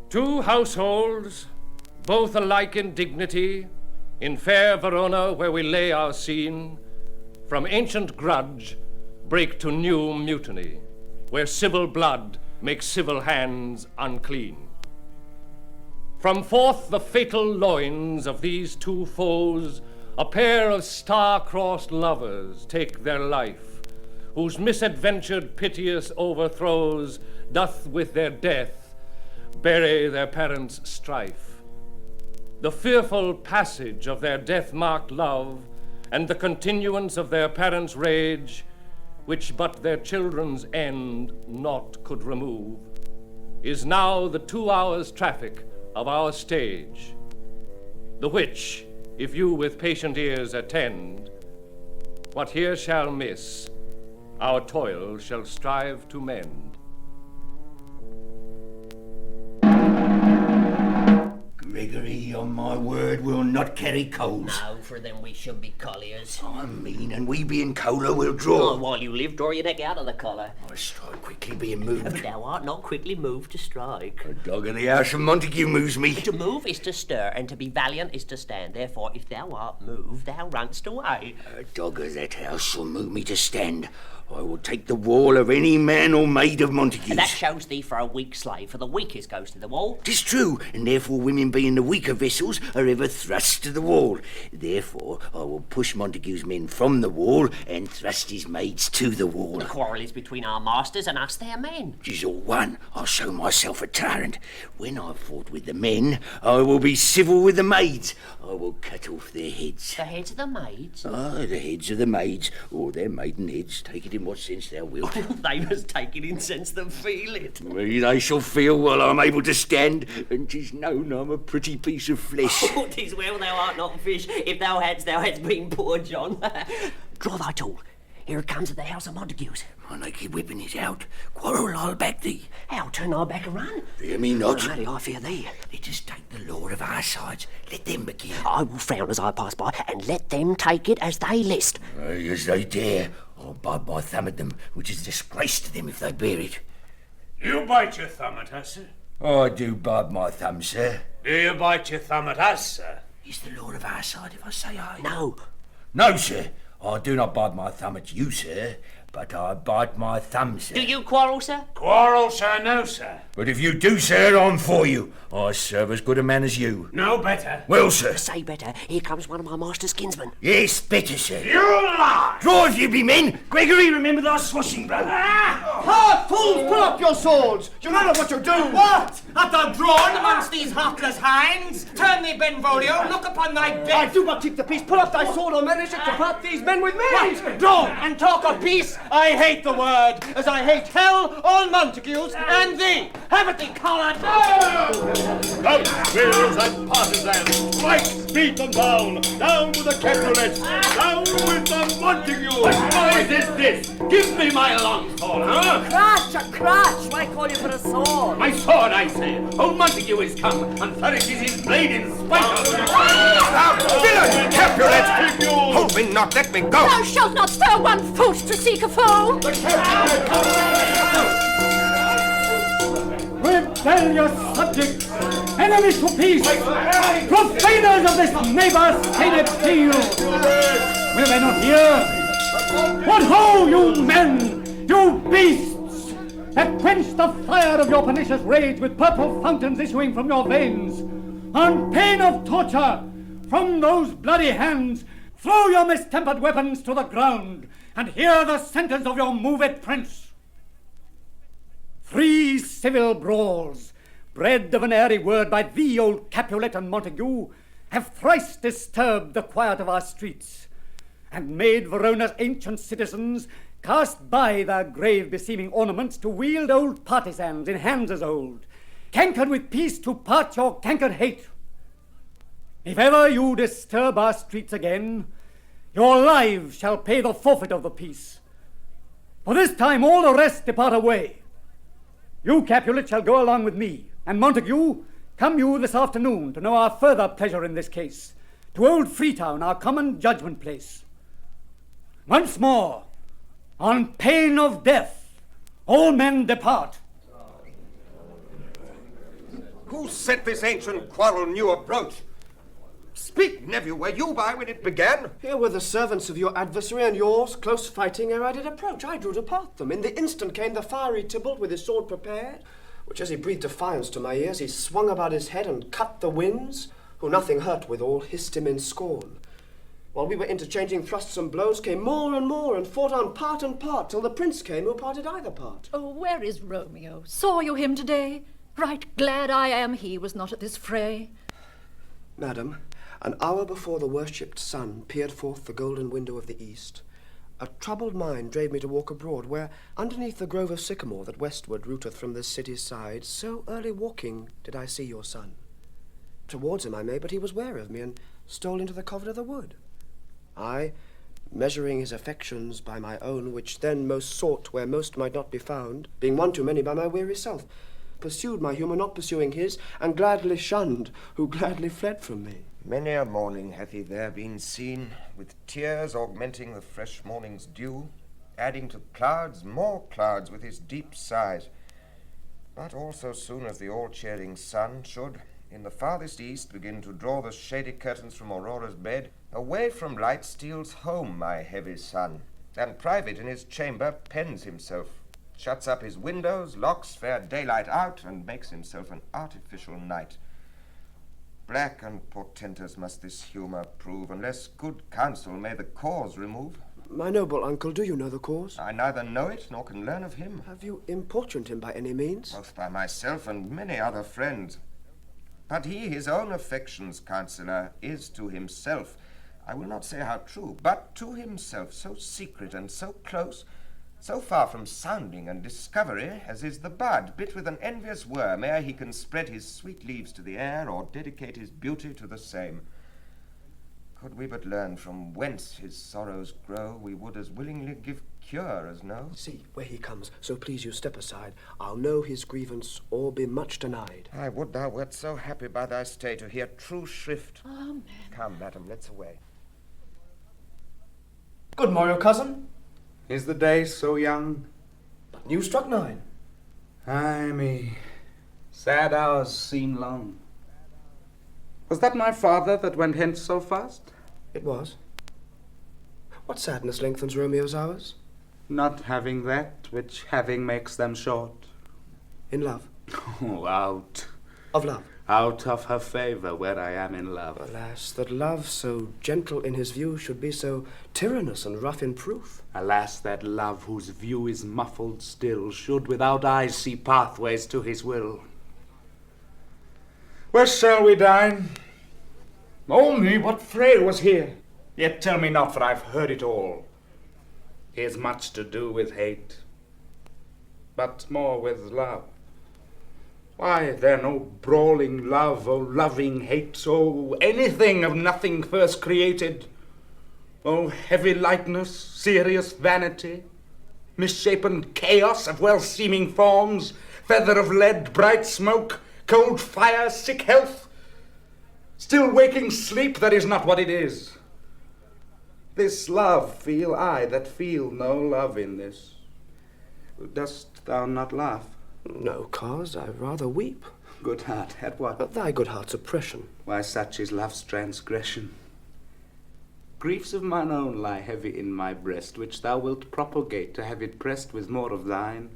Two households, both alike in dignity, in fair Verona where we lay our scene, from ancient grudge break to new mutiny, where civil blood makes civil hands unclean. From forth the fatal loins of these two foes, a pair of star-crossed lovers take their life, whose misadventured piteous overthrows doth with their death bury their parents' strife. The fearful passage of their death-marked love and the continuance of their parents' rage, which but their children's end naught could remove, is now the 2 hours' traffic of our stage, the which, if you with patient ears attend, what here shall miss, our toil shall strive to mend. Gregory, on my word, will not carry coals. No, for then we should be colliers. I mean, and we being cola will draw. Oh, while you live, draw your neck out of the collar. I strike quickly being moved. But thou art not quickly moved to strike. A dog of the house of Montague moves me. To move is to stir, and to be valiant is to stand. Therefore, if thou art moved, thou runst away. A dog of that house shall move me to stand. I will take the wall of any man or maid of Montague's. And that shows thee for a weak slave, for the weakest goes to the wall. 'Tis true, and therefore women being the weaker vessels are ever thrust to the wall. Therefore I will push Montague's men from the wall and thrust his maids to the wall. The quarrel is between our masters and us their men. 'Tis all one. I'll show myself a tyrant. When I've fought with the men, I will be civil with the maids. I will cut off their heads. The heads of the maids? Ah, the heads of the maids, or their maiden heads, take it in what sense thou wilt. They must take it in sense that feel it. They shall feel while I'm able to stand, and 'tis known I'm a pretty piece of flesh. Oh, 'tis well thou art not fish. If thou hadst been poor John. Draw thy tool. Here it comes at the house of Montague's. My naked weapon is out. Quarrel, I'll back thee. How turn thy back and run? Fear me not. Oh, Matty, I fear thee. Let us take the law of our sides. Let them begin. I will frown as I pass by, and let them take it as they list. As they dare. I'll bite my thumb at them, which is disgrace to them if they bear it. You bite your thumb at us, sir? I do bite my thumb, sir. Do you bite your thumb at us, sir? Is the law of our side if I say aye? No. No, sir. I do not bite my thumb at you, sir, but I bite my thumb, sir. Do you quarrel, sir? Quarrel, sir? No, sir. But if you do, sir, I'm for you. I serve as good a man as you. No better. Well, sir. Say better. Here comes one of my master's kinsmen. Yes, better, sir. You lie! Draw if you be men. Gregory, remember thy swashing, brother. Hard fools, pull up your swords! You don't know what you're doing! What? Art thou drawn amongst these heartless hinds? Turn thee, Benvolio, look upon thy bed! I do but keep the peace. Pull up thy sword or manage it to part these men with me! What? Draw and talk of peace? I hate the word, as I hate hell, all Montagues, and thee! Have it thee, collared! Come, squires and partisans, fight, beat them down! Down with the Capulets! Down with the Montagues! What noise is this? Give me my long sword, huh? Cratch! Why call you for a sword? My sword, I say! Old Montague is come, and flourishes his blade in spite of me! Villain! Capulets! Hold me not, let me go! Thou shalt not stir one foot to seek a foe! Rebellious subjects, enemies to peace, profaners of this neighbor's stained field! Will they not hear? What ho, you men, you beasts, that quench the fire of your pernicious rage with purple fountains issuing from your veins? On pain of torture, from those bloody hands, throw your mistempered weapons to the ground, and hear the sentence of your moved prince. 3 civil brawls, bred of an airy word by thee, old Capulet and Montague, have thrice disturbed the quiet of our streets, and made Verona's ancient citizens cast by their grave beseeming ornaments to wield old partisans in hands as old, cankered with peace to part your cankered hate. If ever you disturb our streets again, your lives shall pay the forfeit of the peace. For this time all the rest depart away. You, Capulet, shall go along with me, and Montague, come you this afternoon to know our further pleasure in this case, to old Freetown, our common judgment place. Once more, on pain of death, all men depart. Who set this ancient quarrel new approach? Speak, nephew, were you by when it began? Here were the servants of your adversary and yours, close fighting ere I did approach. I drew to part them. In the instant came the fiery Tybalt with his sword prepared, which as he breathed defiance to my ears, he swung about his head and cut the winds, who nothing hurt withal hissed him in scorn. While we were interchanging thrusts and blows, came more, and fought on part and part, till the prince came who parted either part. Oh, where is Romeo? Saw you him today? Right glad I am he was not at this fray. Madam, an hour before the worshipped sun peered forth the golden window of the east, a troubled mind drave me to walk abroad, where, underneath the grove of sycamore that westward rooteth from this city's side, so early walking did I see your son. Towards him I made, but he was ware of me, and stole into the covert of the wood. I, measuring his affections by my own, which then most sought where most might not be found, being one too many by my weary self, pursued my humour, not pursuing his, and gladly shunned, who gladly fled from me. Many a morning hath he there been seen, with tears augmenting the fresh morning's dew, adding to clouds more clouds with his deep sighs. But all so soon as the all-cheering sun should, in the farthest east, begin to draw the shady curtains from Aurora's bed, away from light steals home my heavy son, and private in his chamber pens himself, shuts up his windows, locks fair daylight out, and makes himself an artificial night. Black and portentous must this humour prove, unless good counsel may the cause remove. My noble uncle, do you know the cause? I neither know it, nor can learn of him. Have you importuned him by any means? Both by myself and many other friends. But he, his own affections' counsellor, is to himself, I will not say how true, but to himself so secret and so close, so far from sounding and discovery, as is the bud bit with an envious worm ere he can spread his sweet leaves to the air, or dedicate his beauty to the same. Could we but learn from whence his sorrows grow, we would as willingly give cure as know. See, where he comes, so please you step aside. I'll know his grievance, or be much denied. I would thou wert so happy by thy stay to hear true shrift. Amen. Come, madam, let's away. Good morrow, cousin. Is the day so young? But new struck 9. Ay me, sad hours seem long. Was that my father that went hence so fast? It was. What sadness lengthens Romeo's hours? Not having that which having makes them short. In love. Oh, out. Of love. Out of her favour where I am in love. Alas, that love, so gentle in his view, should be so tyrannous and rough in proof. Alas, that love whose view is muffled still should without eyes see pathways to his will. Where shall we dine? Oh me, what fray was here? Yet tell me not, for I've heard it all. Here's much to do with hate, but more with love. Why, there no brawling love, or loving hate, or anything of nothing first created? Oh, heavy lightness, serious vanity, misshapen chaos of well-seeming forms, feather of lead, bright smoke, cold fire, sick health, still waking sleep that is not what it is. This love feel I that feel no love in this. Dost thou not laugh? No cause, I rather weep. Good heart, at what? At thy good heart's oppression. Why, such is love's transgression. Griefs of mine own lie heavy in my breast, which thou wilt propagate to have it pressed with more of thine.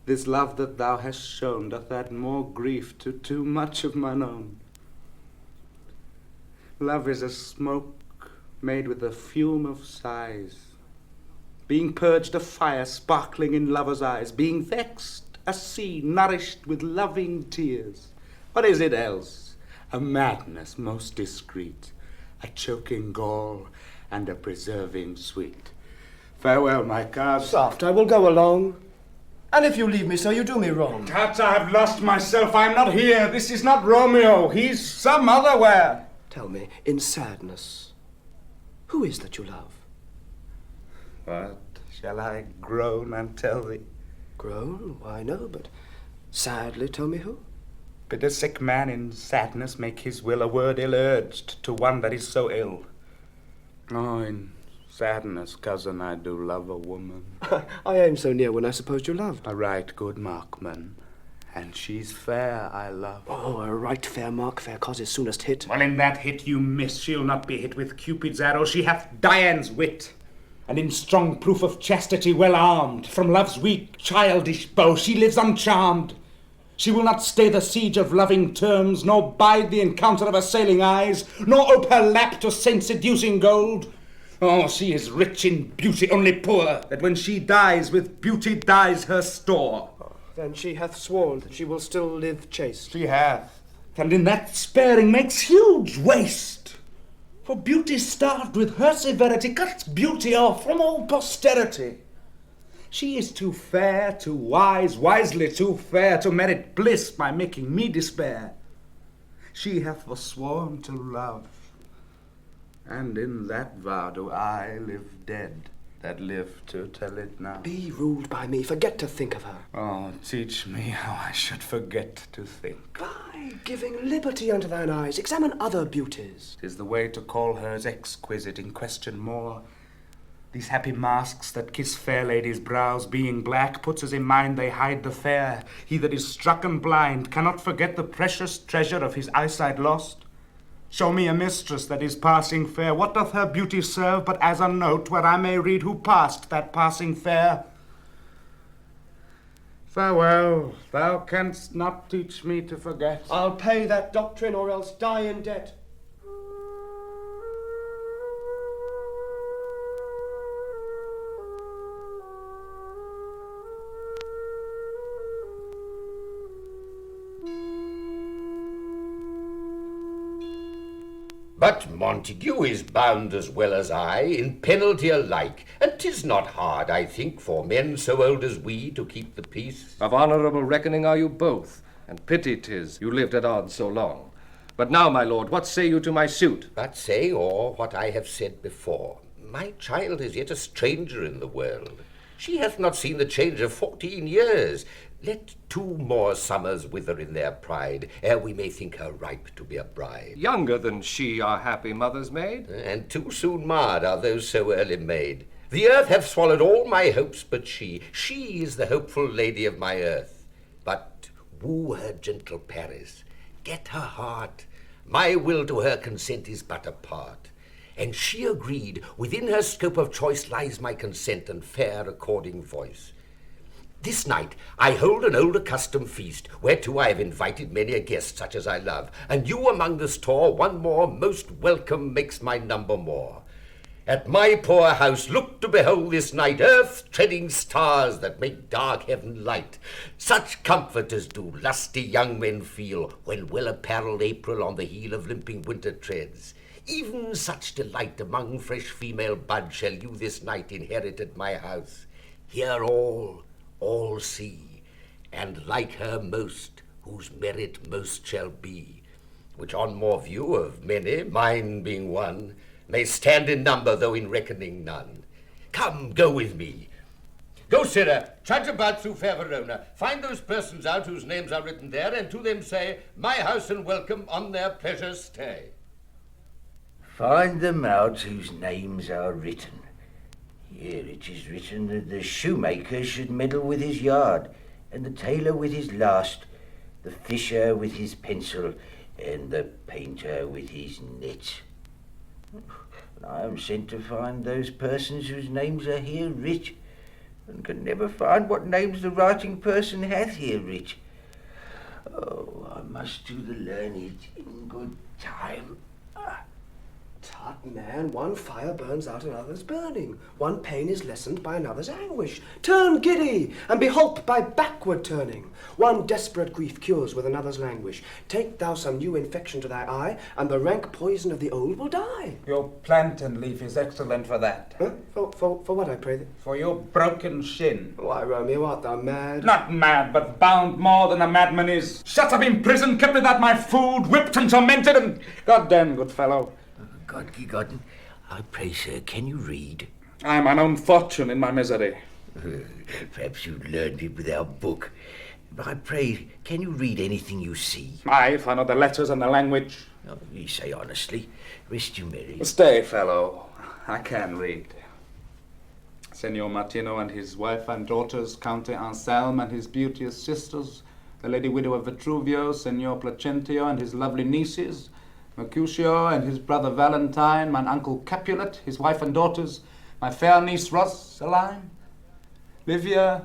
This love that thou hast shown doth add more grief to too much of mine own. Love is a smoke made with the fume of sighs, being purged a fire sparkling in lovers' eyes, being vexed a sea nourished with loving tears. What is it else? A madness most discreet, a choking gall, and a preserving sweet. Farewell, my cars. Soft, I will go along. And if you leave me so, you do me wrong. Tut, I have lost myself. I am not here. This is not Romeo. He's some otherwhere. Tell me, in sadness, who is that you love? What shall I groan and tell thee? Groan? Why, no, but sadly tell me who. Bid a sick man in sadness make his will a word ill-urged to one that is so ill. Oh, in sadness, cousin, I do love a woman. I aim so near when I supposed you loved. A right good markman, And she's fair, I love. Oh, a right fair mark, fair cause is soonest hit. Well, in that hit you miss, she'll not be hit with Cupid's arrow. She hath Dian's wit, and in strong proof of chastity well armed. From love's weak, childish bow she lives uncharmed. She will not stay the siege of loving terms, nor bide the encounter of assailing eyes, nor ope her lap to sense-seducing gold. Oh, she is rich in beauty, only poor, that when she dies, with beauty dies her store. Then she hath sworn that she will still live chaste. She hath, and in that sparing makes huge waste. For beauty starved with her severity cuts beauty off from all posterity. She is too fair, too wise, wisely too fair, to merit bliss by making me despair. She hath forsworn to love, and in that vow do I live dead, that live to tell it now. Be ruled by me, forget to think of her. Oh, teach me how I should forget to think. By giving liberty unto thine eyes, examine other beauties. 'Tis the way to call hers exquisite, in question more. These happy masks that kiss fair ladies' brows, being black, puts us in mind they hide the fair. He that is strucken blind cannot forget the precious treasure of his eyesight lost. Show me a mistress that is passing fair. What doth her beauty serve but as a note where I may read who passed that passing fair? Farewell, thou canst not teach me to forget. I'll pay that doctrine or else die in debt. But Montague is bound as well as I in penalty alike, and 'tis not hard, I think, for men so old as we to keep the peace. Of honourable reckoning are you both, and pity 'tis you lived at odds so long. But now, my lord, what say you to my suit? But say or what I have said before. My child is yet a stranger in the world. She hath not seen the change of 14 years. Let 2 more summers wither in their pride, ere we may think her ripe to be a bride. Younger than she, our happy mother's maid. And too soon marred are those so early made. The earth hath swallowed all my hopes but she. She is the hopeful lady of my earth. But woo her gentle Paris, get her heart. My will to her consent is but a part. And she agreed, within her scope of choice lies my consent and fair according voice. This night I hold an old accustomed feast, whereto I have invited many a guest such as I love, and you among the store, one more most welcome makes my number more. At my poor house look to behold this night earth-treading stars that make dark heaven light. Such comfort as do lusty young men feel when well-apparelled April on the heel of limping winter treads. Even such delight among fresh female buds shall you this night inherit at my house. Here all see, and like her most, whose merit most shall be, which on more view of many, mine being one, may stand in number, though in reckoning none. Come, go with me. Go, sirrah, trudge about through fair Verona, find those persons out whose names are written there, and to them say, my house and welcome on their pleasure stay. Find them out whose names are written. Here it is written that the shoemaker should meddle with his yard, and the tailor with his last, the fisher with his pencil, and the painter with his net. And I am sent to find those persons whose names are here writ, and can never find what names the writing person hath here writ. Oh, I must do the learned in good time. Tut, man, one fire burns out another's burning. One pain is lessened by another's anguish. Turn giddy, and be holp by backward turning. One desperate grief cures with another's languish. Take thou some new infection to thy eye, and the rank poison of the old will die. Your plantain leaf is excellent for that. Huh? For what, I pray thee? For your broken shin. Why, Romeo, art thou mad? Not mad, but bound more than a madman is. Shut up in prison, kept without my food, whipped and tormented, and... Goddamn, good fellow. God, I pray, sir, can you read? I am mine own fortune in my misery. Perhaps you learned it without book. But I pray, can you read anything you see? Aye, if I know the letters and the language. Oh, you say honestly. Rest you merry. Stay, fellow. I can read. Senor Martino and his wife and daughters, Count Anselm and his beauteous sisters, the lady widow of Vitruvio, Signor Placentio and his lovely nieces, Mercutio and his brother Valentine, mine uncle Capulet, his wife and daughters, my fair niece Rosaline, Livia,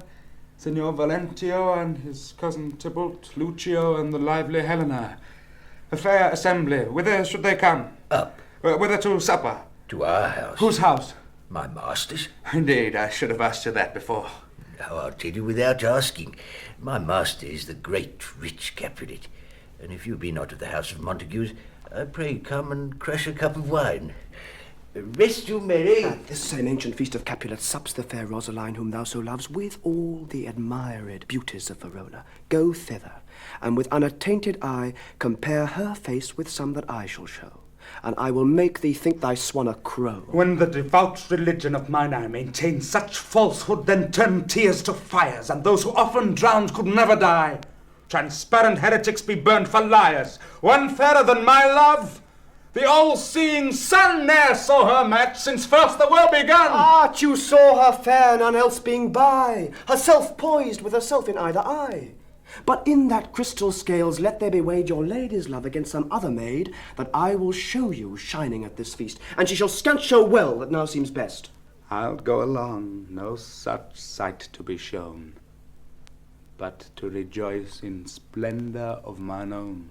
Signor Valentio and his cousin Tybalt, Lucio and the lively Helena. A fair assembly. Whither should they come? Up. Whither to supper? To our house. Whose house? My master's. Indeed, I should have asked you that before. Now, I'll tell you without asking. My master is the great, rich Capulet. And if you be not of the house of Montagues, pray come and crush a cup of wine. Rest you merry. At this same ancient feast of Capulet sups the fair Rosaline, whom thou so loves, with all the admired beauties of Verona. Go thither, and with unattainted eye compare her face with some that I shall show. And I will make thee think thy swan a crow. When the devout religion of mine eye maintains such falsehood, then turn tears to fires, and those who often drowned could never die. Transparent heretics be burnt for liars. One fairer than my love? The all-seeing sun ne'er saw her match since first the world begun. Art, you saw her fair, none else being by, herself poised with herself in either eye. But in that crystal scales let there be weighed your lady's love against some other maid that I will show you shining at this feast, and she shall scant show well that now seems best. I'll go along, no such sight to be shown, but to rejoice in splendor of mine own.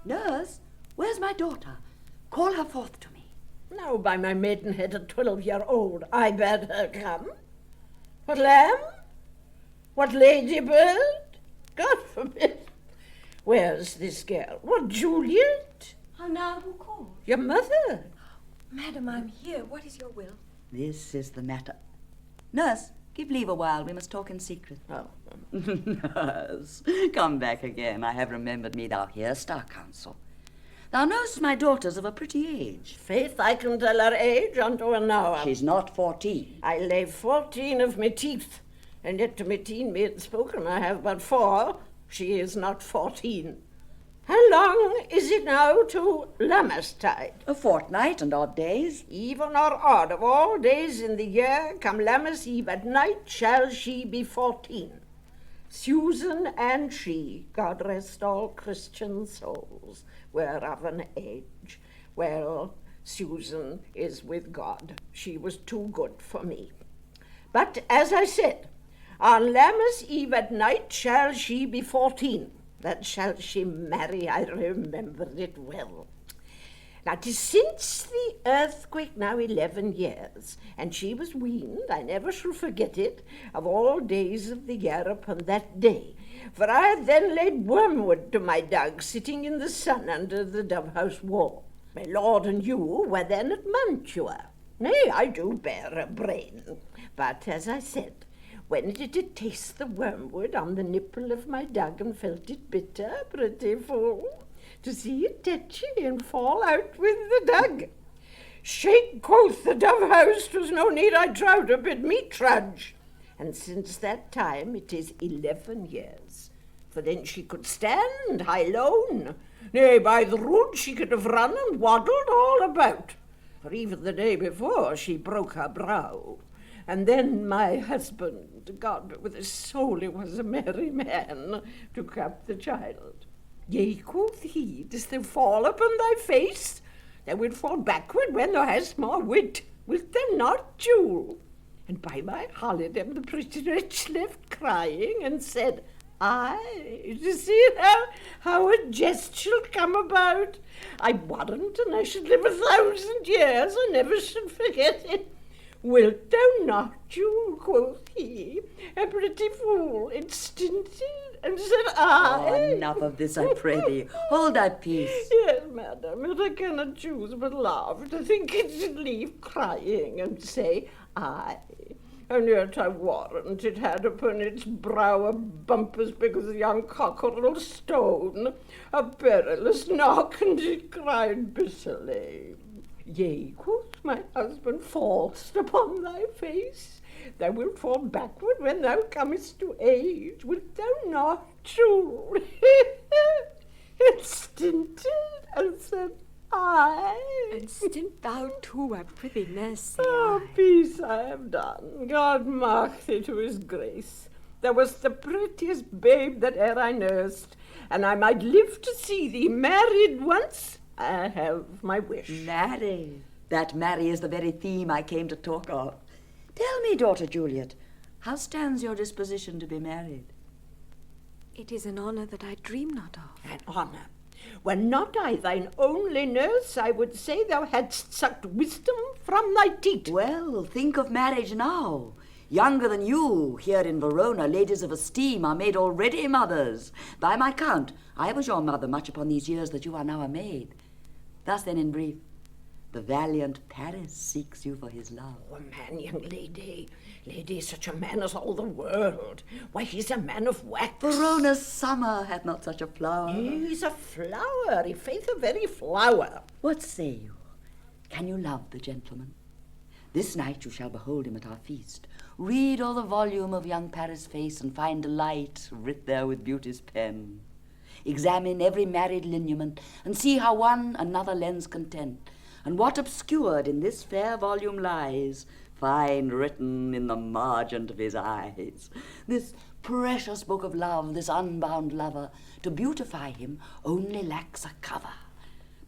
Nurse, where's my daughter? Call her forth to me. Now, by my maidenhead, a 12-year-old, I bade her come. What lamb? What ladybird? God forbid. Where's this girl? What, Juliet? How now, who called? Your mother. Madam, I'm here. What is your will? This is the matter. Nurse, give leave a while. We must talk in secret. Oh. Nurse, come back again. I have remembered me. Thou hearest our counsel. Thou knowest my daughter's of a pretty age. Faith, I can tell her age unto an hour. She's not 14. I lay 14 of me teeth, and yet to me teen maid spoken I have but 4. She is not 14. How long is it now to Lammastide? A fortnight and odd days. Even or odd, of all days in the year, come Lammas Eve at night, shall she be 14. Susan and she, God rest all Christian souls, were of an age. Well, Susan is with God. She was too good for me. But as I said, on Lammas Eve at night shall she be 14. That shall she marry, I remember it well. Now, 'tis since the earthquake now 11 years, and she was weaned, I never shall forget it, of all days of the year upon that day. For I had then laid wormwood to my dug, sitting in the sun under the dove-house wall. My lord and you were then at Mantua. Nay, I do bear a brain. But, as I said, when did it taste the wormwood on the nipple of my dug and felt it bitter, pretty fool? To see it tetchy and fall out with the dug. Shake, quoth the dove-house, 'twas no need I trow to bid me trudge. And since that time it is 11 years. For then she could stand high lone. Nay, by the rood she could have run and waddled all about. For even the day before she broke her brow. And then my husband, God, but with his soul he was a merry man, took up the child. Yea, quoth he, dost thou fall upon thy face? Thou wilt fall backward when thou hast more wit. Wilt thou not, Jule? And by my holiday the pretty wretch left crying and said, Aye, to see how a jest shall come about. I warrant, and I should live 1,000 years, I never should forget it. Wilt thou not, Jule, quoth he, a pretty fool, it stinted, and said I. Oh, enough of this, I pray thee. Hold thy peace. Yes, madam, but I cannot choose but laugh to think it should leave crying and say I. And yet I warrant it had upon its brow a bump as big as a young cockerel stone, a perilous knock, and it cried bitterly. Yea, quoth my husband, fall'st upon thy face. Thou wilt fall backward when thou comest to age. Wilt thou not, Jule? it stinted, and said I. And stint thou too, I prithee, nurse, say Oh, I. peace I have done. God mark thee to his grace. Thou wast the prettiest babe that e'er I nursed, and I might live to see thee married once. I have my wish. Marry. That marry is the very theme I came to talk of. Tell me, daughter Juliet, how stands your disposition to be married? It is an honour that I dream not of. An honour. Were not I thine only nurse, I would say thou hadst sucked wisdom from thy teat. Well, think of marriage now. Younger than you, here in Verona, ladies of esteem are made already mothers. By my count, I was your mother much upon these years that you are now a maid. Thus then, in brief, the valiant Paris seeks you for his love. Oh, a man, young lady. Lady, such a man as all the world. Why, he's a man of wax. Verona's summer hath not such a flower. He's a flower, i' faith a very flower. What say you? Can you love the gentleman? This night you shall behold him at our feast. Read all the volume of young Paris' face and find delight writ there with beauty's pen. Examine every married lineament and see how one another lends content, and what obscured in this fair volume lies, find written in the margent of his eyes. This precious book of love, this unbound lover, to beautify him only lacks a cover.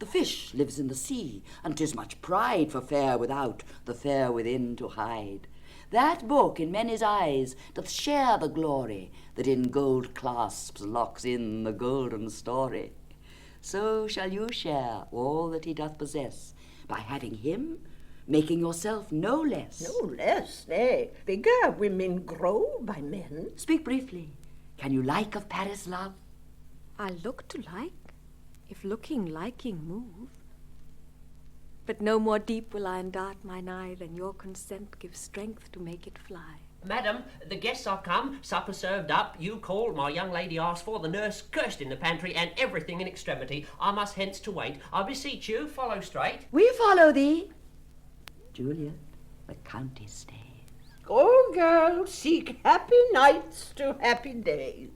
The fish lives in the sea, and 'tis much pride for fair without, the fair within to hide. That book in many's eyes doth share the glory that in gold clasps locks in the golden story. So shall you share all that he doth possess, by having him, making yourself no less. No less, nay. Bigger women grow by men. Speak briefly. Can you like of Paris, love? I look to like, if looking liking move. But no more deep will I endart mine eye than your consent gives strength to make it fly. Madam, the guests are come, supper served up, you called, my young lady asked for, the nurse cursed in the pantry, and everything in extremity. I must hence to wait. I beseech you, follow straight. We follow thee. Juliet, the Countess stays. Go, girl, seek happy nights to happy days.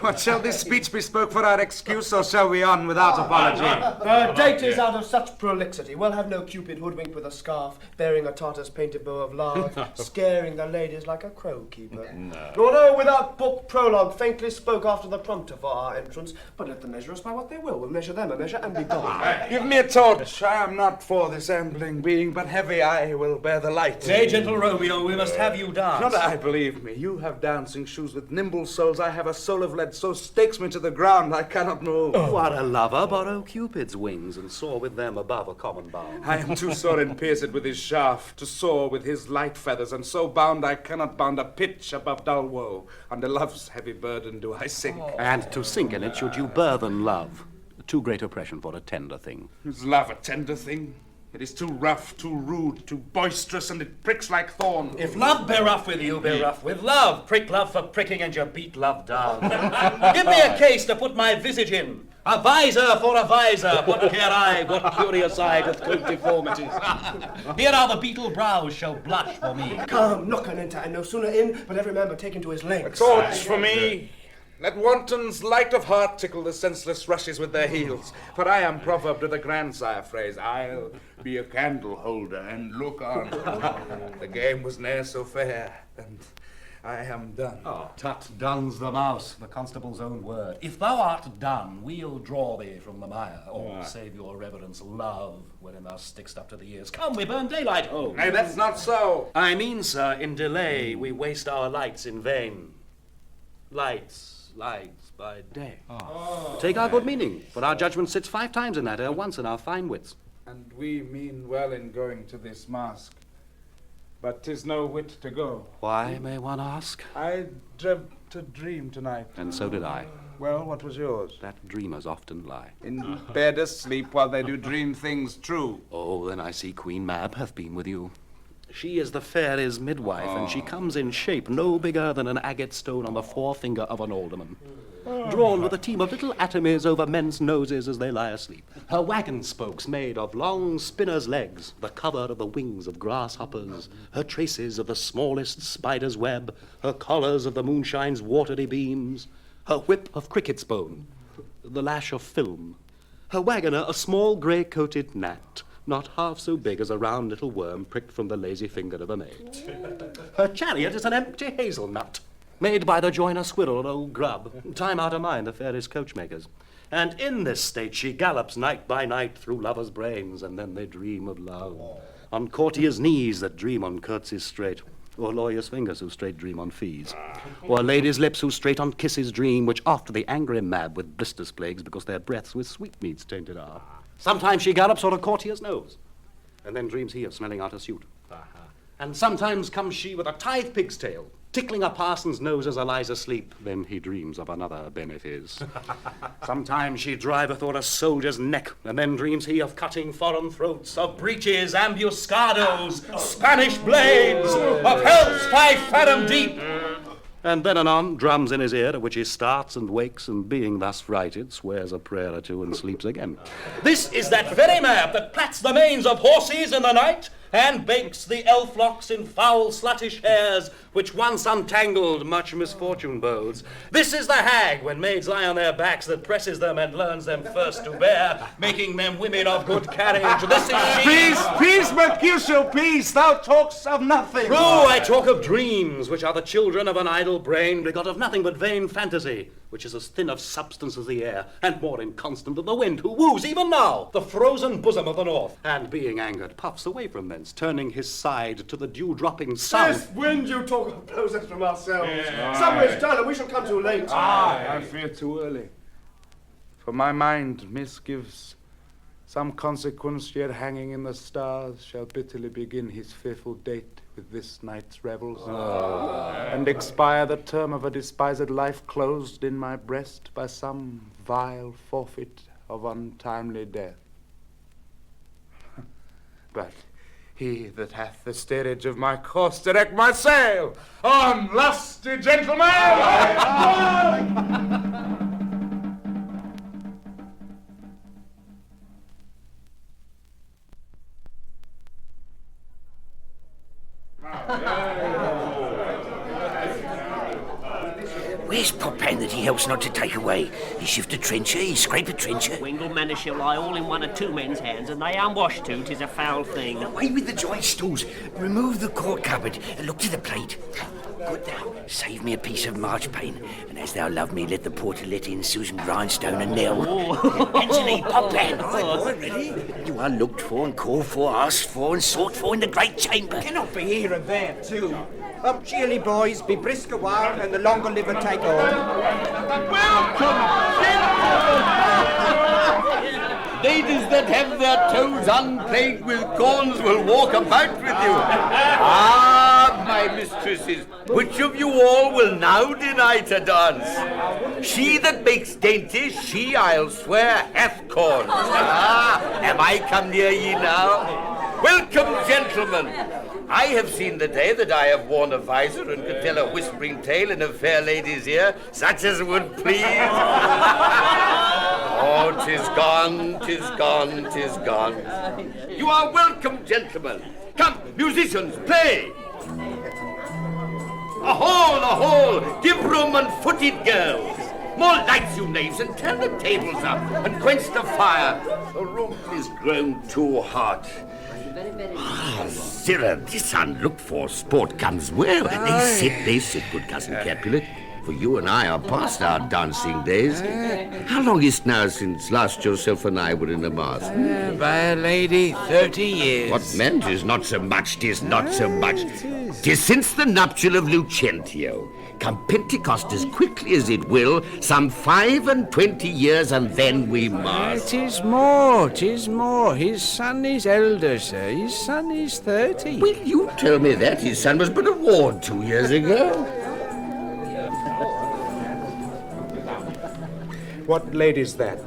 What, shall this speech be spoke for our excuse, or shall we on without apology? Date is out of such prolixity. We'll have no Cupid hoodwinked with a scarf, bearing a Tartar's painted bow of love, scaring the ladies like a crow keeper. No, without book prologue, faintly spoke after the prompter for our entrance. But let them measure us by what they will. We'll measure them a measure and be gone. Give me a torch. I am not for this ambling being, but heavy I will bear the light. Nay, gentle Romeo, we must have you dance. Not I, believe me. You have dancing shoes with nimble soles. I have a soul of lead so stakes me to the ground I cannot move. What a lover, borrow Cupid's wings and soar with them above a common bound. I am too sore and pierced with his shaft to soar with his light feathers, and so bound I cannot bound a pitch above dull woe. Under love's heavy burden do I sink. And to sink in it should you burthen love. Too great oppression for a tender thing. Is love a tender thing? It is too rough, too rude, too boisterous, and it pricks like thorn. If love be rough with you, be rough with love. Prick love for pricking, and you beat love down. Give me a case to put my visage in. A visor for a visor. What care I, what curious eye doth coat deformities? Here are the beetle brows shall blush for me. Come, knock and enter, and no sooner in, but every man but taken to his A legs. torch for me. Let wantons light of heart tickle the senseless rushes with their heels. For I am proverb to the grandsire phrase, I'll be a candle holder and look on. The game was ne'er so fair, and I am done. Oh, tut done's the mouse, the constable's own word. If thou art done, we'll draw thee from the mire, or save your reverence love, wherein thou stickst up to the ears. Come, we burn daylight home. Nay, that's not so. I mean, sir, in delay we waste our lights in vain. Lights by day. Take our good meaning, for our judgment sits 5 times in that ere once in our fine wits. And we mean well in going to this masque, but 'tis no wit to go. Why, may one ask? I dreamt a dream tonight. And so did I. Well, what was yours? That dreamers often lie. In bed asleep while they do dream things true. Oh, then I see Queen Mab hath been with you. She is the fairies' midwife, and she comes in shape no bigger than an agate stone on the forefinger of an alderman, drawn with a team of little atomies over men's noses as they lie asleep. Her wagon spokes made of long spinner's legs, the cover of the wings of grasshoppers, her traces of the smallest spider's web, her collars of the moonshine's watery beams, her whip of cricket's bone, the lash of film, her wagoner a small grey-coated gnat, not half so big as a round little worm pricked from the lazy finger of a maid. Her chariot is an empty hazelnut, made by the joiner squirrel and old grub, time out of mind the fairies' coachmakers. And in this state she gallops night by night through lovers' brains, and then they dream of love. On courtiers' knees that dream on curtsies straight, or lawyers' fingers who straight dream on fees, or ladies' lips who straight on kisses dream, which after the angry mad with blisters plagues because their breaths with sweetmeats tainted are. Sometimes she gallops on a courtier's nose, and then dreams he of smelling out a suit. And sometimes comes she with a tithe pig's tail, tickling a parson's nose as a lies asleep, then he dreams of another benefice. Sometimes she driveth o'er a soldier's neck, and then dreams he of cutting foreign throats, of breaches, ambuscados, Spanish blades, of hell's 5 fathom deep. And then anon drums in his ear, at which he starts and wakes, and being thus frighted, swears a prayer or two and sleeps again. This is that very map that plats the manes of horses in the night, and bakes the elf locks in foul sluttish hairs, which once untangled much misfortune bodes. This is the hag, when maids lie on their backs, that presses them and learns them first to bear, making them women of good carriage. This is she... Peace, Mercutio, peace! Thou talkst of nothing. True, I talk of dreams, which are the children of an idle brain, begot of nothing but vain fantasy, which is as thin of substance as the air, and more inconstant than the wind, who woos even now the frozen bosom of the north, and being angered puffs away from thence, turning his side to the dew-dropping south. This wind you talk of blows us from ourselves. Summer is done, and we shall come too late. I fear too early. For my mind misgives some consequence yet hanging in the stars shall bitterly begin his fearful date with this night's revels, and expire the term of a despised life closed in my breast by some vile forfeit of untimely death. But he that hath the steerage of my course direct my sail, on, lusty gentlemen! Where's Poppan that he helps not to take away? He shift a trencher, he scrape a trencher. Wingle manor shall lie all in one or two men's hands, and they unwashed too, 'tis a foul thing. Away with the joint stools, remove the court cupboard, and look to the plate. Good thou, save me a piece of marchpane, and as thou love me, let the porter let in Susan Grindstone and Nell. Anthony, Poppan, I'm ready. You are looked for and called for, asked for and sought for in the great chamber. Cannot be here and there, too. Up cheerly, boys, be brisk a while, and the longer liver take on. Ladies that have their toes unplagued with corns will walk about with you. Ah, my mistresses, which of you all will now deny to dance? She that makes dainties, she, I'll swear, hath corns. Ah, am I come near ye now? Welcome, gentlemen. I have seen the day that I have worn a visor and could tell a whispering tale in a fair lady's ear, such as would please. Oh, 'tis gone, 'tis gone, 'tis gone. You are welcome, gentlemen. Come, musicians, play. A hall, give room and footed girls. More lights, you knaves, and turn the tables up, and quench the fire. The room is grown too hot. Ah, sirrah, this unlooked-for sport comes well. They sit, good cousin Capulet, for you and I are past our dancing days. How long is it now since last yourself and I were in a mask? By a lady, 30 years. What man? 'Tis not so much, 'tis not so much. 'Tis since the nuptial of Lucentio. Come Pentecost as quickly as it will, some 25 years, and then we must. 'Tis more. His son is elder, sir. His son is 30. Will you tell me that? His son was but a ward 2 years ago. What lady's that,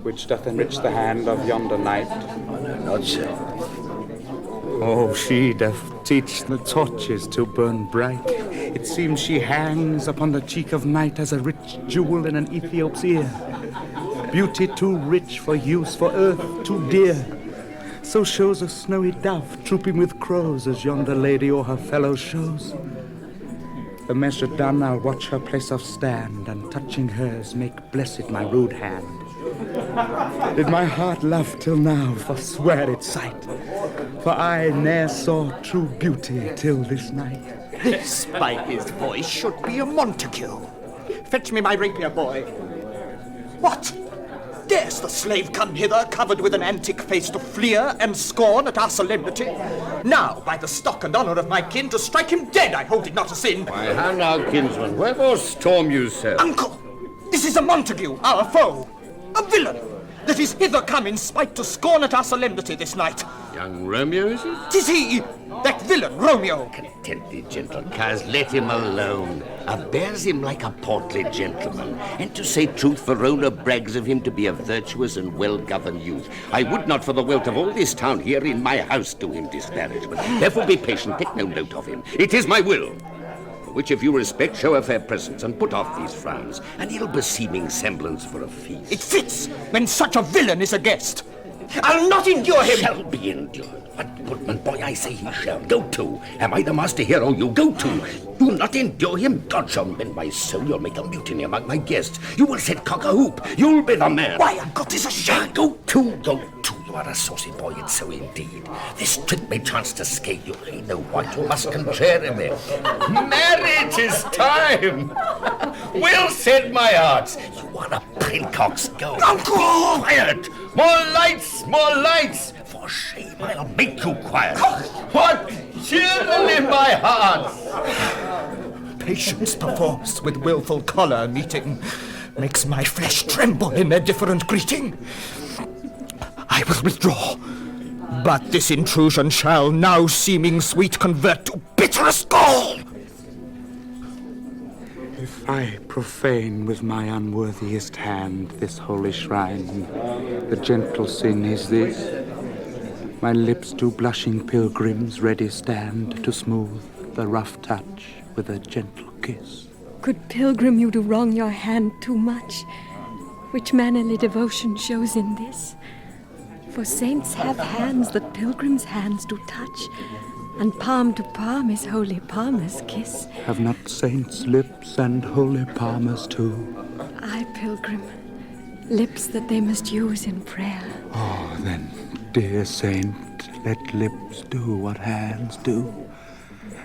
which doth enrich the hand of yonder knight? Not so. Oh, she doth teach the torches to burn bright. It seems she hangs upon the cheek of night as a rich jewel in an Ethiop's ear. Beauty too rich for use, for earth too dear. So shows a snowy dove trooping with crows as yonder lady o'er her fellows shows. The measure done, I'll watch her place of stand, and touching hers make blessed my rude hand. Did my heart love till now, forswear its sight, for I ne'er saw true beauty till this night. This, by his voice, should be a Montague. Fetch me my rapier, boy. What? Dares the slave come hither, covered with an antic face, to fleer and scorn at our solemnity? Now, by the stock and honour of my kin, to strike him dead I hold it not a sin. Why, how now, kinsman, wherefore storm you so? Uncle, this is a Montague, our foe, a villain, that is hither come in spite to scorn at our solemnity this night. Young Romeo, is it? 'Tis he, that villain, Romeo. Content thee, gentle coz, let him alone. Bears him like a portly gentleman. And to say truth, Verona brags of him to be a virtuous and well-governed youth. I would not for the wealth of all this town here in my house do him disparagement. Therefore be patient, take no note of him. It is my will. For which if you respect, show a fair presence, and put off these frowns, an ill-beseeming semblance for a feast. It fits when such a villain is a guest. I'll not endure him. Shall be endured. What, Woodman boy, I say he shall. Go to. Am I the master here, or you? Go to. Do not endure him. God shall mend my soul. You'll make a mutiny among my guests. You will set cock a hoop. You'll be the man. Why, Uncle, 'tis a shame. Go to. Go to. You are a saucy boy, it's so indeed. This trick may chance to scale you. I know what you must contrary me. Marriage is time. Well said, my hearts. You are a princock's go. Uncle! Quiet. More lights, more lights. For shame, I'll make you quiet. What cheerily, my hearts. Patience perforce with willful choler meeting makes my flesh tremble in their different greeting. I will withdraw, but this intrusion shall, now seeming sweet, convert to bitterest gall. If I profane with my unworthiest hand this holy shrine, the gentle sin is this: my lips to blushing pilgrims ready stand to smooth the rough touch with a gentle kiss. Good pilgrim, you do wrong your hand too much, which mannerly devotion shows in this. For saints have hands that pilgrims' hands do touch, and palm to palm is holy palmer's kiss. Have not saints lips and holy palmers too? Aye, pilgrim, lips that they must use in prayer. Oh, then, dear saint, let lips do what hands do.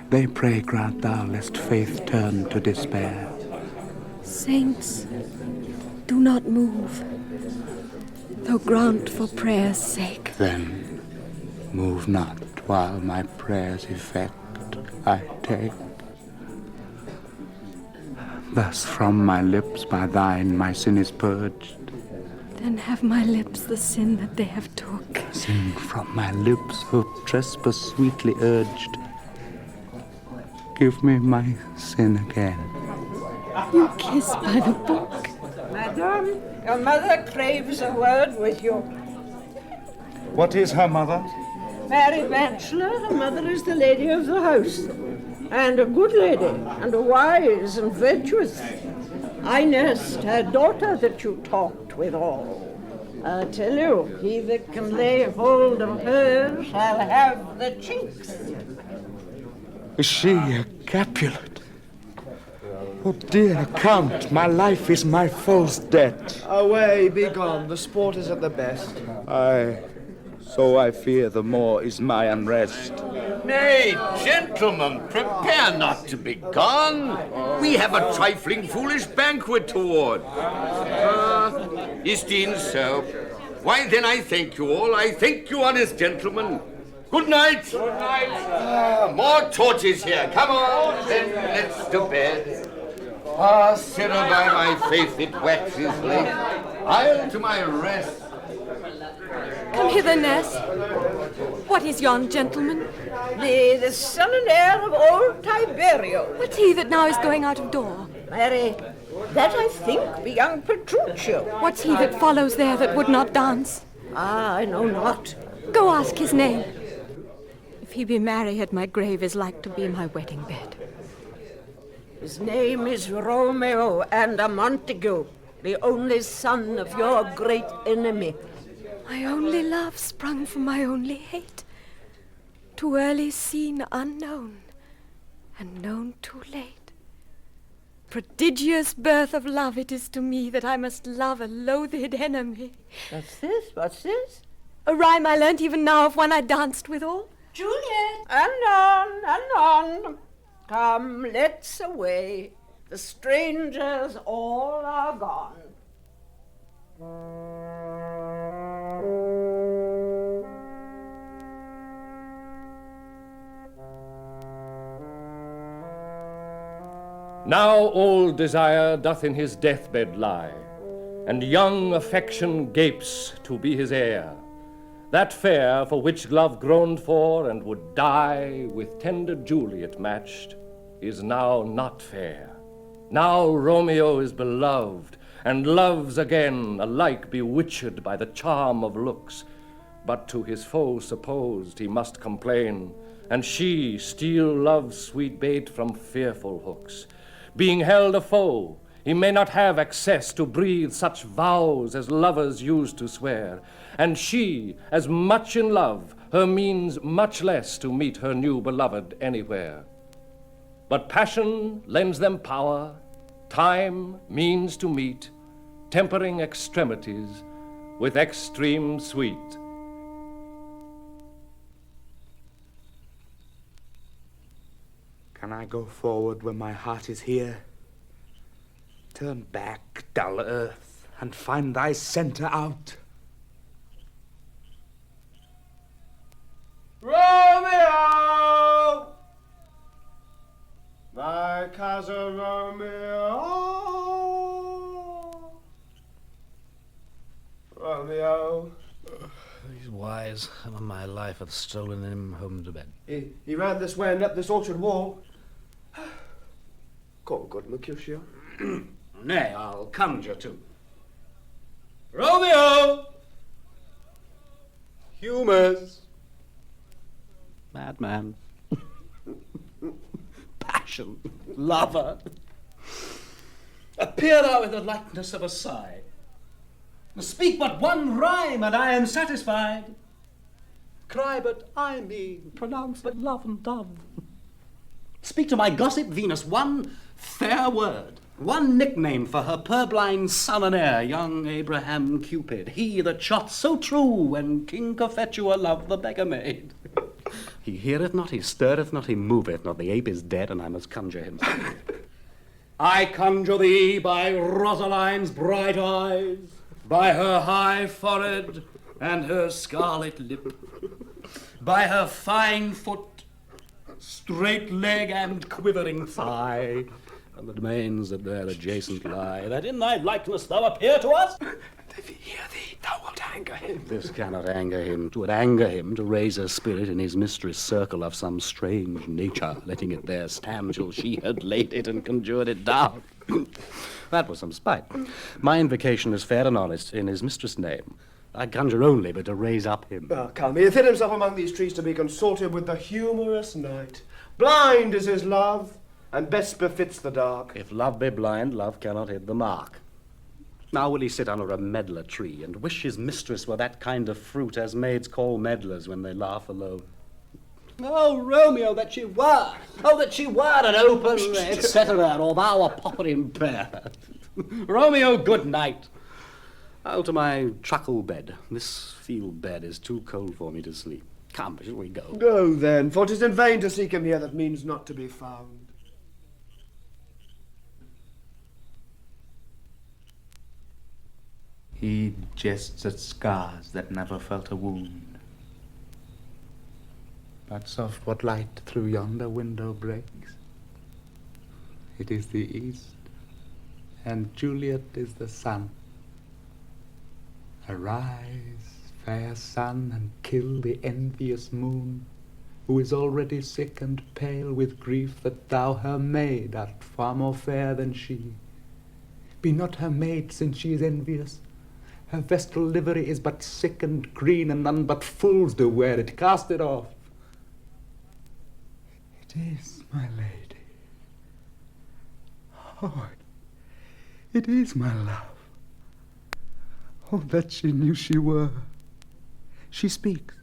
They pray, grant thou, lest faith turn to despair. Saints, do not move, though grant for prayer's sake. Then move not while my prayer's effect I take. Thus from my lips by thine my sin is purged. Then have my lips the sin that they have took. Sin from my lips, who trespass sweetly urged. Give me my sin again. You kiss by the book. Madam, your mother craves a word with you. What is her mother? Married bachelor, her mother is the lady of the house, and a good lady, and a wise and virtuous. I nursed her daughter that you talked withal. I tell you, he that can lay hold of her shall have the chinks. Is she a Capulet? Oh, dear Count, my life is my foe's debt. Away, be gone. The sport is at the best. Aye, so I fear the more is my unrest. Nay, gentlemen, prepare not to be gone. We have a trifling foolish banquet toward. Is deemed so. Why then I thank you all. I thank you, honest gentlemen. Good night. Good night. More torches here. Come on, then let's to bed. Sinner, by my faith, it waxes late. I'll to my rest. Come hither, Nurse. What is yon gentleman? The son and heir of old Tiberio. What's he that now is going out of door? Mary, that I think be young Petruchio. What's he that follows there that would not dance? Ah, I know not. Go ask his name. If he be merry at my grave is like to be my wedding bed. His name is Romeo and a Montague, the only son of your great enemy. My only love sprung from my only hate. Too early seen unknown, and known too late. Prodigious birth of love it is to me that I must love a loathed enemy. What's this? What's this? A rhyme I learnt even now of one I danced withal. Juliet! Anon. Come, let's away. The strangers all are gone. Now old desire doth in his deathbed lie, and young affection gapes to be his heir. That fair for which love groaned for and would die, with tender Juliet matched, is now not fair. Now Romeo is beloved, and loves again, alike bewitched by the charm of looks. But to his foe supposed he must complain, and she steal love's sweet bait from fearful hooks. Being held a foe, he may not have access to breathe such vows as lovers used to swear, and she, as much in love, her means much less to meet her new beloved anywhere. But passion lends them power, time means to meet, tempering extremities with extreme sweet. Can I go forward when my heart is here? Turn back, dull earth, and find thy centre out. Romeo! My cousin Romeo! Romeo! He's wise, and my life hath stolen him home to bed. He ran this way and up this orchard wall. Call good Mercutio. Nay, I'll conjure too. Romeo! Humours. Madman. Passion. Lover. Appear thou in the likeness of a sigh. Speak but one rhyme, and I am satisfied. Cry but I mean, pronounce but love and dove. Speak to my gossip Venus one fair word, one nickname for her purblind son and heir, young Abraham Cupid, he that shot so true when King Cophetua loved the beggar maid. He heareth not, he stirreth not, he moveth not, the ape is dead, and I must conjure him. I conjure thee by Rosaline's bright eyes, by her high forehead and her scarlet lip, by her fine foot, straight leg and quivering thigh, and the domains that there adjacent lie, that in thy likeness thou appear to us. If he hear thee, thou wilt anger him. This cannot anger him. 'Twould anger him to raise a spirit in his mistress' circle of some strange nature, letting it there stand till she had laid it and conjured it down. That was some spite. My invocation is fair and honest, in his mistress' name. I conjure only but to raise up him. Come, he hath hid himself among these trees to be consorted with the humorous night. Blind is his love, and best befits the dark. If love be blind, love cannot hit the mark. Now will he sit under a medlar tree, and wish his mistress were that kind of fruit as maids call medlars when they laugh alone. Oh, Romeo, that she were! Oh, that she were an open, etc., or thou a popper impaired. Romeo, good night. I'll to my truckle bed. This field bed is too cold for me to sleep. Come, shall we go? Go then, for 'tis in vain to seek him here that means not to be found. He jests at scars that never felt a wound. But soft what light through yonder window breaks. It is the east, and Juliet is the sun. Arise, fair sun, and kill the envious moon, who is already sick and pale with grief that thou her maid art far more fair than she. Be not her maid, since she is envious. Her vestal livery is but sick and green, and none but fools do wear it. Cast it off. is, my lady. Oh, it is my love. Oh, that she knew she were. She speaks.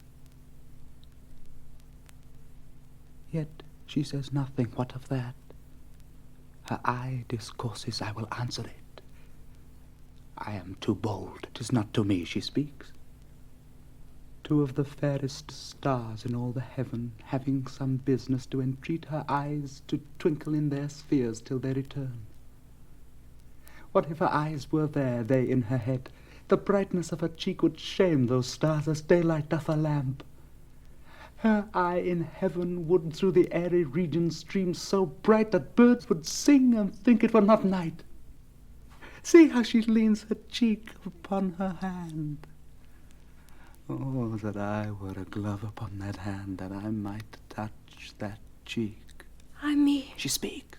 Yet she says nothing. What of that? Her eye discourses, I will answer it. I am too bold. 'Tis not to me she speaks. Two of the fairest stars in all the heaven, having some business, do entreat her eyes to twinkle in their spheres till they return. What if her eyes were there, they in her head? The brightness of her cheek would shame those stars as daylight doth a lamp. Her eye in heaven would through the airy region stream so bright that birds would sing and think it were not night. See how she leans her cheek upon her hand. Oh, that I were a glove upon that hand, that I might touch that cheek. I me. She speaks.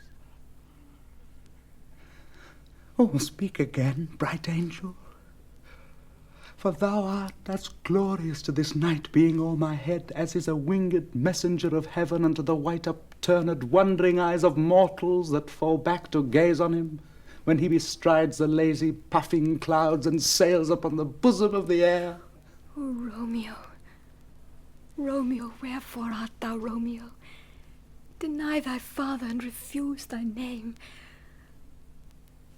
Oh, speak again, bright angel. For thou art as glorious to this night, being o'er my head, as is a winged messenger of heaven unto the white upturned wondering eyes of mortals that fall back to gaze on him, when he bestrides the lazy puffing clouds and sails upon the bosom of the air. Oh, Romeo, Romeo, wherefore art thou Romeo? Deny thy father and refuse thy name.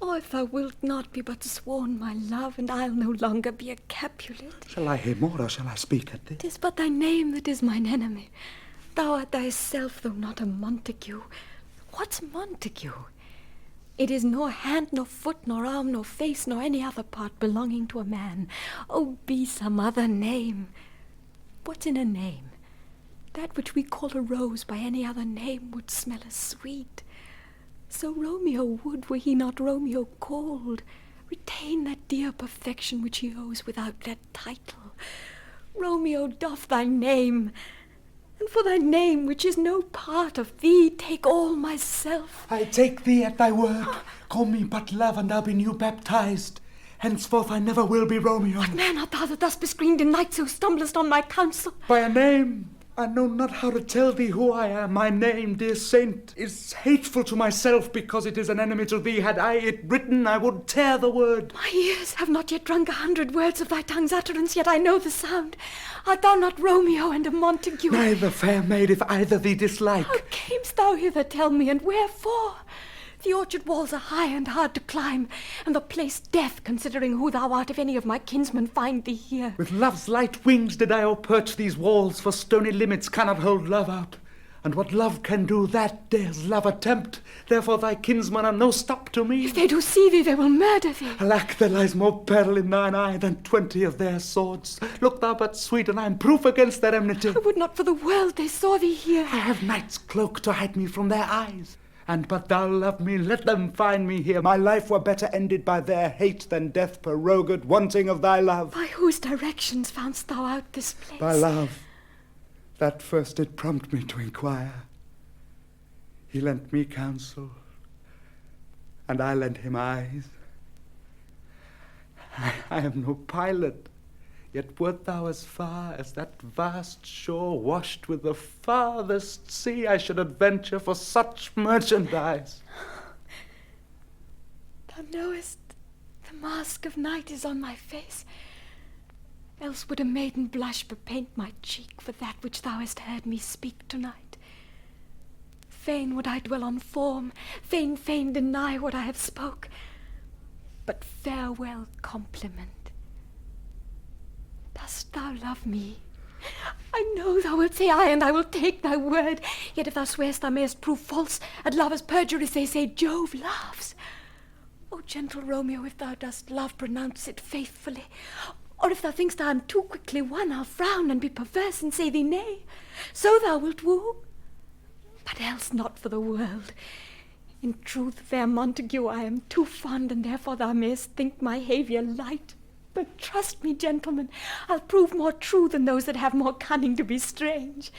Or if thou wilt not, be but sworn my love, and I'll no longer be a Capulet. Shall I hear more, or shall I speak at this? 'Tis but thy name that is mine enemy. Thou art thyself, though not a Montague. What's Montague? It is nor hand, nor foot, nor arm, nor face, nor any other part belonging to a man. Oh, be some other name. What's in a name? That which we call a rose by any other name would smell as sweet. So Romeo would, were he not Romeo called, retain that dear perfection which he owes without that title. Romeo doff thy name, and for thy name, which is no part of thee, take all myself. I take thee at thy word. Call me but love, and I'll be new baptized. Henceforth I never will be Romeo. What man art thou that thus bescreened in night so stumblest on my counsel? By a name. I know not how to tell thee who I am. My name, dear saint, is hateful to myself because it is an enemy to thee. Had I it written, I would tear the word. My ears have not yet drunk 100 words of thy tongue's utterance, yet I know the sound. Art thou not Romeo and a Montague? Neither, fair maid, if either thee dislike. How camest thou hither, tell me, and wherefore? The orchard walls are high and hard to climb, and the place death, considering who thou art, if any of my kinsmen find thee here. With love's light wings did I o'erperch these walls, for stony limits cannot hold love out. And what love can do, that dares love attempt. Therefore thy kinsmen are no stop to me. If they do see thee, they will murder thee. Alack, there lies more peril in thine eye than 20 of their swords. Look thou but sweet, and I am proof against their enmity. I would not for the world they saw thee here. I have night's cloak to hide me from their eyes. And but thou love me, let them find me here. My life were better ended by their hate than death prorogued, wanting of thy love. By whose directions foundst thou out this place? By love. That first did prompt me to inquire. He lent me counsel, and I lent him eyes. I am no pilot, yet wert thou as far as that vast shore washed with the farthest sea, I should adventure for such merchandise. Thou knowest the mask of night is on my face, else would a maiden blush bepaint my cheek for that which thou hast heard me speak tonight. Fain would I dwell on form, fain deny what I have spoke, but farewell compliment. Dost thou love me? I know thou wilt say aye, and I will take thy word. Yet if thou swearest, thou mayest prove false. At lovers' perjuries they say Jove laughs. O gentle Romeo, if thou dost love, pronounce it faithfully. Or if thou think'st I am too quickly won, I'll frown and be perverse and say thee nay. So thou wilt woo, but else not for the world. In truth, fair Montague, I am too fond, and therefore thou mayest think my haviour light. But trust me, gentlemen, I'll prove more true than those that have more cunning to be strange.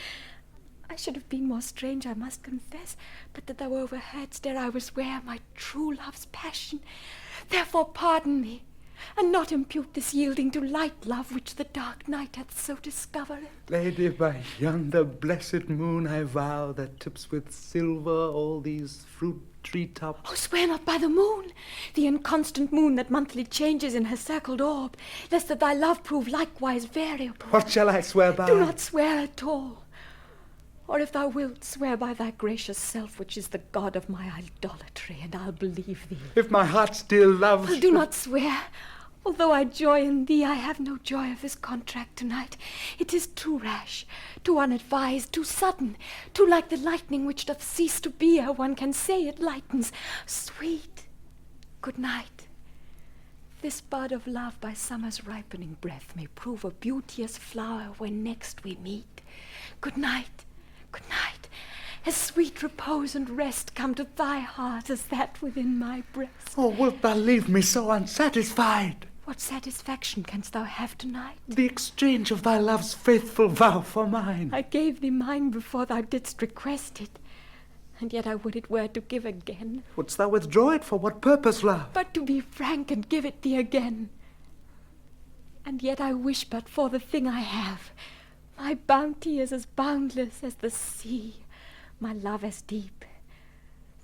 I should have been more strange, I must confess, but that thou overheardst ere I was ware my true love's passion. Therefore pardon me, and not impute this yielding to light love which the dark night hath so discovered. Lady, by yonder blessed moon I vow that tips with silver all these fruit tree-tops. Oh, swear not by the moon, the inconstant moon that monthly changes in her circled orb, lest that thy love prove likewise variable. What shall I swear by? Do not swear at all. Or if thou wilt, swear by thy gracious self, which is the god of my idolatry, and I'll believe thee. If my heart still loves... Well, do not swear. Although I joy in thee, I have no joy of this contract tonight. It is too rash, too unadvised, too sudden, too like the lightning which doth cease to be ere one can say it lightens. Sweet, good night. This bud of love by summer's ripening breath may prove a beauteous flower when next we meet. Good night, good night. As sweet repose and rest come to thy heart as that within my breast. Oh, wilt thou leave me so unsatisfied? What satisfaction canst thou have tonight? The exchange of thy love's faithful vow for mine. I gave thee mine before thou didst request it, and yet I would it were to give again. Wouldst thou withdraw it? For what purpose, love? But to be frank and give it thee again. And yet I wish but for the thing I have. My bounty is as boundless as the sea, my love as deep.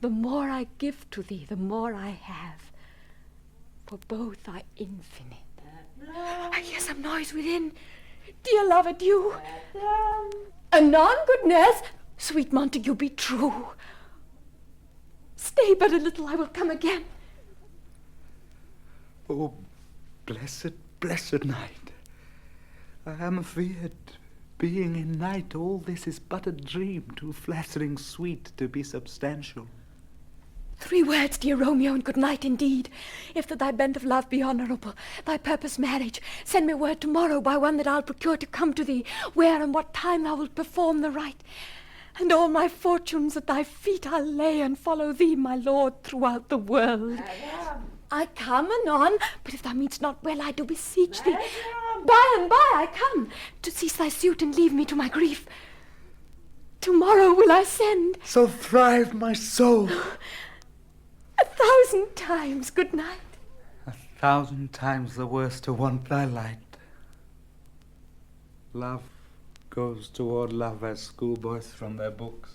The more I give to thee, the more I have. For both are infinite. I hear some noise within. Dear love, adieu. Anon, good nurse. Sweet Montague, be true. Stay but a little, I will come again. Oh, blessed, blessed night. I am afeard, being in night, all this is but a dream, too flattering sweet to be substantial. 3 words, dear Romeo, and good night indeed. If that thy bent of love be honourable, thy purpose marriage, send me word tomorrow by one that I'll procure to come to thee, where and what time thou wilt perform the rite. And all my fortunes at thy feet I'll lay, and follow thee, my lord, throughout the world. I come anon, but if thou mean'st not well, I do beseech thee. By and by I come, to cease thy suit and leave me to my grief. Tomorrow will I send. So thrive my soul. 1,000 times good night. 1,000 times the worse to want thy light. Love goes toward love as schoolboys from their books,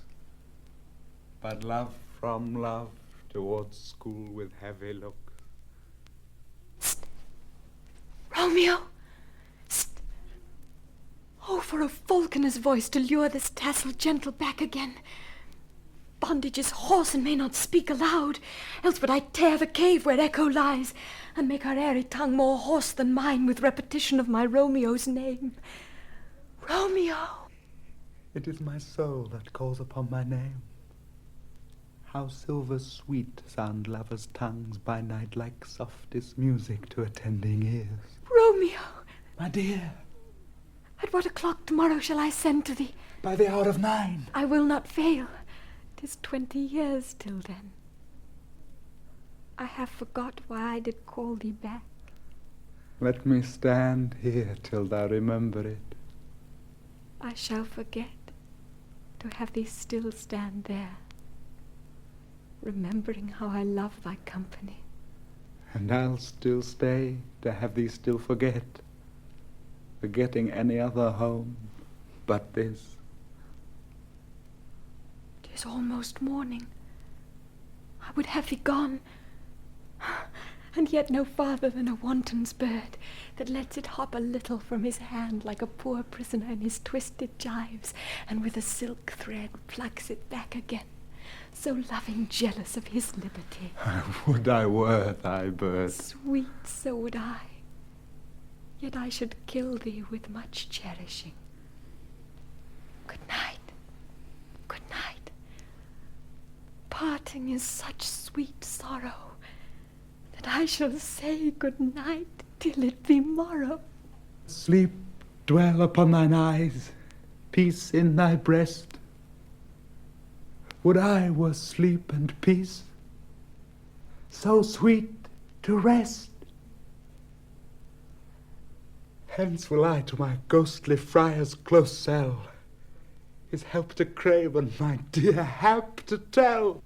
but love from love towards school with heavy looks. Psst. Romeo! Psst. Oh, for a falconer's voice to lure this tasseled gentle back again. Bondage is hoarse and may not speak aloud, else would I tear the cave where echo lies, and make her airy tongue more hoarse than mine with repetition of my Romeo's name. Romeo! It is my soul that calls upon my name. How silver sweet sound lovers' tongues by night, like softest music to attending ears. Romeo! My dear! At what o'clock tomorrow shall I send to thee? By the hour of 9. I will not fail. 'Tis 20 years till then. I have forgot why I did call thee back. Let me stand here till thou remember it. I shall forget to have thee still stand there, remembering how I love thy company. And I'll still stay to have thee still forget, forgetting any other home but this. 'Tis almost morning. I would have thee gone, and yet no farther than a wanton's bird that lets it hop a little from his hand like a poor prisoner in his twisted gyves, and with a silk thread plucks it back again, so loving jealous of his liberty. Would I were thy bird. Sweet, so would I. Yet I should kill thee with much cherishing. Good night. Good night. Parting is such sweet sorrow that I shall say good night till it be morrow. Sleep dwell upon thine eyes, peace in thy breast. Would I were sleep and peace, so sweet to rest. Hence will I to my ghostly friar's close cell, his help to crave and my dear hap to tell.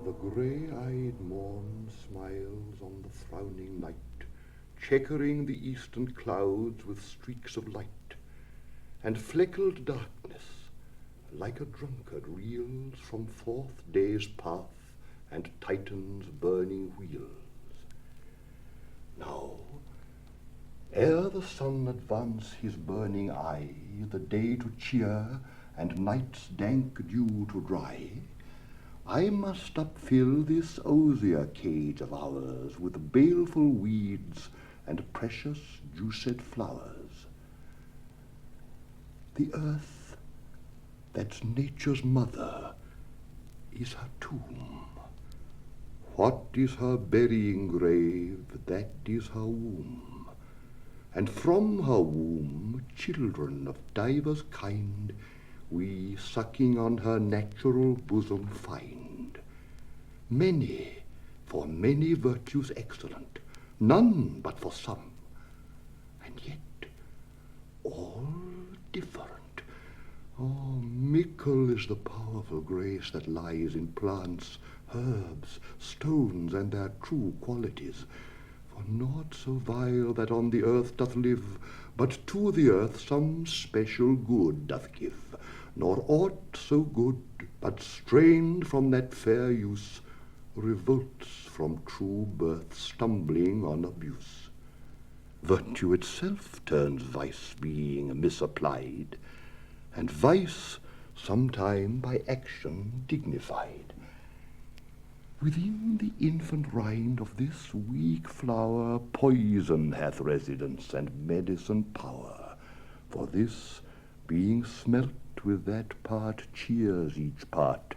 The grey-eyed morn smiles on the frowning night, checkering the eastern clouds with streaks of light, and fleckled darkness, like a drunkard, reels from forth day's path and Titan's burning wheels. Now, ere the sun advance his burning eye, the day to cheer and night's dank dew to dry, I must upfill this osier cage of ours with baleful weeds and precious juiced flowers. The earth, that's nature's mother, is her tomb. What is her burying grave, that is her womb. And from her womb children of divers kind we sucking on her natural bosom find. Many, for many virtues excellent, none but for some, and yet all different. Oh, mickle is the powerful grace that lies in plants, herbs, stones, and their true qualities. For naught so vile that on the earth doth live, but to the earth some special good doth give, nor aught so good, but strained from that fair use, revolts from true birth, stumbling on abuse. Virtue itself turns vice, being misapplied, and vice sometime by action dignified. Within the infant rind of this weak flower poison hath residence and medicine power, for this, being smelt with that part, cheers each part,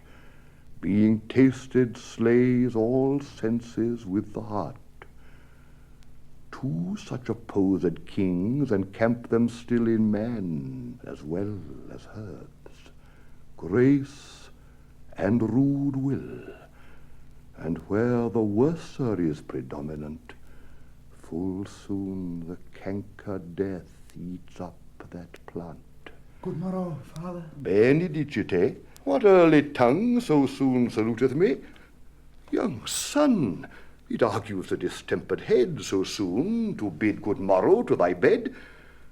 being tasted slays all senses with the heart. Two such opposed kings encamp them still in man as well as herbs, grace and rude will, and where the worser is predominant, full soon the canker death eats up that plant. Good morrow, father. Benedicite, what early tongue so soon saluteth me? Young son, it argues a distempered head so soon to bid good morrow to thy bed.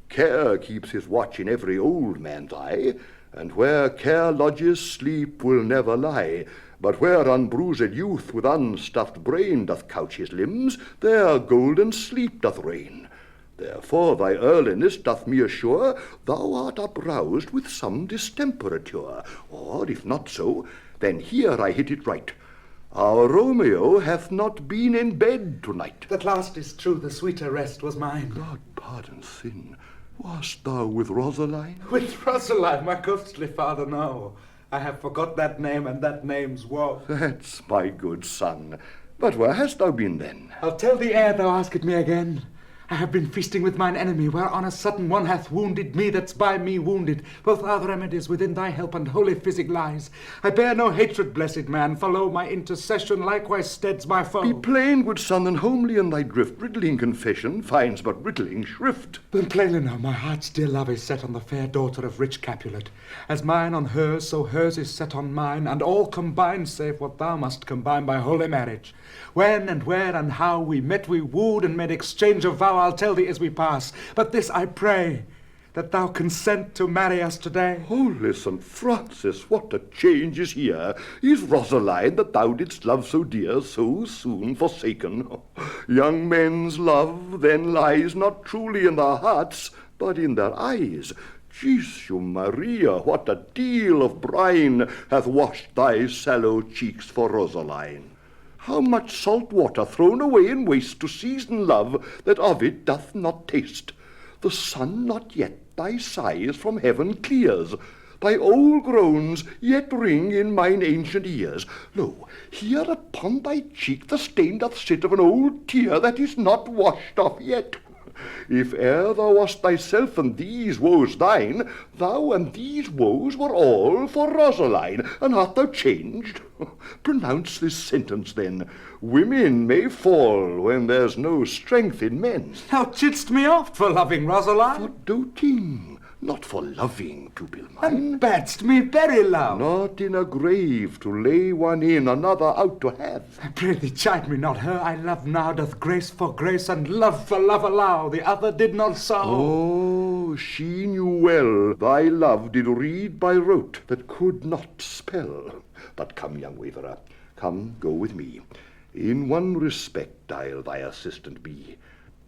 Care keeps his watch in every old man's eye, and where care lodges, sleep will never lie. But where unbruised youth with unstuffed brain doth couch his limbs, there golden sleep doth reign. Therefore thy earliness doth me assure thou art uproused with some distemperature, or if not so, then here I hit it right. Our Romeo hath not been in bed tonight. That last is true, the sweeter rest was mine. God pardon sin. Wast thou with Rosaline? With Rosaline, my ghostly father, no. I have forgot that name and that name's woe. That's my good son. But where hast thou been then? I'll tell thee ere thou ask it me again. I have been feasting with mine enemy, where on a sudden one hath wounded me that's by me wounded. Both our remedies within thy help and holy physic lies. I bear no hatred, blessed man, for lo, my intercession likewise steads my foe. Be plain, good son, and homely in thy drift. Riddling confession finds but riddling shrift. Then plainly now, my heart's dear love is set on the fair daughter of rich Capulet. As mine on hers, so hers is set on mine, and all combined save what thou must combine by holy marriage. When and where and how we met, we wooed and made exchange of vow, I'll tell thee as we pass. But this I pray, that thou consent to marry us today. Holy St. Francis, what a change is here! Is Rosaline, that thou didst love so dear, so soon forsaken? Young men's love then lies not truly in their hearts, but in their eyes. Jesu Maria, what a deal of brine hath washed thy sallow cheeks for Rosaline! How much salt water thrown away in waste to season love that of it doth not taste! The sun not yet thy sighs from heaven clears, thy old groans yet ring in mine ancient ears. Lo, here upon thy cheek the stain doth sit of an old tear that is not washed off yet. If e'er thou wast thyself and these woes thine, thou and these woes were all for Rosaline, and art thou changed? Pronounce this sentence then: women may fall when there's no strength in men. Thou chidst me oft for loving Rosaline. For doting, Not for loving, pupil mine. And badst me bury, love. Not in a grave to lay one in, another out to have. I pray thee chide me not. Her I love now doth grace for grace and love for love allow. The other did not so. Oh, she knew well thy love did read by rote that could not spell. But come, young waverer, come, go with me. In one respect I'll thy assistant be.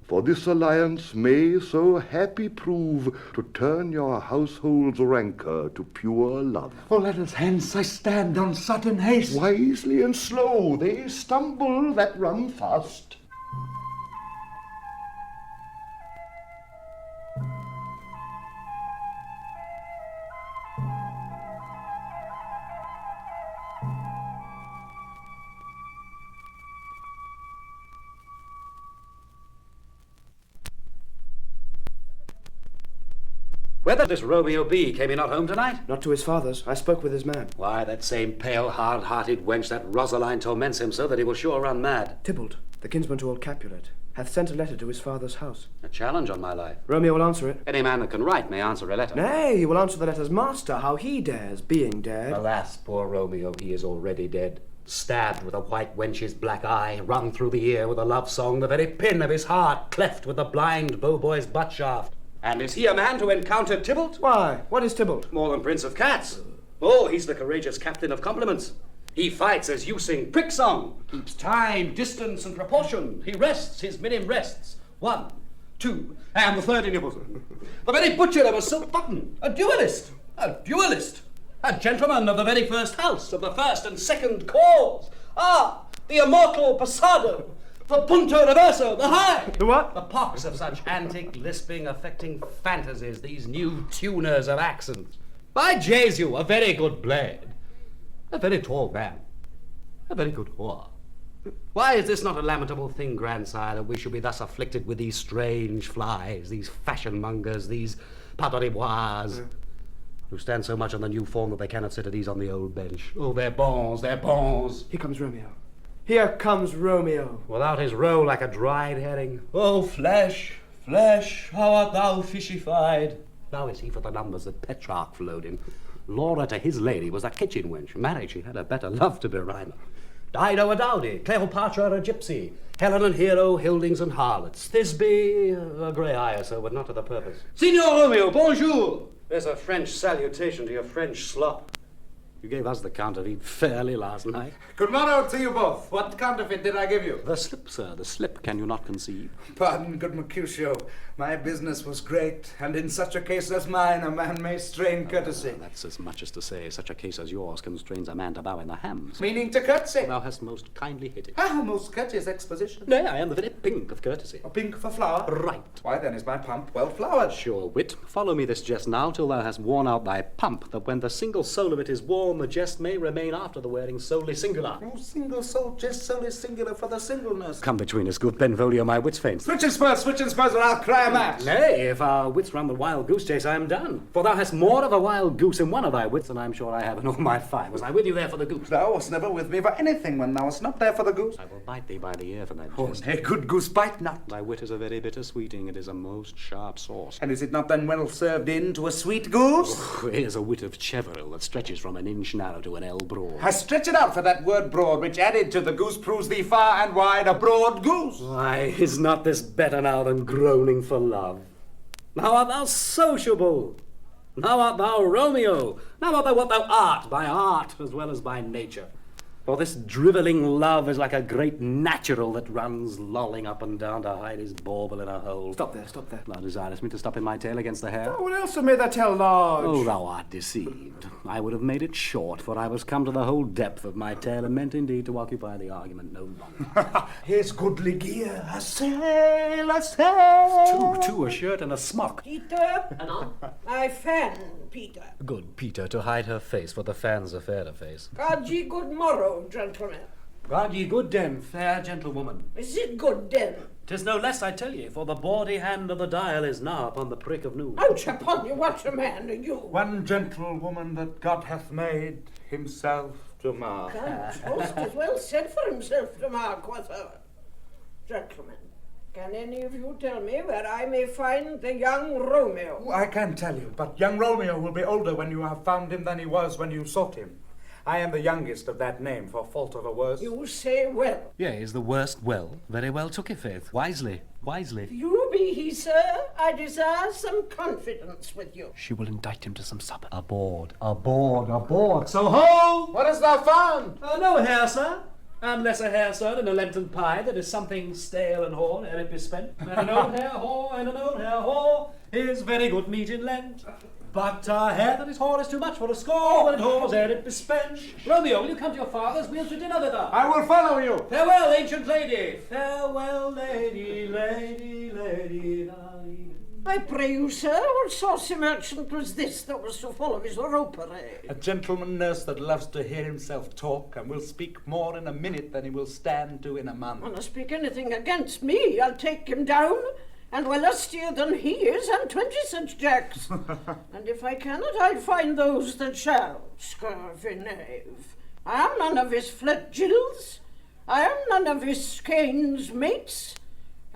For this alliance may so happy prove to turn your household's rancor to pure love. Oh, let us hence, I stand on sudden haste. Wisely and slow, they stumble that run fast. Whether this Romeo be, came he not home tonight? Not to his father's. I spoke with his man. Why, that same pale, hard-hearted wench, that Rosaline, torments him so that he will sure run mad. Tybalt, the kinsman to old Capulet, hath sent a letter to his father's house. A challenge on my life. Romeo will answer it. Any man that can write may answer a letter. Nay, he will answer the letter's master, how he dares, being dared. Alas, poor Romeo, he is already dead. Stabbed with a white wench's black eye, wrung through the ear with a love song, the very pin of his heart cleft with the blind bow-boy's butt shaft. And is he a man to encounter Tybalt? Why, what is Tybalt? More than Prince of Cats. Oh, he's the courageous captain of compliments. He fights as you sing prick song, keeps time, distance, and proportion. He rests, his minim rests. 1, 2, and the third in your bosom. The very butcher of a silk button. A duellist. A duellist. A gentleman of the very first house, of the first and second cause. Ah, the immortal passado. The punto reverso, the high. The what? The pox of such antic, lisping, affecting fantasies, these new tuners of accents. By Jesu, a very good blade. A very tall man. A very good whore. Why is this not a lamentable thing, grandsire, that we should be thus afflicted with these strange flies, these fashion-mongers, these patoribois, who stand so much on the new form that they cannot sit at ease on the old bench? Oh, they're bons, they're bons. Here comes Romeo. Here comes Romeo. Without his roe like a dried herring. Oh, flesh, flesh, how art thou fishified? Now is he for the numbers that Petrarch flowed in. Laura to his lady was a kitchen wench. Married, she had a better love to berhyme. Dido a dowdy, Cleopatra a gypsy, Helen and Hero, Hildings and harlots, Thisbe a grey-eye or so, but not to the purpose. Signor Romeo, bonjour! There's a French salutation to your French slop. You gave us the counterfeit fairly last night. Good morrow to you both. What counterfeit did I give you? The slip, sir, the slip. Can you not conceive? Pardon, good Mercutio. My business was great, and in such a case as mine, a man may strain courtesy. That's as much as to say, such a case as yours constrains a man to bow in the hams. Meaning to courtesy. Thou hast most kindly hit it. Ah, most courteous exposition. Nay, I am the very pink of courtesy. A pink for flower? Right. Why then is my pump well flowered? Sure wit. Follow me this jest now till thou hast worn out thy pump, that when the single soul of it is worn, the jest may remain after the wearing solely singular. Oh, single soul, just solely singular for the singleness. Come between us, good Benvolio, my wits faint. Switch and spurs, or I'll cry a match. Nay, if our wits run with wild goose chase, I am done. For thou hast more of a wild goose in one of thy wits than I am sure I have in all my 5. Was I with you there for the goose? Thou wast never with me for anything when thou wast not there for the goose. I will bite thee by the ear for that Oh, jest. nay, good goose, bite not. Thy wit is a very bitter sweeting, it is a most sharp sauce. And is it not then well served in to a sweet goose? Oh, here's a wit of Cheveril that stretches from an inch narrow to an ell broad. I stretch it out for that word broad, which added to the goose proves thee far and wide a broad goose. Why, is not this better now than groaning for love? Now art thou sociable. Now art thou Romeo. Now art thou what thou art, by art as well as by nature. For this drivelling love is like a great natural that runs lolling up and down to hide his bauble in a hole. Stop there, stop there. Thou desirest me to stop in my tale against the hair? Oh, what else made that tale large? Oh, thou art deceived. I would have made it short, for I was come to the whole depth of my tale, and meant indeed to occupy the argument no longer. Here's goodly gear, a sail, a sail. Two, a shirt and a smock. Peter, my fan, Peter. Good Peter, to hide her face, for the fan's a fairer face. God ye good morrow, gentlemen. God ye good den, fair gentlewoman. Is it good den? 'Tis no less, I tell ye, for the bawdy hand of the dial is now upon the prick of noon. Ouch upon you, what a man are you? One gentlewoman that God hath made himself to mar. Host is well said for himself to mar, quotha. Gentlemen, Can any of you tell me where I may find the young Romeo? I can tell you, but young Romeo will be older when you have found him than he was when you sought him. I am the youngest of that name, for fault of a worse. You say well. Yea, is the worst well? Very well took it, faith. Wisely, wisely. If you be he, sir, I desire some confidence with you. She will indict him to some supper. Aboard, aboard, aboard. So ho! What hast thou found? No hare, sir. And less a hare, sir, than a Lenten pie that is something stale and hoar ere it be spent. And an old hare whore, and an old hare whore is very good meat in Lent. But a hare that is hoar is too much for a score when it whores ere it be spent. Romeo, will you come to your father's? We'll to dinner thither. I will follow you. Farewell, ancient lady. Farewell, lady, lady, lady. I pray you, sir, what saucy merchant was this that was so full of his ropery? A gentleman nurse that loves to hear himself talk, and will speak more in a minute than he will stand to in a month. When I speak anything against me, I'll take him down, and we're lustier than he is, and 20 such jacks. And if I cannot, I'll find those that shall. Scurvy knave. I am none of his fledgils. I am none of his Cain's mates.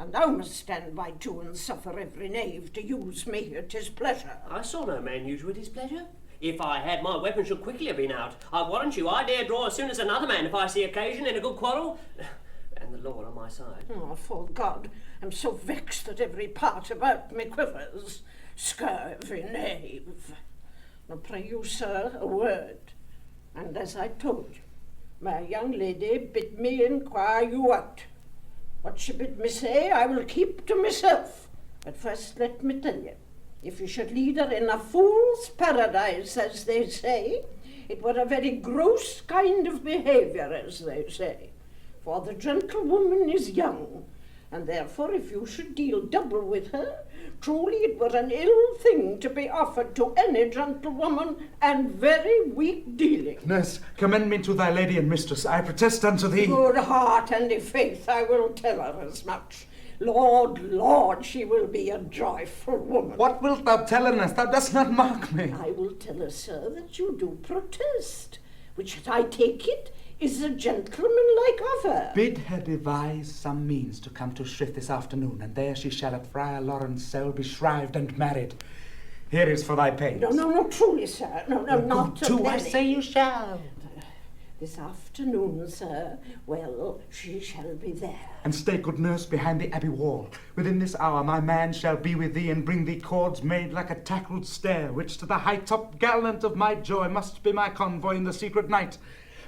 And thou must stand by too and suffer every knave to use me at his pleasure. I saw no man use you at his pleasure. If I had, my weapon should quickly have been out. I warrant you, I dare draw as soon as another man if I see occasion in a good quarrel. And the Lord on my side. Oh, 'fore God, I'm so vexed that every part about me quivers. Scurvy knave. Now pray you, sir, a word. And as I told you, my young lady bid me inquire you out. What she bid me say, I will keep to myself. But first let me tell you, if you should lead her in a fool's paradise, as they say, it were a very gross kind of behaviour, as they say. For the gentlewoman is young, and therefore if you should deal double with her, truly it were an ill thing to be offered to any gentlewoman, and very weak dealing. Nurse, commend me to thy lady and mistress. I protest unto thee. Good heart and i' faith, I will tell her as much. Lord, Lord, she will be a joyful woman. What wilt thou tell her, nurse? Thou dost not mock me. I will tell her, sir, that you do protest, which, I take it, is a gentleman-like offer. Bid her devise some means to come to Shrif this afternoon, and there she shall at Friar Lawrence' cell be shrived and married. Here is for thy pains. No, truly, sir. No, not too, a I penny. say you shall. This afternoon, sir, well, she shall be there. And stay, good nurse, behind the abbey wall. Within this hour my man shall be with thee, and bring thee cords made like a tackled stair, which to the high-top gallant of my joy must be my convoy in the secret night.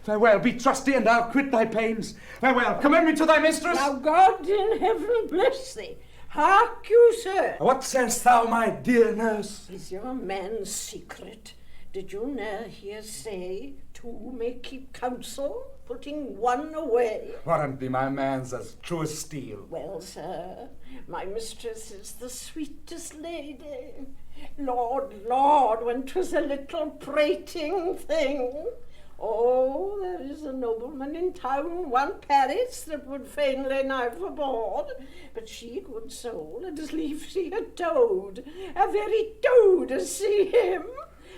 Farewell, be trusty, and I'll quit thy pains. Farewell, commend me to thy mistress. Now God in heaven bless thee. Hark you, sir. What sayest thou, my dear nurse? Is your man's secret? Did you ne'er hear say, two may keep counsel, putting one away? Warrant thee, my man's as true as steel. Well, sir, my mistress is the sweetest lady. Lord, when 'twas a little prating thing. Oh, there is a nobleman in town, one Paris, that would fain lay knife aboard. But she, good soul, had as lief see a toad, a very toad to see him.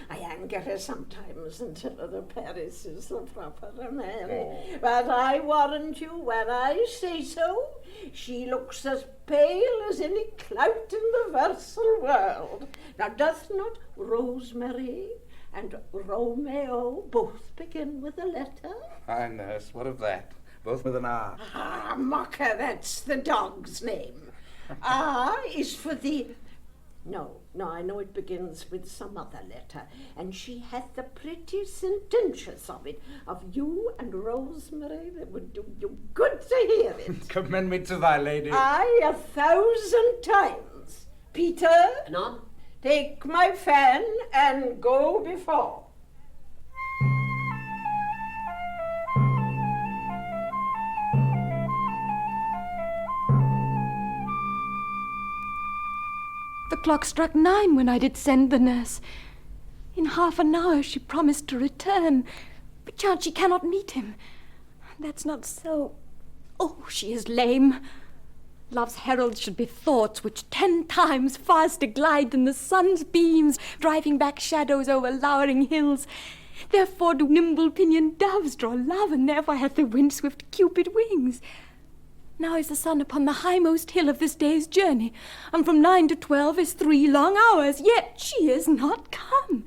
I anger her sometimes and tell her the Paris is the proper man. Oh. But I warrant you, when I say so, she looks as pale as any clout in the versal world. Now doth not Rosemary and Romeo both begin with a letter? Aye, nurse, what of that? Both with an R. Ah, mocker, that's the dog's name. R is for the... No, I know it begins with some other letter, and she hath the pretty sententious of it, of you and Rosemary, that would do you good to hear it. Commend me to thy lady. Aye, 1,000 times. Peter, Anon? take my fan and go before. The clock struck 9 when I did send the nurse. In half an hour she promised to return. Perchance she cannot meet him. That's not so. Oh, she is lame. Love's heralds should be thoughts which 10 times faster glide than the sun's beams, driving back shadows over lowering hills. Therefore do nimble pinioned doves draw love, and therefore hath the wind-swift Cupid wings. Now is the sun upon the highmost hill of this day's journey, and from 9 to 12 is 3 long hours, yet she is not come.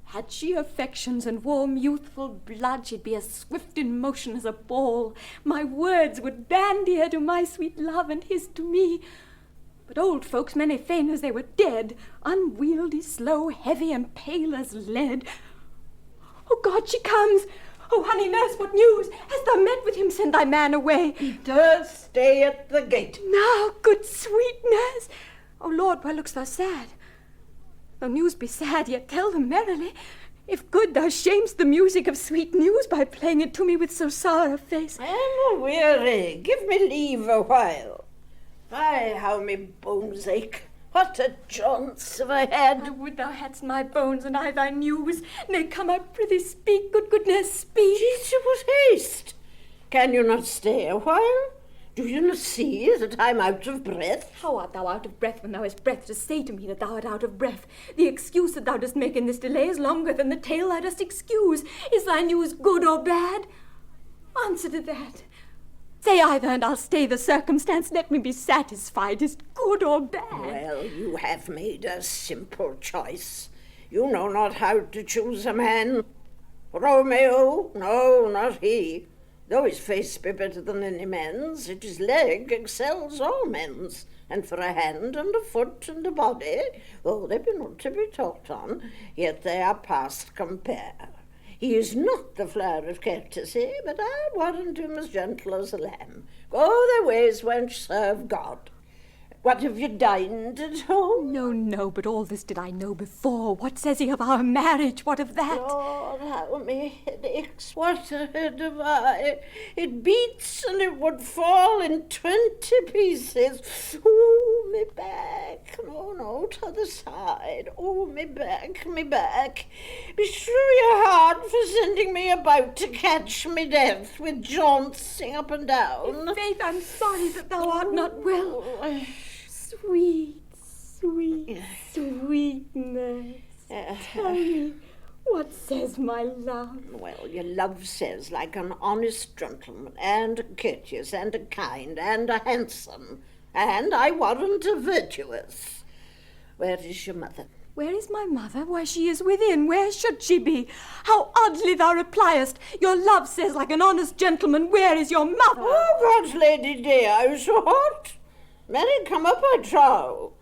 Had she affections and warm youthful blood, she'd be as swift in motion as a ball. My words would bandy her to my sweet love, and his to me. But old folks, many fain as they were dead, unwieldy, slow, heavy, and pale as lead. Oh God, she comes! Oh, honey nurse, what news? Hast thou met with him? Send thy man away. He does stay at the gate. Now, good sweet nurse. Oh Lord, why look'st thou sad? Though news be sad, yet tell them merrily. If good, thou shamest the music of sweet news by playing it to me with so sour a face. I'm weary. Give me leave a while. Fie, how me bones ache. What a jaunts have I had. I would thou hadst my bones, and I thy news. Nay, come, I prithee, speak, good nurse, speak. Jesus, what haste! Can you not stay a while? Do you not see that I'm out of breath? How art thou out of breath when thou hast breath to say to me that thou art out of breath? The excuse that thou dost make in this delay is longer than the tale thou dost excuse. Is thy news good or bad? Answer to that. Say either, and I'll stay the circumstance. Let me be satisfied. Is good or bad? Well, you have made a simple choice. You know not how to choose a man. Romeo, no, not he. Though his face be better than any man's, yet his leg excels all men's. And for a hand and a foot and a body, though they be not to be talked on, yet they are past compare. He is not the flower of courtesy, but I warrant him as gentle as a lamb. Go their ways, wench, serve God. What, have you dined at home? No, but all this did I know before. What says he of our marriage? What of that? Lord, how me head aches. What a head have I. It beats and it would fall in 20 pieces. Oh, me back. No, t'other side. Oh, me back. Be sure you're hard for sending me about to catch me death with jauncing up and down. In faith, I'm sorry that thou art not well. Sweet nurse. Tell me, what says my love? Well, your love says, like an honest gentleman, and a courteous, and a kind, and a handsome, and I warrant a virtuous. Where is your mother? Where is my mother? Why, she is within. Where should she be? How oddly thou repliest. Your love says, like an honest gentleman, where is your mother? Oh, God's lady dear, are you so hot? Mary, come up, I trow.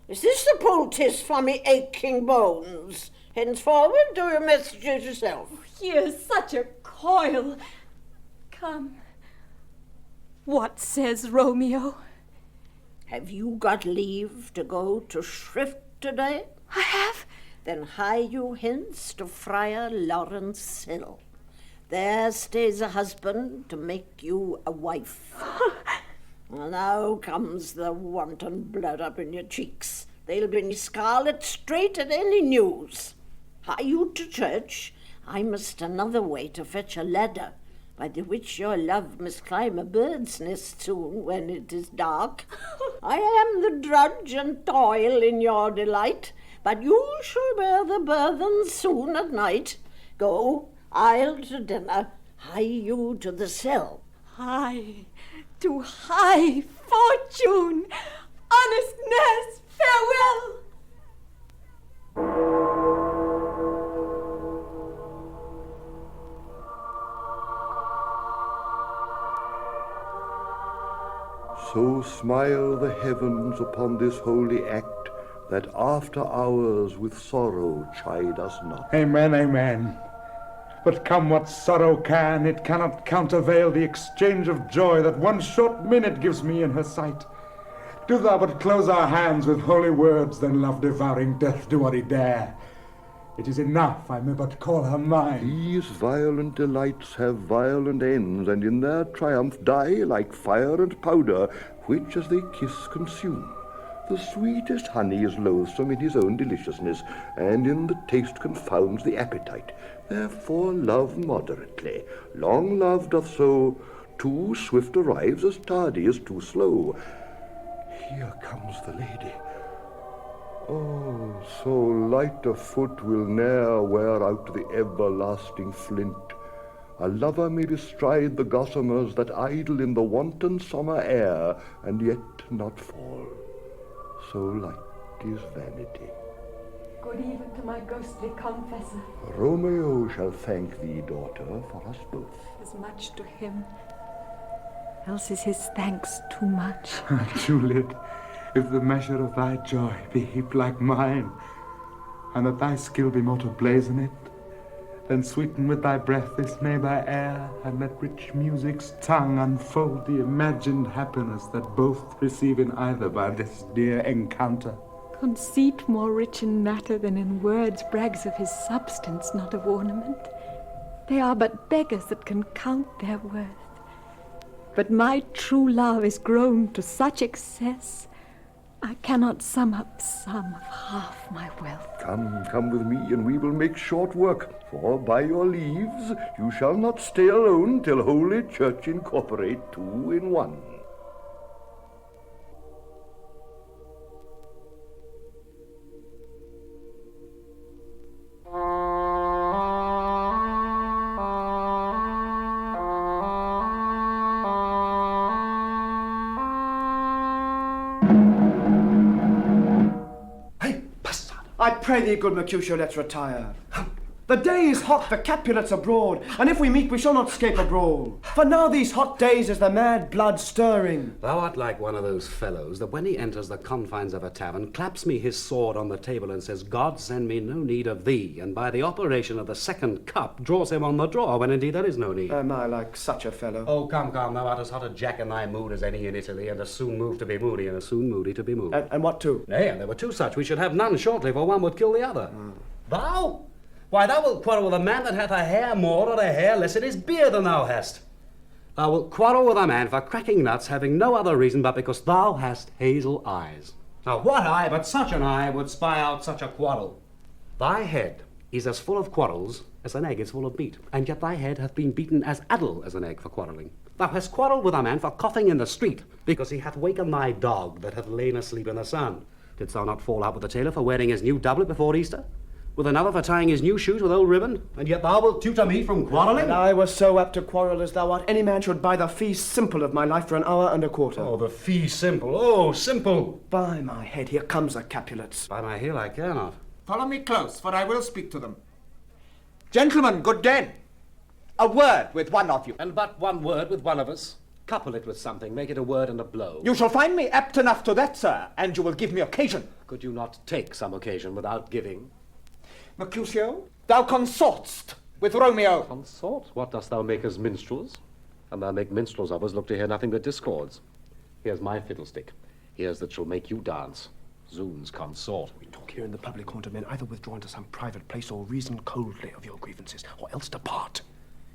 Is this the poultice for me aching bones? Henceforward, do your messages yourself. Here's such a coil. Come. What says Romeo? Have you got leave to go to shrift today? I have. Then hie you hence to Friar Lawrence Hill. There stays a husband to make you a wife. Well, now comes the wanton blood up in your cheeks. They'll be scarlet straight at any news. Hie you to church? I must another way to fetch a ladder, by the which your love must climb a bird's nest soon when it is dark. I am the drudge and toil in your delight, but you shall bear the burthen soon at night. Go, I'll to dinner, hie you to the cell. Hie to high fortune. Honest nurse, farewell. So smile the heavens upon this holy act, that after hours with sorrow chide us not. Amen, amen. But come what sorrow can, it cannot countervail the exchange of joy that one short minute gives me in her sight. Do thou but close our hands with holy words, then love-devouring death do what he dare. It is enough I may but call her mine. These violent delights have violent ends, and in their triumph die like fire and powder, which as they kiss consume. The sweetest honey is loathsome in his own deliciousness, and in the taste confounds the appetite. Therefore love moderately. Long love doth so, too swift arrives as tardy is too slow. Here comes the lady. Oh, so light a foot will ne'er wear out the everlasting flint. A lover may bestride the gossamers that idle in the wanton summer air, and yet not fall. So light is vanity. Good even to my ghostly confessor. Romeo shall thank thee, daughter, for us both. As much to him, else is his thanks too much. Juliet, if the measure of thy joy be heaped like mine, and that thy skill be more to blazon it, then sweeten with thy breath this neighbour air, and let rich music's tongue unfold the imagined happiness that both receive in either by this dear encounter. Conceit more rich in matter than in words brags of his substance, not of ornament. They are but beggars that can count their worth. But my true love is grown to such excess, I cannot sum up sum of half my wealth. Come with me, and we will make short work, for by your leaves you shall not stay alone till Holy Church incorporate two in one. I pray thee, good Mercutio, let's retire. The day is hot, the Capulets abroad, and if we meet, we shall not scape a brawl. For now these hot days is the mad blood stirring. Thou art like one of those fellows that when he enters the confines of a tavern, claps me his sword on the table and says, God send me no need of thee, and by the operation of the second cup draws him on the draw, when indeed there is no need. Am I like such a fellow? Oh, come, thou art as hot a jack in thy mood as any in Italy, and as soon moved to be moody, and as soon moody to be moved. And what two? Nay, and there were two such. We should have none shortly, for one would kill the other. Thou? Why, thou wilt quarrel with a man that hath a hair more or a hair less in his beard than thou hast. Thou wilt quarrel with a man for cracking nuts, having no other reason but because thou hast hazel eyes. Now, what eye but such an eye would spy out such a quarrel? Thy head is as full of quarrels as an egg is full of meat, and yet thy head hath been beaten as addle as an egg for quarrelling. Thou hast quarrelled with a man for coughing in the street, because he hath wakened thy dog that hath lain asleep in the sun. Didst thou not fall out with the tailor for wearing his new doublet before Easter? With another for tying his new shoes with old ribbon, and yet thou wilt tutor me from quarrelling? And I was so apt to quarrel as thou art, any man should buy the fee simple of my life for an hour and a quarter. Oh, the fee simple, oh, simple! By my head, here comes the Capulets. By my heel, I care not. Follow me close, for I will speak to them. Gentlemen, good den. A word with one of you. And but one word with one of us. Couple it with something, make it a word and a blow. You shall find me apt enough to that, sir, and you will give me occasion. Could you not take some occasion without giving? Mercutio, thou consortst with Romeo. Consort? What dost thou make us minstrels? And thou make minstrels of us look to hear nothing but discords. Here's my fiddlestick. Here's that shall make you dance. Zounds, consort. We talk here in the public haunt of men, either withdraw into some private place or reason coldly of your grievances, or else depart.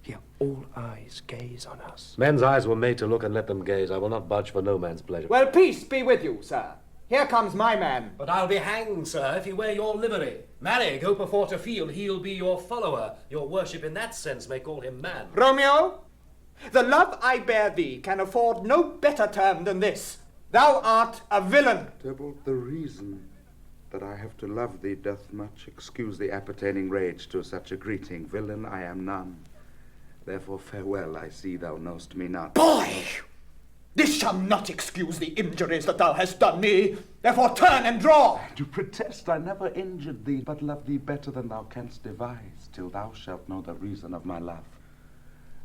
Here, all eyes gaze on us. Men's eyes were made to look, and let them gaze. I will not budge for no man's pleasure. Well, peace be with you, sir. Here comes my man. But I'll be hanged, sir, if you wear your livery. Marry, go before to field, he'll be your follower. Your worship in that sense may call him man. Romeo, the love I bear thee can afford no better term than this. Thou art a villain. Tybalt, the reason that I have to love thee doth much excuse the appertaining rage to such a greeting. Villain, I am none. Therefore farewell, I see thou know'st me not. Boy! This shall not excuse the injuries that thou hast done me. Therefore turn and draw. I do protest I never injured thee, but love thee better than thou canst devise, till thou shalt know the reason of my love.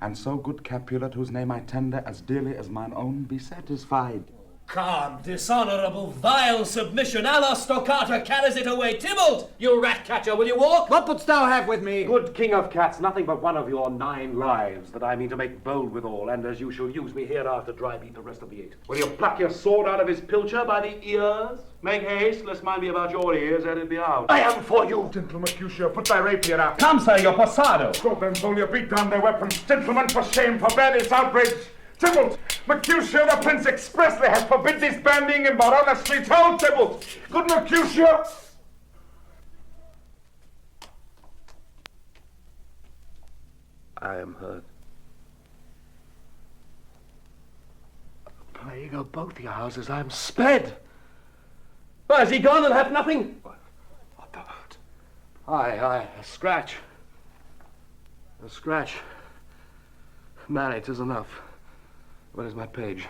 And so, good Capulet, whose name I tender as dearly as mine own, be satisfied. Calm, dishonourable, vile submission. Alas, Stoccata carries it away. Tybalt, you rat-catcher, will you walk? What wouldst thou have with me? Good king of cats, nothing but one of your 9 lives that I mean to make bold withal, and as you shall use me hereafter, drive eat the rest of the 8. Will you pluck your sword out of his pilcher by the ears? Make haste, lest mine be about your ears, and it be out. I am for you, gentle Mercutio. Put thy rapier up. Come, sir, your passado. So then, Zolia, beat down their weapons. Gentlemen, for shame, forbear this outrage. Tybalt, Mercutio, the prince expressly has forbid this bandying in Verona streets. Hold, Tybalt! Good Mercutio! I am hurt. Plague of both your houses, I am sped. Why, is he gone and hath nothing? What thou hurt? Aye, a scratch. A scratch. Marry, 'tis enough. Where is my page?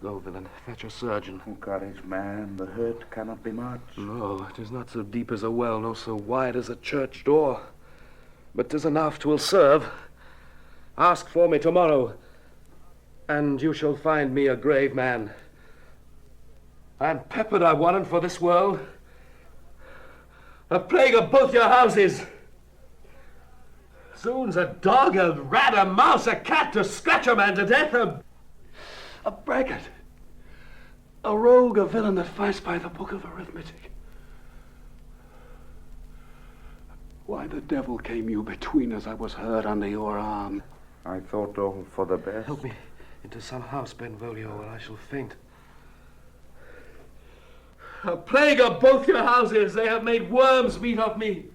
Go, villain, fetch a surgeon. Courage, man, the hurt cannot be much. No, it is not so deep as a well, nor so wide as a church door. But 'tis enough, 'twill serve. Ask for me tomorrow, and you shall find me a grave man. I am peppered, I warrant, for this world. A plague of both your houses. Soon's a dog, a rat, a mouse, a cat to scratch a man to death, a braggart, a rogue, a villain that fights by the book of arithmetic. Why the devil came you between as I was hurt under your arm? I thought all for the best. Help me into some house, Benvolio, or I shall faint. A plague of both your houses, they have made worms meat of me.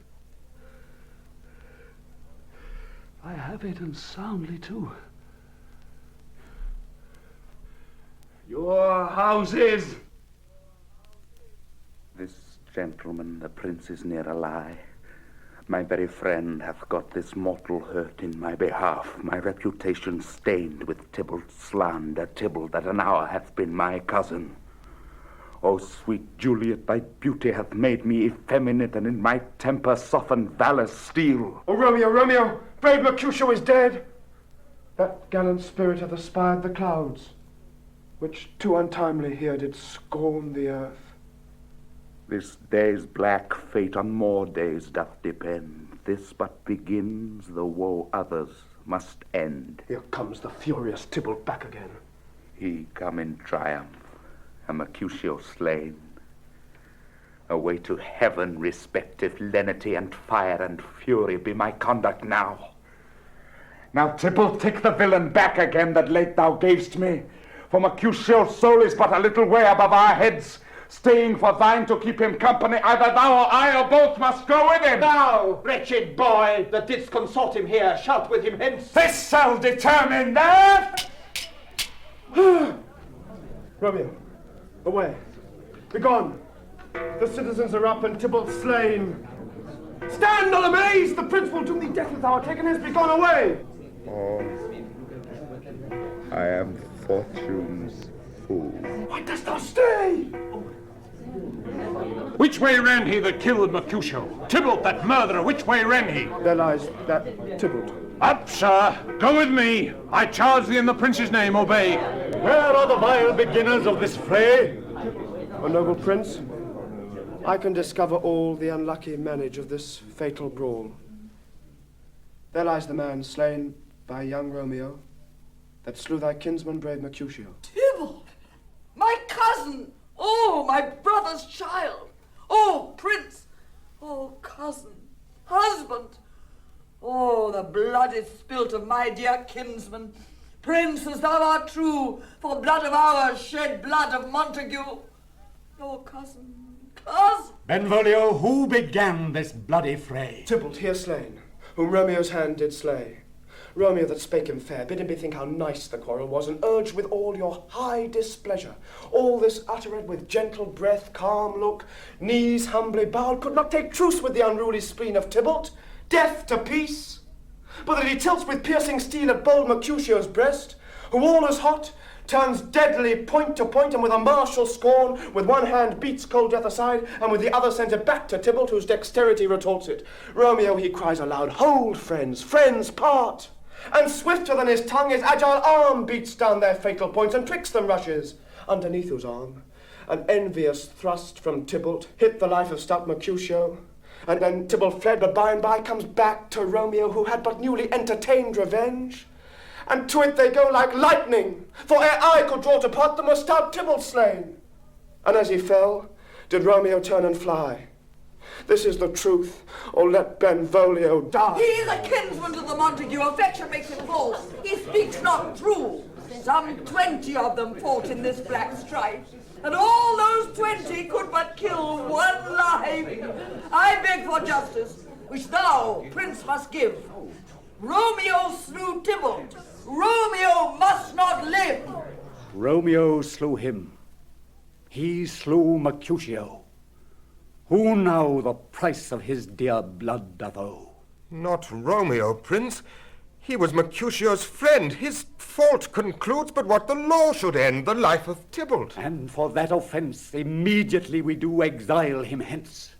I have eaten soundly, too. Your houses! This gentleman, the prince, is near a lie. My very friend hath got this mortal hurt in my behalf, my reputation stained with Tybalt's slander, Tybalt that an hour hath been my cousin. O sweet Juliet, thy beauty hath made me effeminate, and in my temper softened valor's steel. Oh, Romeo, Romeo, brave Mercutio is dead. That gallant spirit hath aspired the clouds, which too untimely here did scorn the earth. This day's black fate on more days doth depend. This but begins, the woe others must end. Here comes the furious Tybalt back again. He come in triumph, a Mercutio slain. Away to heaven, respective lenity and fire and fury be my conduct now. Now, Tybalt, take the villain back again that late thou gavest me. For Mercutio's soul is but a little way above our heads, staying for thine to keep him company. Either thou or I or both must go with him. Thou, wretched boy, that didst consort him here, shalt with him hence. This shall determine that. Romeo, away. Begone. The citizens are up and Tybalt slain. Stand not amazed! The prince will doom thee death if thou art taken hence. Begone away! Oh, I am fortune's fool. Why dost thou stay? Which way ran he that killed Mercutio? Tybalt, that murderer, which way ran he? There lies that Tybalt. Up, sir! Go with me! I charge thee in the prince's name, obey! Where are the vile beginners of this fray? O noble prince, I can discover all the unlucky manage of this fatal brawl. There lies the man slain by young Romeo that slew thy kinsman, brave Mercutio. Tybalt! My cousin! Oh, my brother's child! Oh, prince! Oh, cousin! Husband! Oh, the blood is spilt of my dear kinsman! Prince, as thou art true, for blood of ours shed blood of Montague! Oh, cousin! Cousin! Benvolio, who began this bloody fray? Tybalt here slain, whom Romeo's hand did slay. Romeo that spake him fair, bid him bethink how nice the quarrel was, and urged with all your high displeasure. All this uttered with gentle breath, calm look, knees humbly bowed, could not take truce with the unruly spleen of Tybalt, deaf to peace. But that he tilts with piercing steel at bold Mercutio's breast, who all is hot, turns deadly point to point, and with a martial scorn, with one hand beats cold death aside, and with the other sends it back to Tybalt, whose dexterity retorts it. Romeo, he cries aloud, hold, friends, friends, part! And swifter than his tongue, his agile arm beats down their fatal points, and twixt them rushes, underneath whose arm an envious thrust from Tybalt hit the life of stout Mercutio. And then Tybalt fled, but by and by comes back to Romeo, who had but newly entertained revenge. And to it they go like lightning, for ere I could draw to part them was stout Tybalt slain. And as he fell, did Romeo turn and fly. This is the truth, or let Benvolio die. He is a kinsman to the Montague, affection makes him false. He speaks not true. Some 20 of them fought in this black strife, and all those 20 could but kill one life. I beg for justice, which thou, prince, must give. Romeo slew Tybalt. Romeo must not live. Romeo slew him. He slew Mercutio. Who now the price of his dear blood doth owe? Not Romeo, prince. He was Mercutio's friend. His fault concludes but what the law should end, the life of Tybalt. And for that offence, immediately we do exile him hence.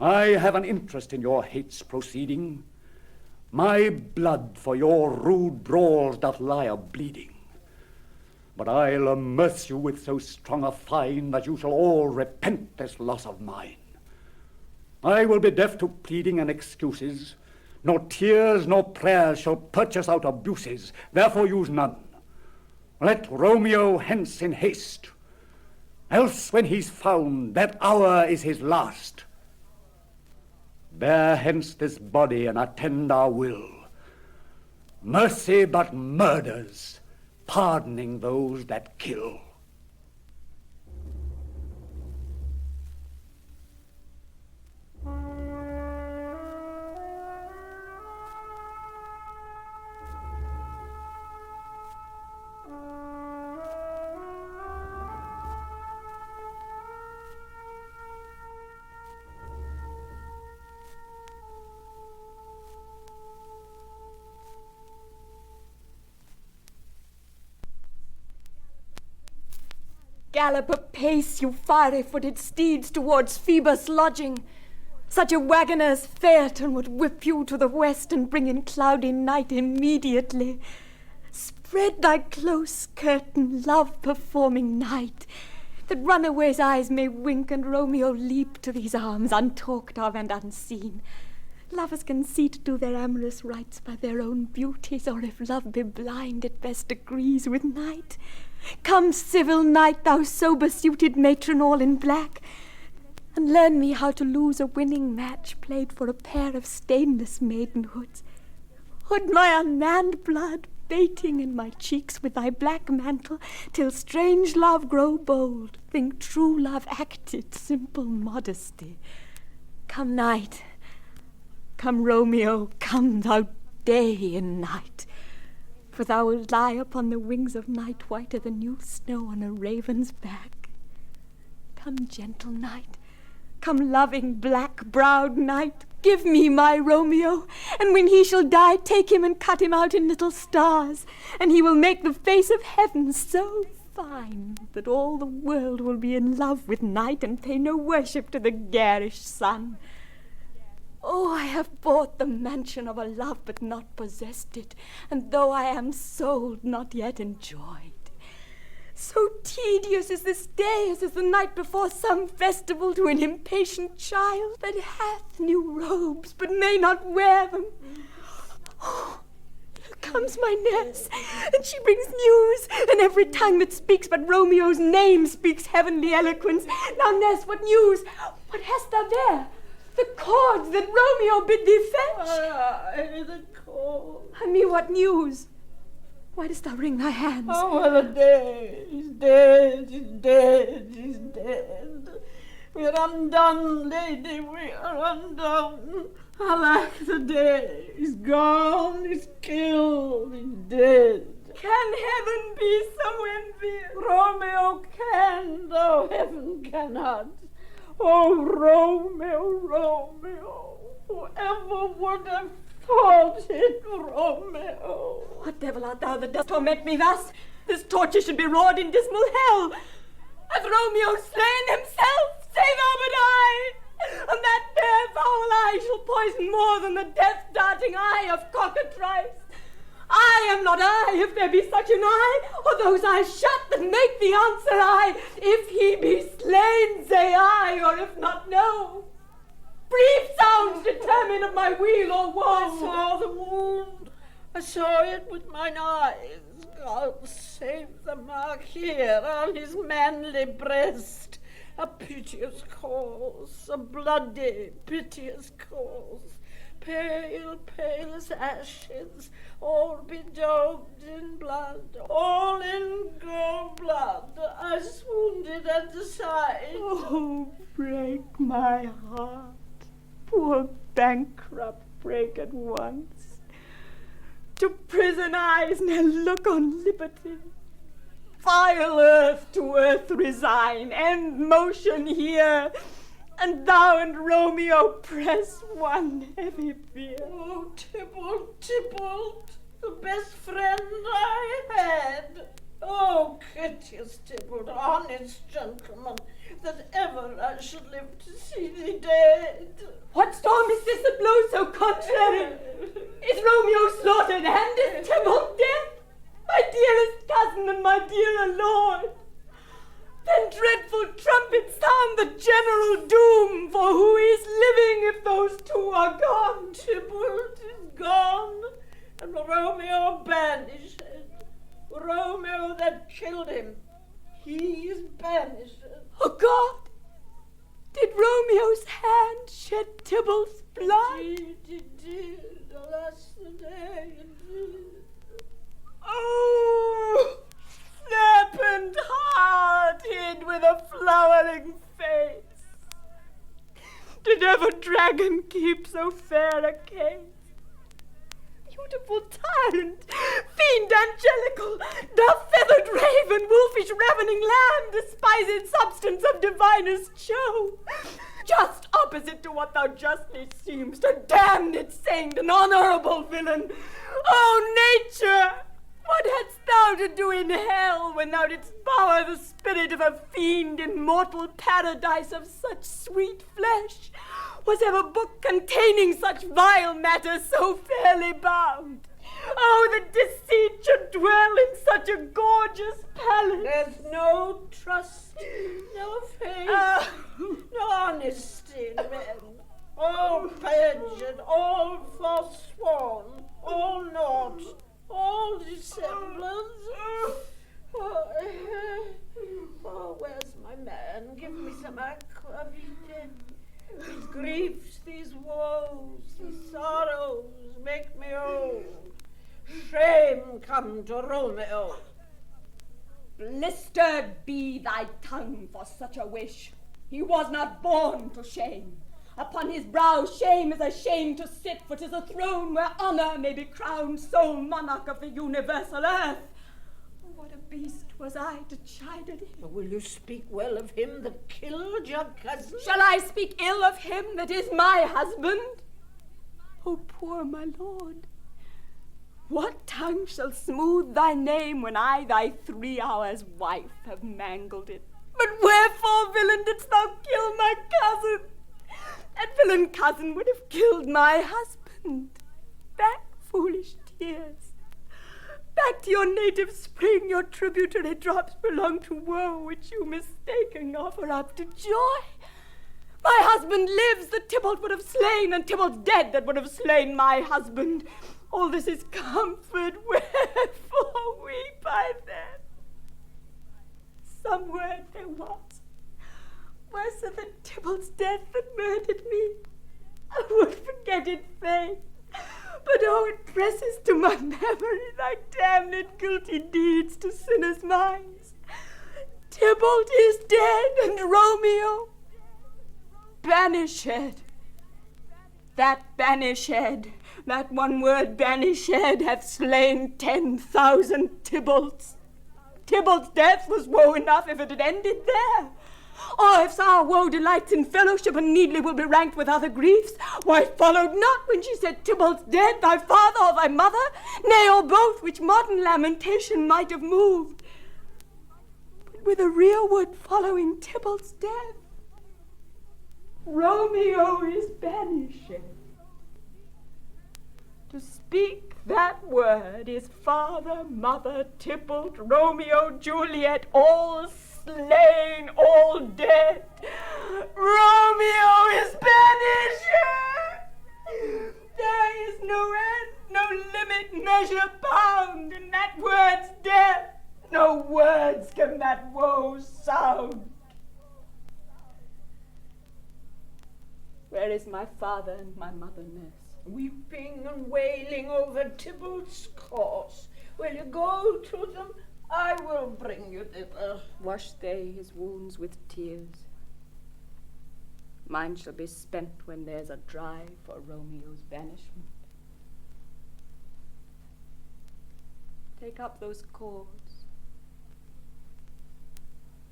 I have an interest in your hate's proceeding. My blood for your rude brawls doth lie a-bleeding. But I'll amerce you with so strong a fine that you shall all repent this loss of mine. I will be deaf to pleading and excuses. Nor tears nor prayers shall purchase out abuses, therefore use none. Let Romeo hence in haste, else when he's found, that hour is his last. Bear hence this body and attend our will. Mercy but murders, pardoning those that kill. Gallop apace, you fiery-footed steeds, towards Phoebus' lodging. Such a wagoner's phaeton would whip you to the west and bring in cloudy night immediately. Spread thy close curtain, love-performing night, that runaways' eyes may wink and Romeo leap to these arms, untalked of and unseen. Lovers can see to do their amorous rites by their own beauties, or if love be blind, it best agrees with night. Come, civil night, thou sober-suited matron all in black, and learn me how to lose a winning match played for a pair of stainless maidenhoods. Hood my unmanned blood, bating in my cheeks with thy black mantle, till strange love grow bold, think true love acted simple modesty. Come night, come Romeo, come thou day in night, for thou wilt lie upon the wings of night whiter than new snow on a raven's back. Come, gentle night, come, loving black-browed night, give me my Romeo, and when he shall die, take him and cut him out in little stars, and he will make the face of heaven so fine that all the world will be in love with night and pay no worship to the garish sun. Oh, I have bought the mansion of a love, but not possessed it, and though I am sold, not yet enjoyed. So tedious is this day as is the night before some festival to an impatient child that hath new robes, but may not wear them. Oh, here comes my nurse, and she brings news, and every tongue that speaks but Romeo's name speaks heavenly eloquence. Now, nurse, what news? What hast thou there? The cords that Romeo bid thee fetch. The cord. And me what news? Why dost thou wring thy hands? Oh, well, the day is dead, he's dead, he's dead. We're undone, lady, we are undone. Alack, the day is gone, he's killed, he's dead. Can heaven be so envious? Romeo can, though heaven cannot. Oh, Romeo, Romeo, whoever would have thought it, Romeo? What devil art thou that dost torment me thus? This torture should be roared in dismal hell. Hath Romeo slain himself? Say thou but I, and that fair foul eye shall poison more than the death-darting eye of cockatrice. I am not I, if there be such an eye, or those eyes shut that make the answer I. If he be slain, say I, or if not, no. Brief sounds determine of my weal or woe. I saw the wound. I saw it with mine eyes. God save the mark here on his manly breast. A piteous cause, a bloody, piteous cause. Pale, pale as ashes, all bedaubed in blood, all in gold blood. I swoonded at the sight. Oh, break my heart. Poor bankrupt, break at once. To prison eyes ne'er look on liberty. Vile earth to earth resign, end motion here, and thou and Romeo press one heavy bier. Oh, Tybalt, Tybalt, the best friend I had. Oh, courteous Tybalt, honest gentleman, that ever I should live to see thee dead. What storm is this that blows so contrary? Is Romeo slaughtered and is Tybalt dead? My dearest cousin and my dear lord. Then dreadful trumpets sound the general doom, for who is living if those two are gone? Tybalt is gone, and Romeo banished. Romeo that killed him, he is banished. Oh God! Did Romeo's hand shed Tybalt's blood? Indeed, alas the day, indeed. Oh, serpent-hearted with a flowering face, did ever dragon keep so fair a case? Beautiful tyrant, fiend angelical, thou feathered raven, wolfish ravening lamb, despised substance of divinest show, just opposite to what thou justly seemst, a damned saint, an honorable villain. O nature, what hadst thou to do in hell when thou didst bower the spirit of a fiend in mortal paradise of such sweet flesh? Was ever book containing such vile matter so fairly bound? Oh, the deceit should dwell in such a gorgeous palace. There's no trust, no faith, no honesty in men. All perjured, all forsworn, all naught, all dissemblance. Oh, where's my man? Give me some aquavitae. These griefs, these woes, these sorrows make me old. Shame come to Romeo. Blistered be thy tongue for such a wish. He was not born to shame. Upon his brow shame is a shame to sit, for 'tis a throne where honor may be crowned, sole monarch of the universal earth. What a beast was I to chide at him. Will you speak well of him that killed your cousin? Shall I speak ill of him that is my husband? Oh, poor my lord, what tongue shall smooth thy name when I, thy 3 hours' wife, have mangled it? But wherefore, villain, didst thou kill my cousin? That villain cousin would have killed my husband. Back, foolish tears. Back to your native spring, your tributary drops belong to woe, which you mistaken offer up to joy. My husband lives that Tybalt would have slain, and Tybalt's dead that would have slain my husband. All this is comfort, wherefore weep I then? Some word there was, worse than Tybalt's death that murdered me. I would forget it fain, but oh, it presses to my memory thy damned guilty deeds to sinners' minds. Tybalt is dead, and Romeo banished. That banished, that one word banished, hath slain 10,000 Tybalts. Tybalt's death was woe enough if it had ended there. Or if our woe delights in fellowship and needly will be ranked with other griefs, why followed not when she said Tybalt's dead thy father or thy mother, nay, or both, which modern lamentation might have moved, but with a rearward following Tybalt's death? Romeo is banished. To speak that word is father, mother, Tybalt, Romeo, Juliet, all slain, all dead. Romeo is banished. There is no end, no limit, measure bound in that word's death. No words can that woe sound. Where is my father and my mother, nurse? Weeping and wailing over Tybalt's corse. Will you go to them? I will bring you thither. Wash they his wounds with tears. Mine shall be spent when there's a dry for Romeo's banishment. Take up those cords.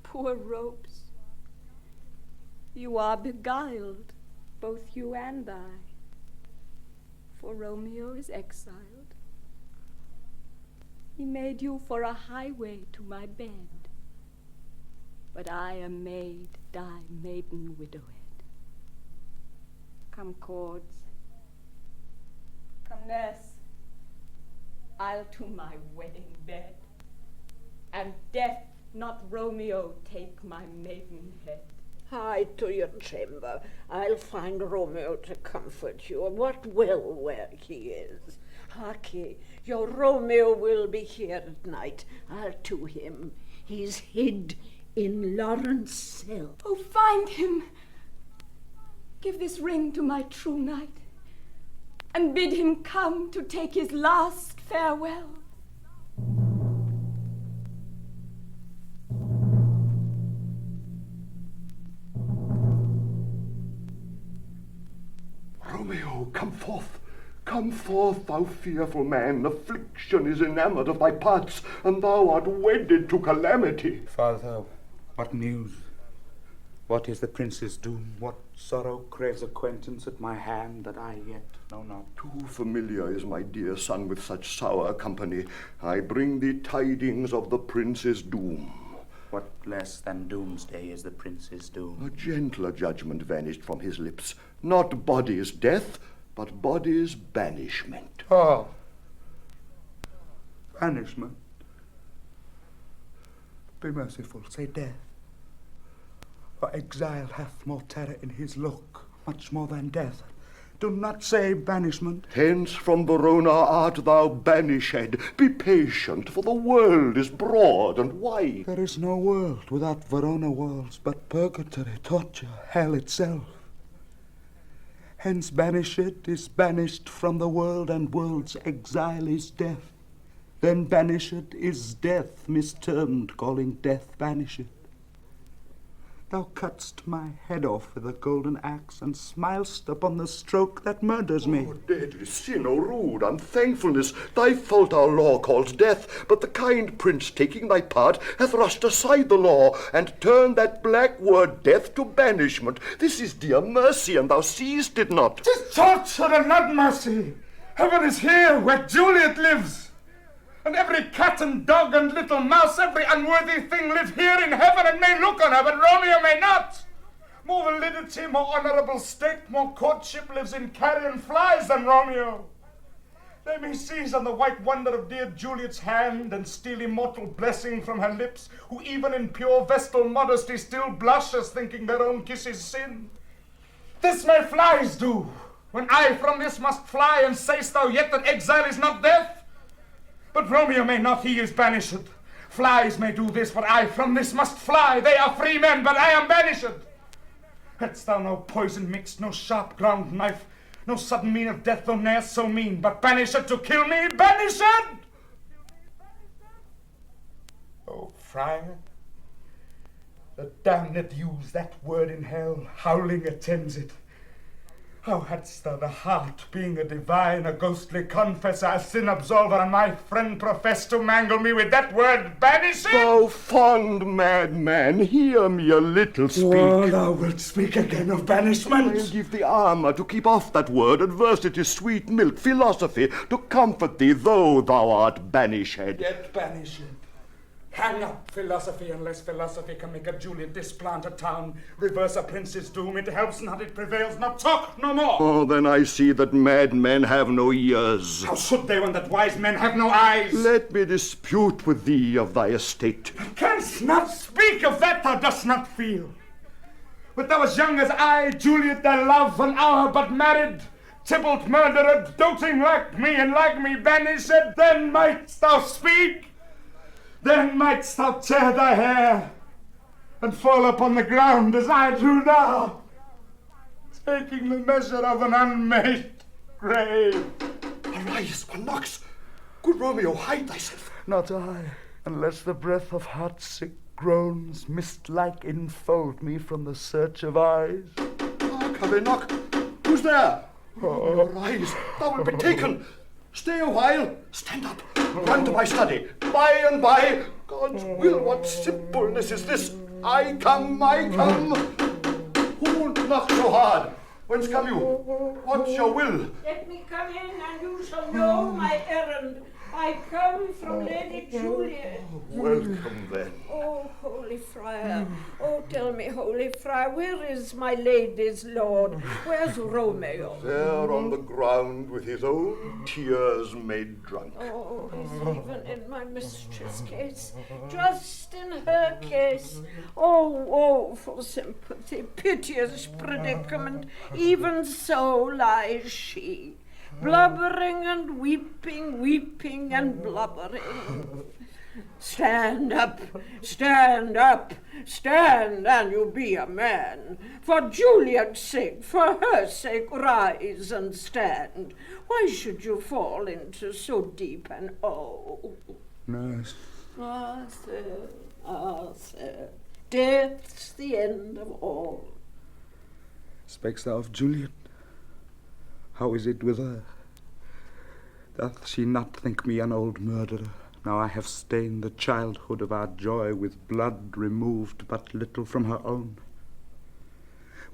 Poor ropes. You are beguiled, both you and I, for Romeo is exiled. He made you for a highway to my bed, but I am made, die maiden widowed. Come, cords, come, nurse, I'll to my wedding bed, and death, not Romeo, take my maiden head. Hide to your chamber. I'll find Romeo to comfort you. What well where he is. Harkye, your Romeo will be here at night. I'll to him. He's hid in Lawrence' cell. Oh, find him. Give this ring to my true knight, and bid him come to take his last farewell. Romeo, come forth. Come forth, thou fearful man. Affliction is enamoured of thy parts, and thou art wedded to calamity. Father, what news? What is the prince's doom? What sorrow craves acquaintance at my hand that I yet know not? Too familiar is my dear son with such sour company. I bring thee tidings of the prince's doom. What less than doomsday is the prince's doom? A gentler judgment vanished from his lips. Not body's death, but body's banishment. Oh. Banishment? Be merciful, say death. For exile hath more terror in his look, much more than death. Do not say banishment. Hence from Verona art thou banished. Be patient, for the world is broad and wide. There is no world without Verona walls, but purgatory, torture, hell itself. Hence banished is banished from the world, and world's exile is death. Then banished is death, mistermed, calling death banished. Thou cutt'st my head off with a golden axe, and smilest upon the stroke that murders me. O deadly sin, O rude unthankfulness! Thy fault our law calls death, but the kind prince, taking thy part, hath rushed aside the law, and turned that black word death to banishment. This is dear mercy, and thou seest it not. 'Tis torture and not mercy. Heaven is here, where Juliet lives. And every cat and dog and little mouse, every unworthy thing live here in heaven and may look on her, but Romeo may not. More validity, more honourable state, more courtship lives in carrion flies than Romeo. They may seize on the white wonder of dear Juliet's hand and steal immortal blessing from her lips, who even in pure vestal modesty still blushes, thinking their own kiss is sin. This may flies do, when I from this must fly, and say'st thou yet that exile is not death? But Romeo may not, he is banished. Flies may do this, but I from this must fly. They are free men, but I am banished. Hadst thou no poison mixed, no sharp ground knife, no sudden mean of death, though ne'er so mean, but banished to kill me, banished! Oh, friar, the damned use that word in hell, howling attends it. How hadst thou the heart, being a divine, a ghostly confessor, a sin absolver, and my friend profess to mangle me with that word, banished? Thou fond madman, hear me a little speak. Oh, thou wilt speak again of banishment. I'll give thee armour to keep off that word, adversity, sweet milk, philosophy, to comfort thee, though thou art banished. Yet banished. Hang up philosophy, unless philosophy can make a Juliet displant a town, reverse a prince's doom. It helps not, it prevails not. Talk no more. Oh, then I see that madmen have no ears. How should they when that wise men have no eyes? Let me dispute with thee of thy estate. Canst not speak of that thou dost not feel. But thou as young as I, Juliet, thy love, an hour but married, Tybalt murdered, doting like me and like me banished, then mightst thou speak. Then mightst thou tear thy hair and fall upon the ground as I do now, taking the measure of an unmade grave. Arise, one knocks. Good Romeo, hide thyself. Not I, unless the breath of heart-sick groans, mist-like, enfold me from the search of eyes. Hark, how they knock. Who's there? Oh. Arise, thou wilt be taken. Stay a while. Stand up. Run to my study. By and by. God's will, what simpleness is this? I come, I come. Who not so hard. Whence come you? What's your will? Let me come in, and you shall know my errand. I come from Lady Juliet. Welcome, then. Oh, holy friar. Oh, tell me, holy friar, where is my lady's lord? Where's Romeo? There on the ground with his own tears made drunk. Oh, he's even in my mistress' case. Just in her case. Oh, for sympathy, piteous predicament. Even so lies she. Blubbering and weeping, weeping and blubbering. Stand up, stand up, stand, and you be a man. For Juliet's sake, for her sake, rise and stand. Why should you fall into so deep an oh? Nurse. Arthur, Arthur, death's the end of all. Speak'st thou of Juliet? How is it with her? Doth she not think me an old murderer? Now I have stained the childhood of our joy with blood removed but little from her own.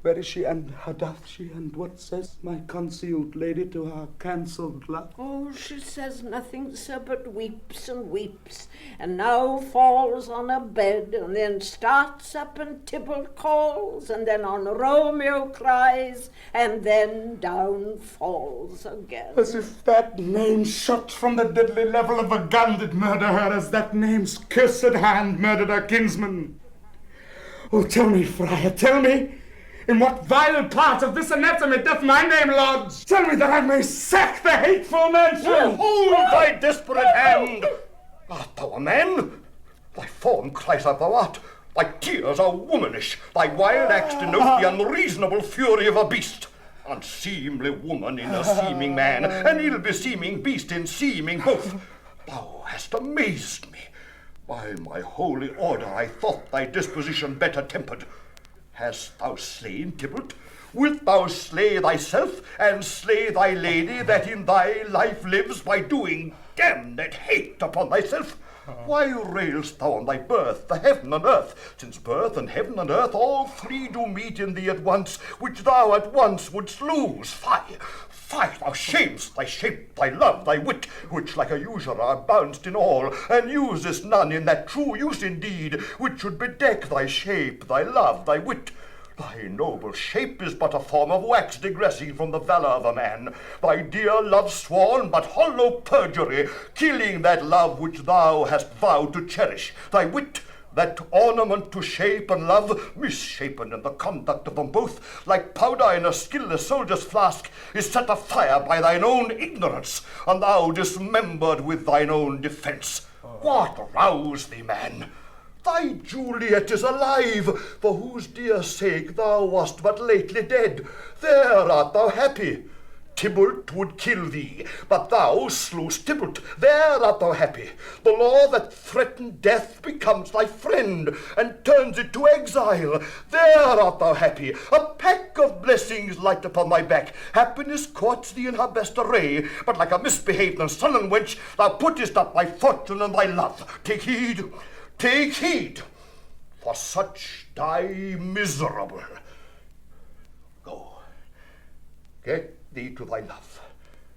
Where is she, and how doth she, and what says my concealed lady to her cancelled love? Oh, she says nothing, sir, but weeps and weeps, and now falls on her bed, and then starts up and Tybalt calls, and then on Romeo cries, and then down falls again. As if that name shot from the deadly level of a gun did murder her, as that name's cursed hand murdered her kinsman. Oh, tell me, friar, tell me, in what vile part of this anatomy doth my name lodge? Tell me that I may sack the hateful mansion! Hold thy desperate hand! Art thou a man? Thy form cries out thou art. Thy tears are womanish. Thy wild acts denote the unreasonable fury of a beast. Unseemly woman in a seeming man, an ill-beseeming beast in seeming both. Thou hast amazed me. By my holy order, I thought thy disposition better tempered. Hast thou slain Tybalt? Wilt thou slay thyself, and slay thy lady that in thy life lives, by doing damned hate upon thyself? Why railst thou on thy birth, the heaven and earth, since birth and heaven and earth all three do meet in thee at once, which thou at once wouldst lose? Fie! Fie, thou shamest thy shape, thy love, thy wit, which like a usurer bounced in all, and usest none in that true use indeed, which should bedeck thy shape, thy love, thy wit. Thy noble shape is but a form of wax digressing from the valour of a man. Thy dear love sworn, but hollow perjury, killing that love which thou hast vowed to cherish. Thy wit, that ornament to shape and love, misshapen in the conduct of them both, like powder in a skilless soldier's flask, is set afire by thine own ignorance, and thou dismembered with thine own defence. What roused thee, man? Thy Juliet is alive, for whose dear sake thou wast but lately dead. There art thou happy. Tybalt would kill thee, but thou slewest Tybalt. There art thou happy. The law that threatened death becomes thy friend, and turns it to exile. There art thou happy. A pack of blessings light upon thy back. Happiness courts thee in her best array, but like a misbehaved and sullen wench, thou puttest up thy fortune and thy love. Take heed. Take heed, for such die miserable. Go, get thee to thy love,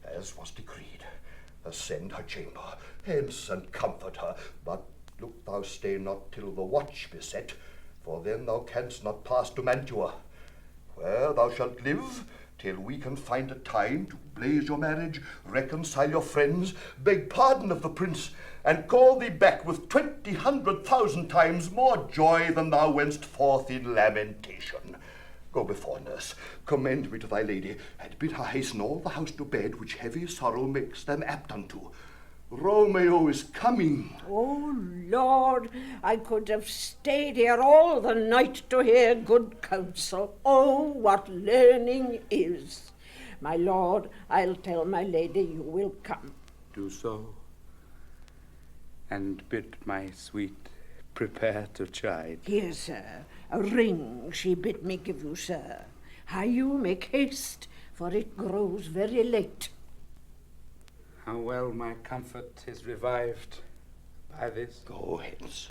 as was decreed. Ascend her chamber, hence and comfort her. But look thou stay not till the watch be set, for then thou canst not pass to Mantua, where thou shalt live till we can find a time to blaze your marriage, reconcile your friends, beg pardon of the prince, and call thee back with 20,000 times more joy than thou wentst forth in lamentation. Go before, nurse, commend me to thy lady, and bid her hasten all the house to bed, which heavy sorrow makes them apt unto. Romeo is coming. Oh, Lord, I could have stayed here all the night to hear good counsel. Oh, what learning is. My lord, I'll tell my lady you will come. Do so, and bid my sweet prepare to chide. Here, sir, a ring she bid me give you, sir. Hie you, make haste, for it grows very late. How well my comfort is revived by this. Go hence.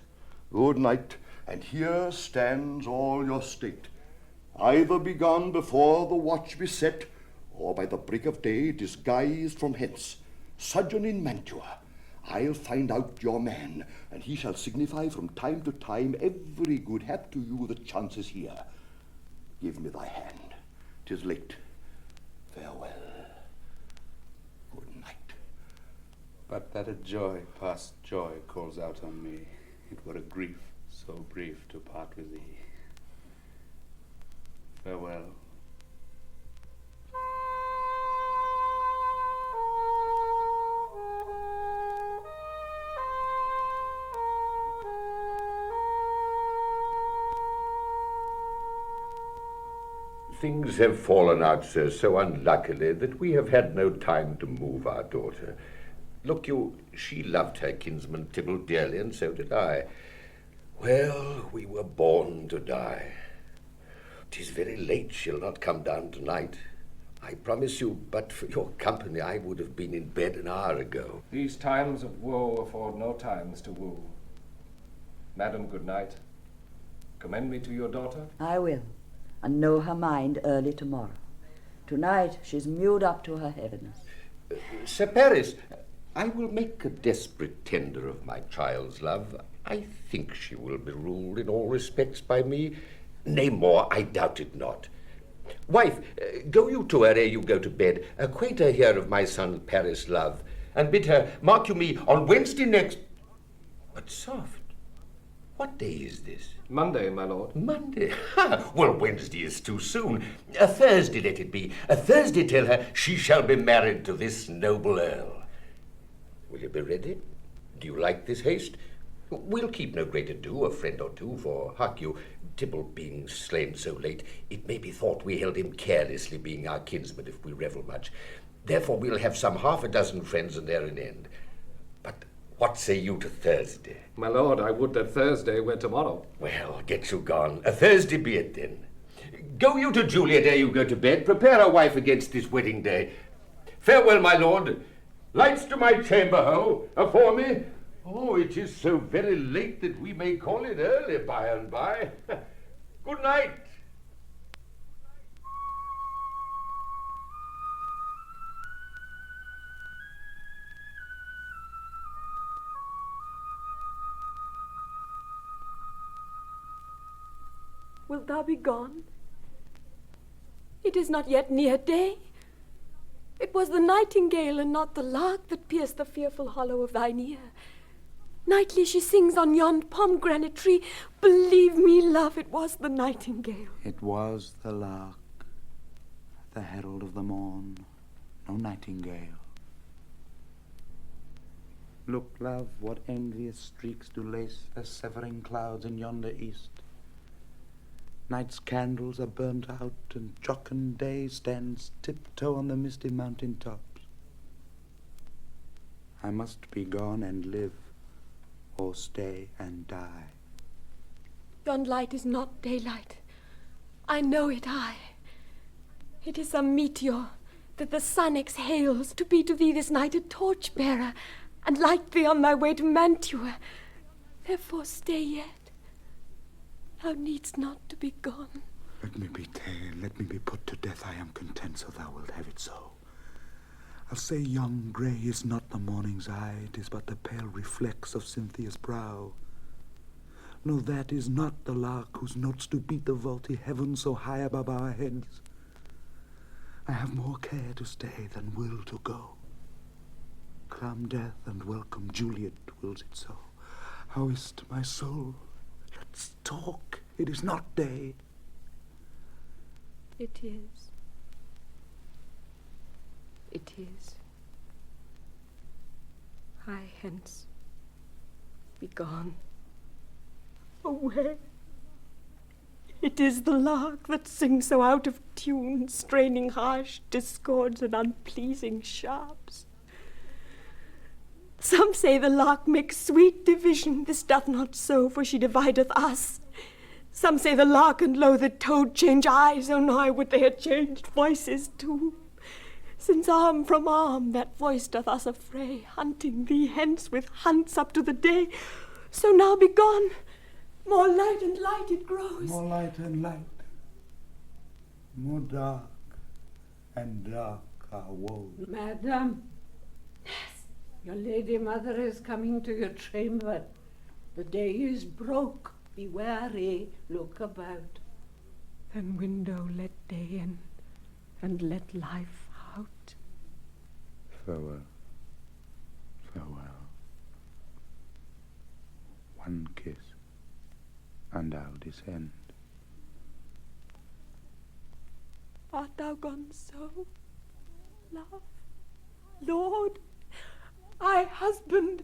Good night, and here stands all your state. either be gone before the watch be set, or by the break of day disguised from hence. Sojourn in Mantua. I'll find out your man, and he shall signify from time to time every good hap to you that chances here. Give me thy hand. 'Tis late. Farewell. Good night. But that a joy past joy calls out on me, it were a grief so brief to part with thee. Farewell. Things have fallen out, sir, so unluckily that we have had no time to move our daughter. Look you, she loved her kinsman Tybalt dearly, and so did I. Well, we were born to die. 'Tis very late, she'll not come down tonight. I promise you, but for your company, I would have been in bed an hour ago. These times of woe afford no times to woo. Madam, good night. Commend me to your daughter. I will, and know her mind early tomorrow. Tonight she's mewed up to her heaviness. Sir Paris, I will make a desperate tender of my child's love. I think she will be ruled in all respects by me. Nay, more, I doubt it not. Wife, go you to her ere you go to bed. Acquaint her here of my son Paris' love, and bid her, mark you me, on Wednesday next... But soft, what day is this? Monday, my lord. Monday? Ha! Well, Wednesday is too soon. A Thursday let it be. A Thursday tell her she shall be married to this noble earl. Will you be ready? Do you like this haste? We'll keep no great ado, a friend or two, for, hark you, Tybalt being slain so late, it may be thought we held him carelessly, being our kinsman, if we revel much. Therefore we'll have some half a dozen friends, and there an end. But what say you to Thursday? My lord, I would that Thursday were tomorrow. Well, get you gone. A Thursday be it then. Go you to Juliet ere you go to bed. Prepare a wife against this wedding day. Farewell, my lord. Lights to my chamber, ho, afore me. Oh, it is so very late that we may call it early by and by. Good night. Wilt thou be gone? It is not yet near day. It was the nightingale and not the lark that pierced the fearful hollow of thine ear. Nightly she sings on yond pomegranate tree. Believe me, love, it was the nightingale. It was the lark, the herald of the morn, no nightingale. Look, love, what envious streaks do lace the severing clouds in yonder east. Night's candles are burnt out, and jocund day stands tiptoe on the misty mountain tops. I must be gone and live, or stay and die. Yond light is not daylight. I know it, I. It is some meteor that the sun exhales to be to thee this night a torch-bearer and light thee on thy way to Mantua. Therefore stay yet. Thou needst not to be gone. Let me be ta'en, let me be put to death. I am content, so thou wilt have it so. I'll say yon grey is not the morning's eye, it is but the pale reflex of Cynthia's brow. No, that is not the lark whose notes do beat the vaulty heaven so high above our heads. I have more care to stay than will to go. Calm death and welcome Juliet wills it so. How is't, my soul? Let's talk. It is not day. It is. It is. Hie hence. Be gone. Away. It is the lark that sings so out of tune, straining harsh discords and unpleasing sharps. Some say the lark makes sweet division. This doth not so, for she divideth us. Some say the lark and loathed toad change eyes. Oh, no, I would they had changed voices too. Since arm from arm that voice doth us affray, hunting thee hence with hunts up to the day. So now be gone. More light and light it grows. More light and light. More dark and dark our woe. Madam, your lady mother is coming to your chamber. The day is broke. Be wary, look about. Then window let day in, and let life out. Farewell. Farewell. One kiss, and I'll descend. Art thou gone so, love? Lord? I, husband,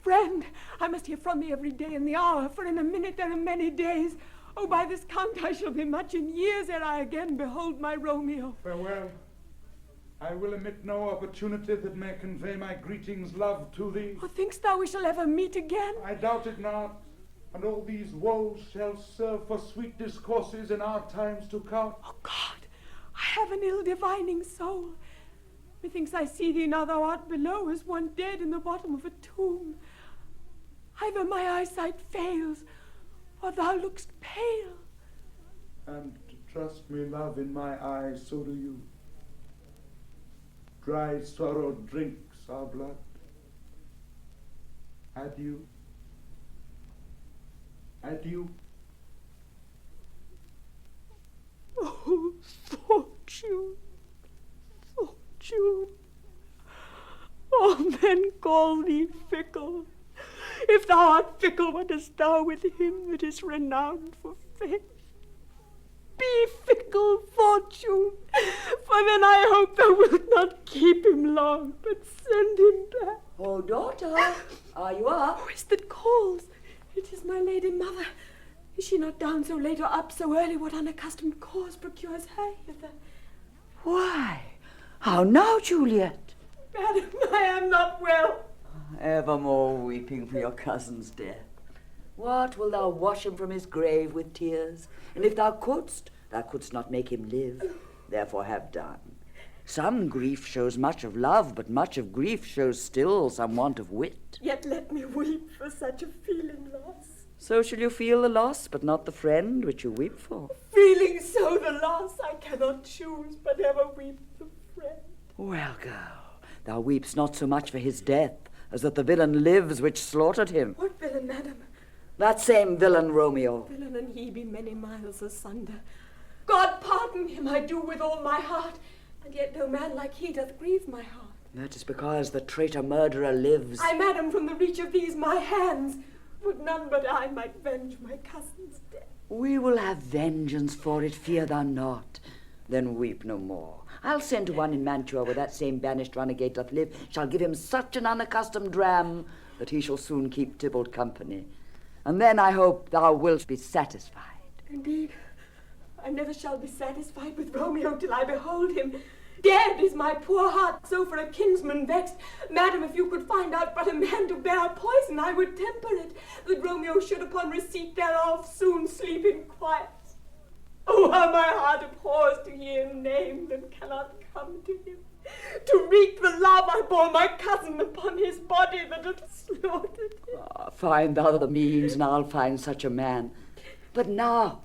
friend, I must hear from thee every day in the hour, for in a minute there are many days. Oh, by this count I shall be much in years ere I again behold my Romeo. Farewell. I will omit no opportunity that may convey my greetings, love, to thee. Oh, thinkst thou we shall ever meet again? I doubt it not, and all these woes shall serve for sweet discourses in our times to come. Oh, God, I have an ill-divining soul. Methinks I see thee now thou art below as one dead in the bottom of a tomb. Either my eyesight fails, or thou look'st pale. And trust me, love, in my eyes, so do you. Dry sorrow drinks our blood. Adieu. Adieu. Oh, fortune, fortune. All men call thee fickle. If thou art fickle, what dost thou with him that is renowned for faith? Be fickle, fortune, for then I hope thou wilt not keep him long, but send him back. Oh, daughter, are you up? Who is that calls? It is my lady mother. Is she not down so late or up so early? What unaccustomed cause procures her hither? Why, how now, Juliet? Madam, I am not well. Evermore weeping for your cousin's death. What, wilt thou wash him from his grave with tears? And if thou couldst not make him live. Therefore have done. Some grief shows much of love, but much of grief shows still some want of wit. Yet let me weep for such a feeling loss. So shall you feel the loss, but not the friend which you weep for. Feeling so the loss, I cannot choose but ever weep the friend. Well, girl, thou weepst not so much for his death as that the villain lives which slaughtered him. What villain, madam? That same villain, Romeo. Villain and he be many miles asunder. God pardon him, I do with all my heart, and yet no man like he doth grieve my heart. That is because the traitor murderer lives. I, madam, from the reach of these my hands, would none but I might venge my cousin's death. We will have vengeance for it, fear thou not. Then weep no more. I'll send to one in Mantua where that same banished runagate doth live, shall give him such an unaccustomed dram that he shall soon keep Tybalt company. And then I hope thou wilt be satisfied. Indeed, I never shall be satisfied with Romeo till I behold him. Dead is my poor heart, so for a kinsman vexed. Madam, if you could find out but a man to bear a poison, I would temper it, that Romeo should upon receipt thereof soon sleep in quiet. Oh, how my heart abhors to hear him named and cannot come to him, to wreak the love I bore my cousin upon his body that hath slaughtered him. Find thou the means, and I'll find such a man. But now,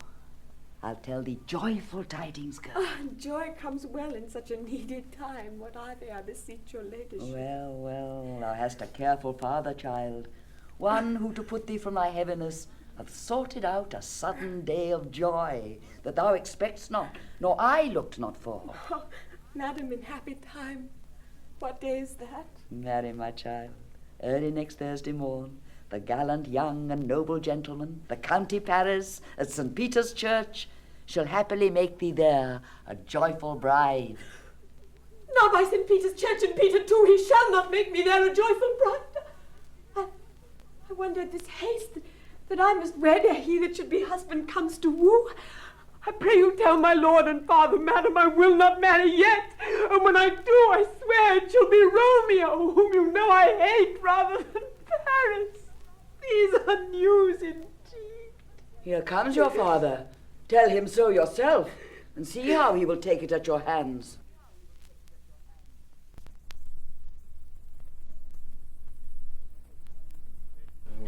I'll tell thee joyful tidings, girl. Joy comes well in such a needed time. What are they, I beseech your ladyship? Well, well, thou hast a careful father, child, one who, to put thee from thy heaviness, hath sorted out a sudden day of joy that thou expectst not, nor I looked not for. Oh, madam, in happy time. What day is that? Marry, my child, early next Thursday morn, the gallant young and noble gentleman, the County Paris, at St. Peter's Church, shall happily make thee there a joyful bride. Now by St. Peter's Church and Peter too, he shall not make me there a joyful bride. I wonder at this haste that I must wed ere he that should be husband comes to woo. I pray you tell my lord and father, madam, I will not marry yet. And when I do, I swear it shall be Romeo, whom you know I hate rather than Paris. These are news indeed. Here comes your father. Tell him so yourself, and see how he will take it at your hands.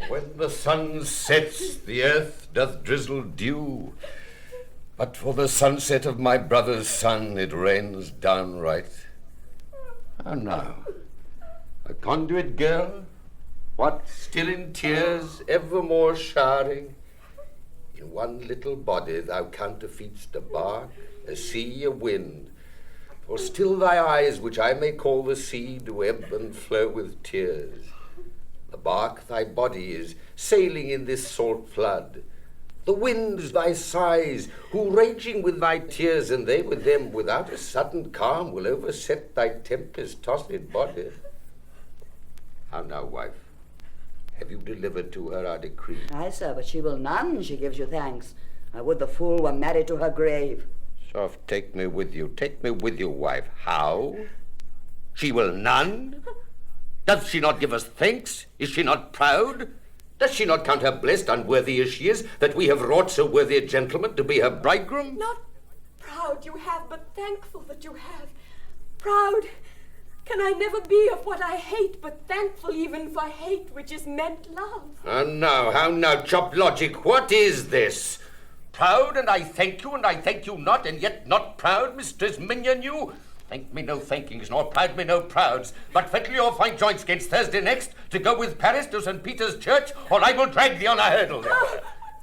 When the sun sets, the earth doth drizzle dew. But for the sunset of my brother's sun, it rains downright. And now, a conduit girl, what, still in tears, evermore showering? In one little body thou counterfeit'st a bark, a sea, a wind. For still thy eyes, which I may call the sea, do ebb and flow with tears. The bark thy body is, sailing in this salt flood. The winds thy sighs, who raging with thy tears, and they with them, without a sudden calm, will overset thy tempest-tossed body. How now, wife? Have you delivered to her our decree? Aye, sir, but she will none, she gives you thanks. I would the fool were married to her grave. Soft, take me with you, wife. How? She will none? Doth she not give us thanks? Is she not proud? Does she not count her blessed, unworthy as she is, that we have wrought so worthy a gentleman to be her bridegroom? Not proud you have, but thankful that you have. Proud can I never be of what I hate, but thankful even for hate which is meant love. And now, how now, chop logic, what is this? Proud, and I thank you not, and yet not proud, Mistress Minion, you? Thank me no thankings, nor proud me no prouds, but fettle your fine joints against Thursday next, to go with Paris to St. Peter's Church, or I will drag thee on a hurdle there.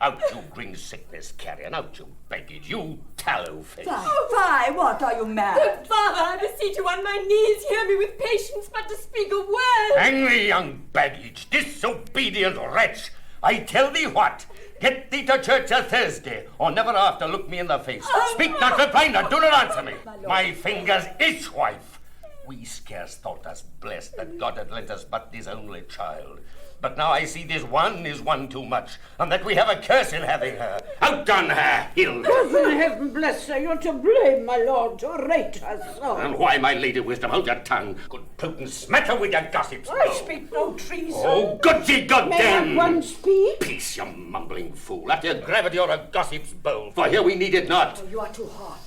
Out, you green sickness carrion, out, you baggage, you tallow face. Fie, what, are you mad? Good father, I beseech you on my knees, hear me with patience, but to speak a word. Hang thee, young baggage, disobedient wretch. I tell thee what, get thee to church a Thursday, or never after look me in the face. Speak not, reply not, do not answer me. My fingers itch, wife. We scarce thought us blessed that God had lent us but this only child. But now I see this one is one too much, and that we have a curse in having her. Out on her, Hill! God in heaven bless her, you're to blame, my lord, to rate her so. And why, my lady wisdom, hold your tongue. Good Prudence, smatter with your gossips. I speak no treason. Oh, good ye goddamn! May I one speak? Peace, you mumbling fool. At your gravity or a gossip's bowl, for here we need it not. Oh, you are too hot.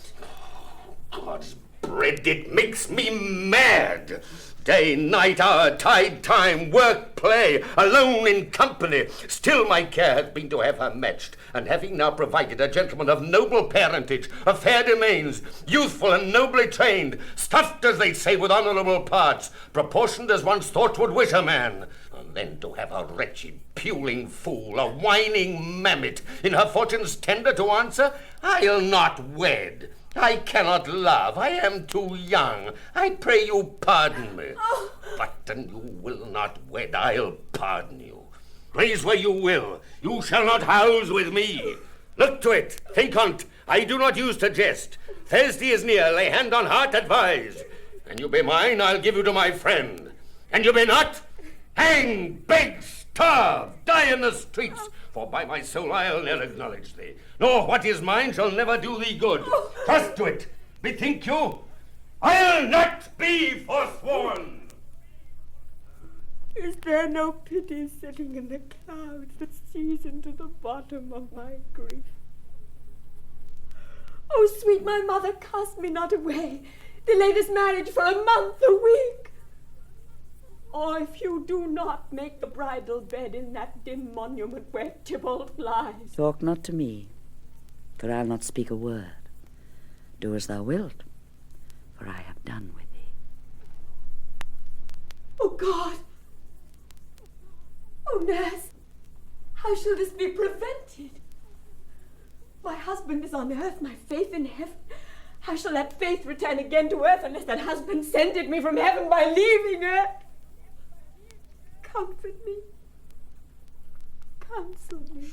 God's bread, it makes me mad. Day, night, hour, tide, time, work, play, alone in company. Still my care hath been to have her matched, and having now provided a gentleman of noble parentage, of fair domains, youthful and nobly trained, stuffed, as they say, with honourable parts, proportioned as one's thought would wish a man, and then to have a wretched, puling fool, a whining mammet, in her fortune's tender to answer, I'll not wed. I cannot love. I am too young. I pray you pardon me. But an you will not wed, I'll pardon you. Raise where you will, you shall not house with me. Look to it, think on't. I do not use to jest. Thursday is near, lay hand on heart, advise. An you be mine, I'll give you to my friend. And you be not, hang, beg, starve, die in the streets. For by my soul I'll ne'er acknowledge thee, nor what is mine shall never do thee good. Trust to it, bethink you, I'll not be forsworn. Is there no pity sitting in the clouds that sees into the bottom of my grief? Oh, sweet my mother, cast me not away. Delay this marriage for a month, a week. Or if you do not make the bridal bed in that dim monument where Tybalt lies. Talk not to me, for I'll not speak a word. Do as thou wilt, for I have done with thee. Oh, God! Oh, nurse! How shall this be prevented? My husband is on earth, my faith in heaven. How shall that faith return again to earth unless that husband sended me from heaven by leaving earth? Comfort me. Counsel me.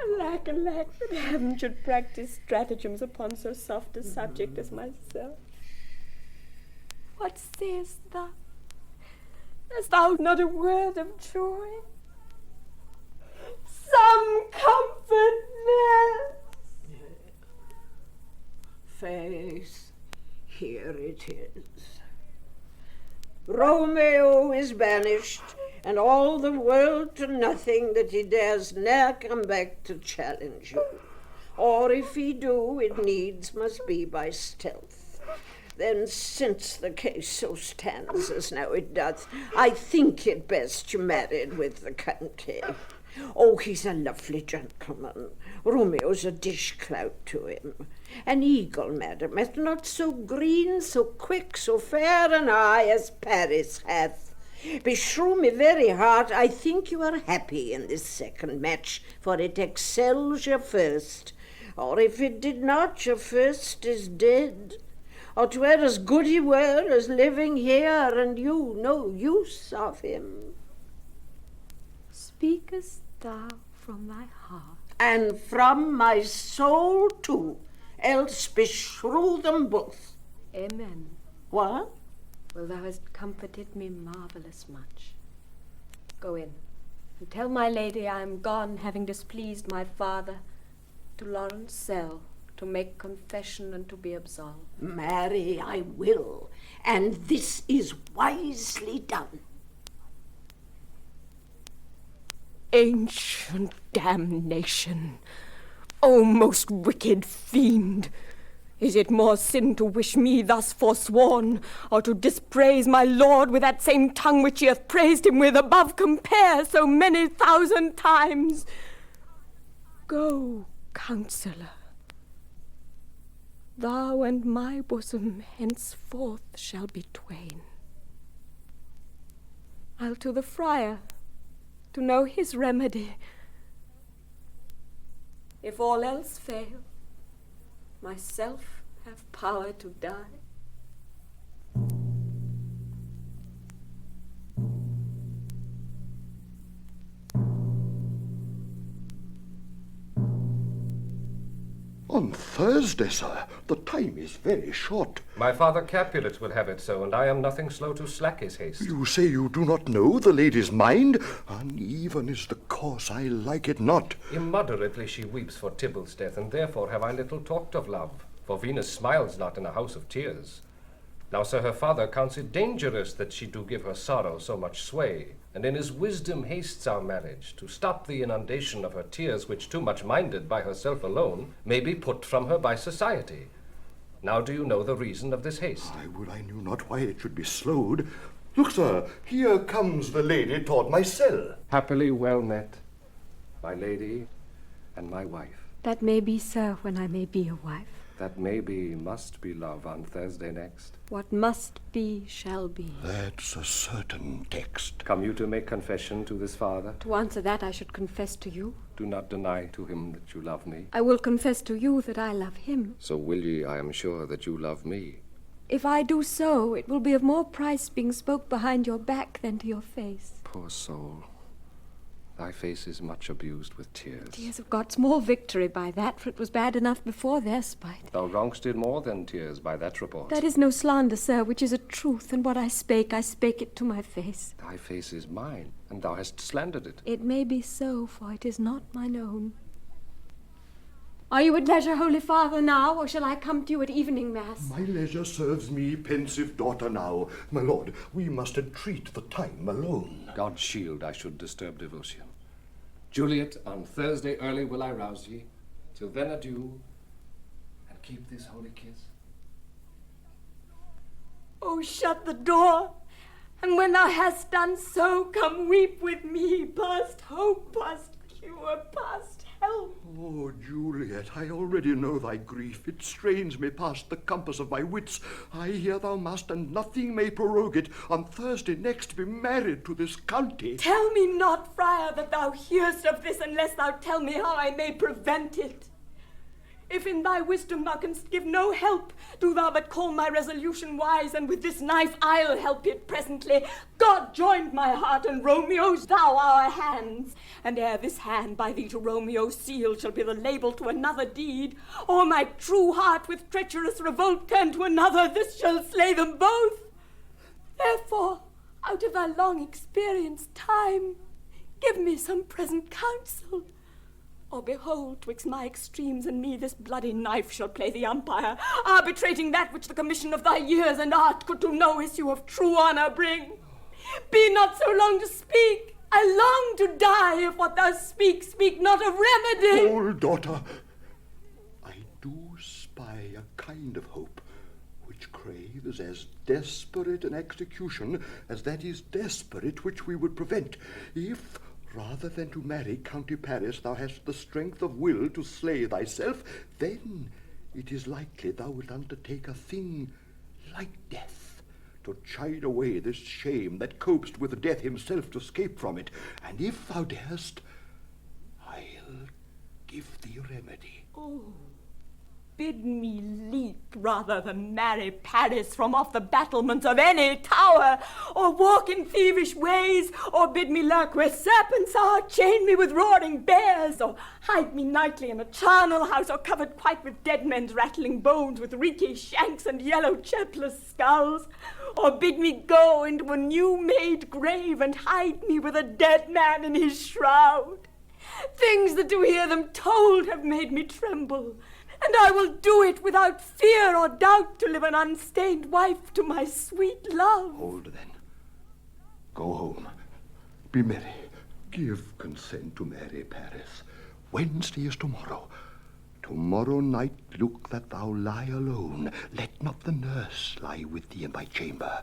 Alack, alack, that heaven should practice stratagems upon so soft a subject as myself. What sayest thou? Hast thou not a word of joy? Some comfort, nurse. Faith, here it is. Romeo is banished, and all the world to nothing that he dares ne'er come back to challenge you. Or if he do, it needs must be by stealth. Then, since the case so stands as now it doth, I think it best you married with the county. Oh, he's a lovely gentleman. Romeo's a dish-clout to him. An eagle, madam, hath not so green, so quick, so fair an eye as Paris hath. Beshrew me very heart, I think you are happy in this second match, for it excels your first. Or if it did not, your first is dead. Or 'twere as good he were as living here, and you no use of him. Speakest thou from thy heart? And from my soul too, else beshrew them both. Amen. What? Well, thou hast comforted me marvellous much. Go in, and tell my lady I am gone, having displeased my father, to Lawrence' cell, to make confession and to be absolved. Marry, I will, and this is wisely done. Ancient damnation! O most wicked fiend! Is it more sin to wish me thus forsworn, or to dispraise my lord with that same tongue which ye hath praised him with above compare so many thousand times? Go, counsellor. Thou and my bosom henceforth shall be twain. I'll to the friar, to know his remedy. If all else fail, myself have power to die. On Thursday, sir. The time is very short. My father Capulet would have it so, and I am nothing slow to slack his haste. You say you do not know the lady's mind? Uneven is the course, I like it not. Immoderately she weeps for Tybalt's death, and therefore have I little talked of love, for Venus smiles not in a house of tears. Now, sir, her father counts it dangerous that she do give her sorrow so much sway, and in his wisdom hastes our marriage, to stop the inundation of her tears, which too much minded by herself alone, may be put from her by society. Now do you know the reason of this haste? I would I knew not why it should be slowed. Look, sir, here comes the lady toward my cell. Happily well met, my lady and my wife. That may be, sir, when I may be a wife. That may be, must be, love, on Thursday next. What must be, shall be. That's a certain text. Come you to make confession to this father? To answer that, I should confess to you. Do not deny to him that you love me. I will confess to you that I love him. So will ye, I am sure, that you love me. If I do so, it will be of more price being spoke behind your back than to your face. Poor soul. Thy face is much abused with tears. Tears have got small victory by that, for it was bad enough before their spite. Thou wrong'st it more than tears by that report. That is no slander, sir, which is a truth, and what I spake it to my face. Thy face is mine, and thou hast slandered it. It may be so, for it is not mine own. Are you at leisure, Holy Father, now, or shall I come to you at evening mass? My leisure serves me, pensive daughter, now. My lord, we must entreat the time alone. God shield I should disturb devotion. Juliet, on Thursday early will I rouse ye. Till then adieu, and keep this holy kiss. Oh, shut the door, and when thou hast done so, come weep with me, past hope, past cure, past help. Oh, Juliet, I already know thy grief. It strains me past the compass of my wits. I hear thou must, and nothing may prorogue it, on Thursday next be married to this county. Tell me not, friar, that thou hearest of this, unless thou tell me how I may prevent it. If in thy wisdom thou canst give no help, do thou but call my resolution wise, and with this knife I'll help it presently. God joined my heart and Romeo's, thou our hands. And ere this hand by thee to Romeo sealed shall be the label to another deed, or my true heart with treacherous revolt turn to another, this shall slay them both. Therefore, out of thy long experience time, give me some present counsel. Or behold, twixt my extremes and me this bloody knife shall play the umpire, arbitrating that which the commission of thy years and art could to no issue of true honor bring. Be not so long to speak. I long to die, if what thou speak not of remedy. Hold, daughter. I do spy a kind of hope which craves is as desperate an execution as that is desperate which we would prevent, if, rather than to marry County Paris, thou hast the strength of will to slay thyself, then it is likely thou wilt undertake a thing like death, to chide away this shame that copest with death himself to escape from it. And if thou darest, I'll give thee remedy. Oh, bid me leap rather than marry Paris from off the battlements of any tower, or walk in thievish ways, or bid me lurk where serpents are, chain me with roaring bears, or hide me nightly in a charnel house, or covered quite with dead men's rattling bones, with reeky shanks and yellow chapless skulls, or bid me go into a new-made grave and hide me with a dead man in his shroud. Things that to hear them told have made me tremble, and I will do it without fear or doubt to live an unstained wife to my sweet love. Hold then. Go home. Be merry. Give consent to marry Paris. Wednesday is tomorrow. Tomorrow night look that thou lie alone. Let not the nurse lie with thee in thy chamber.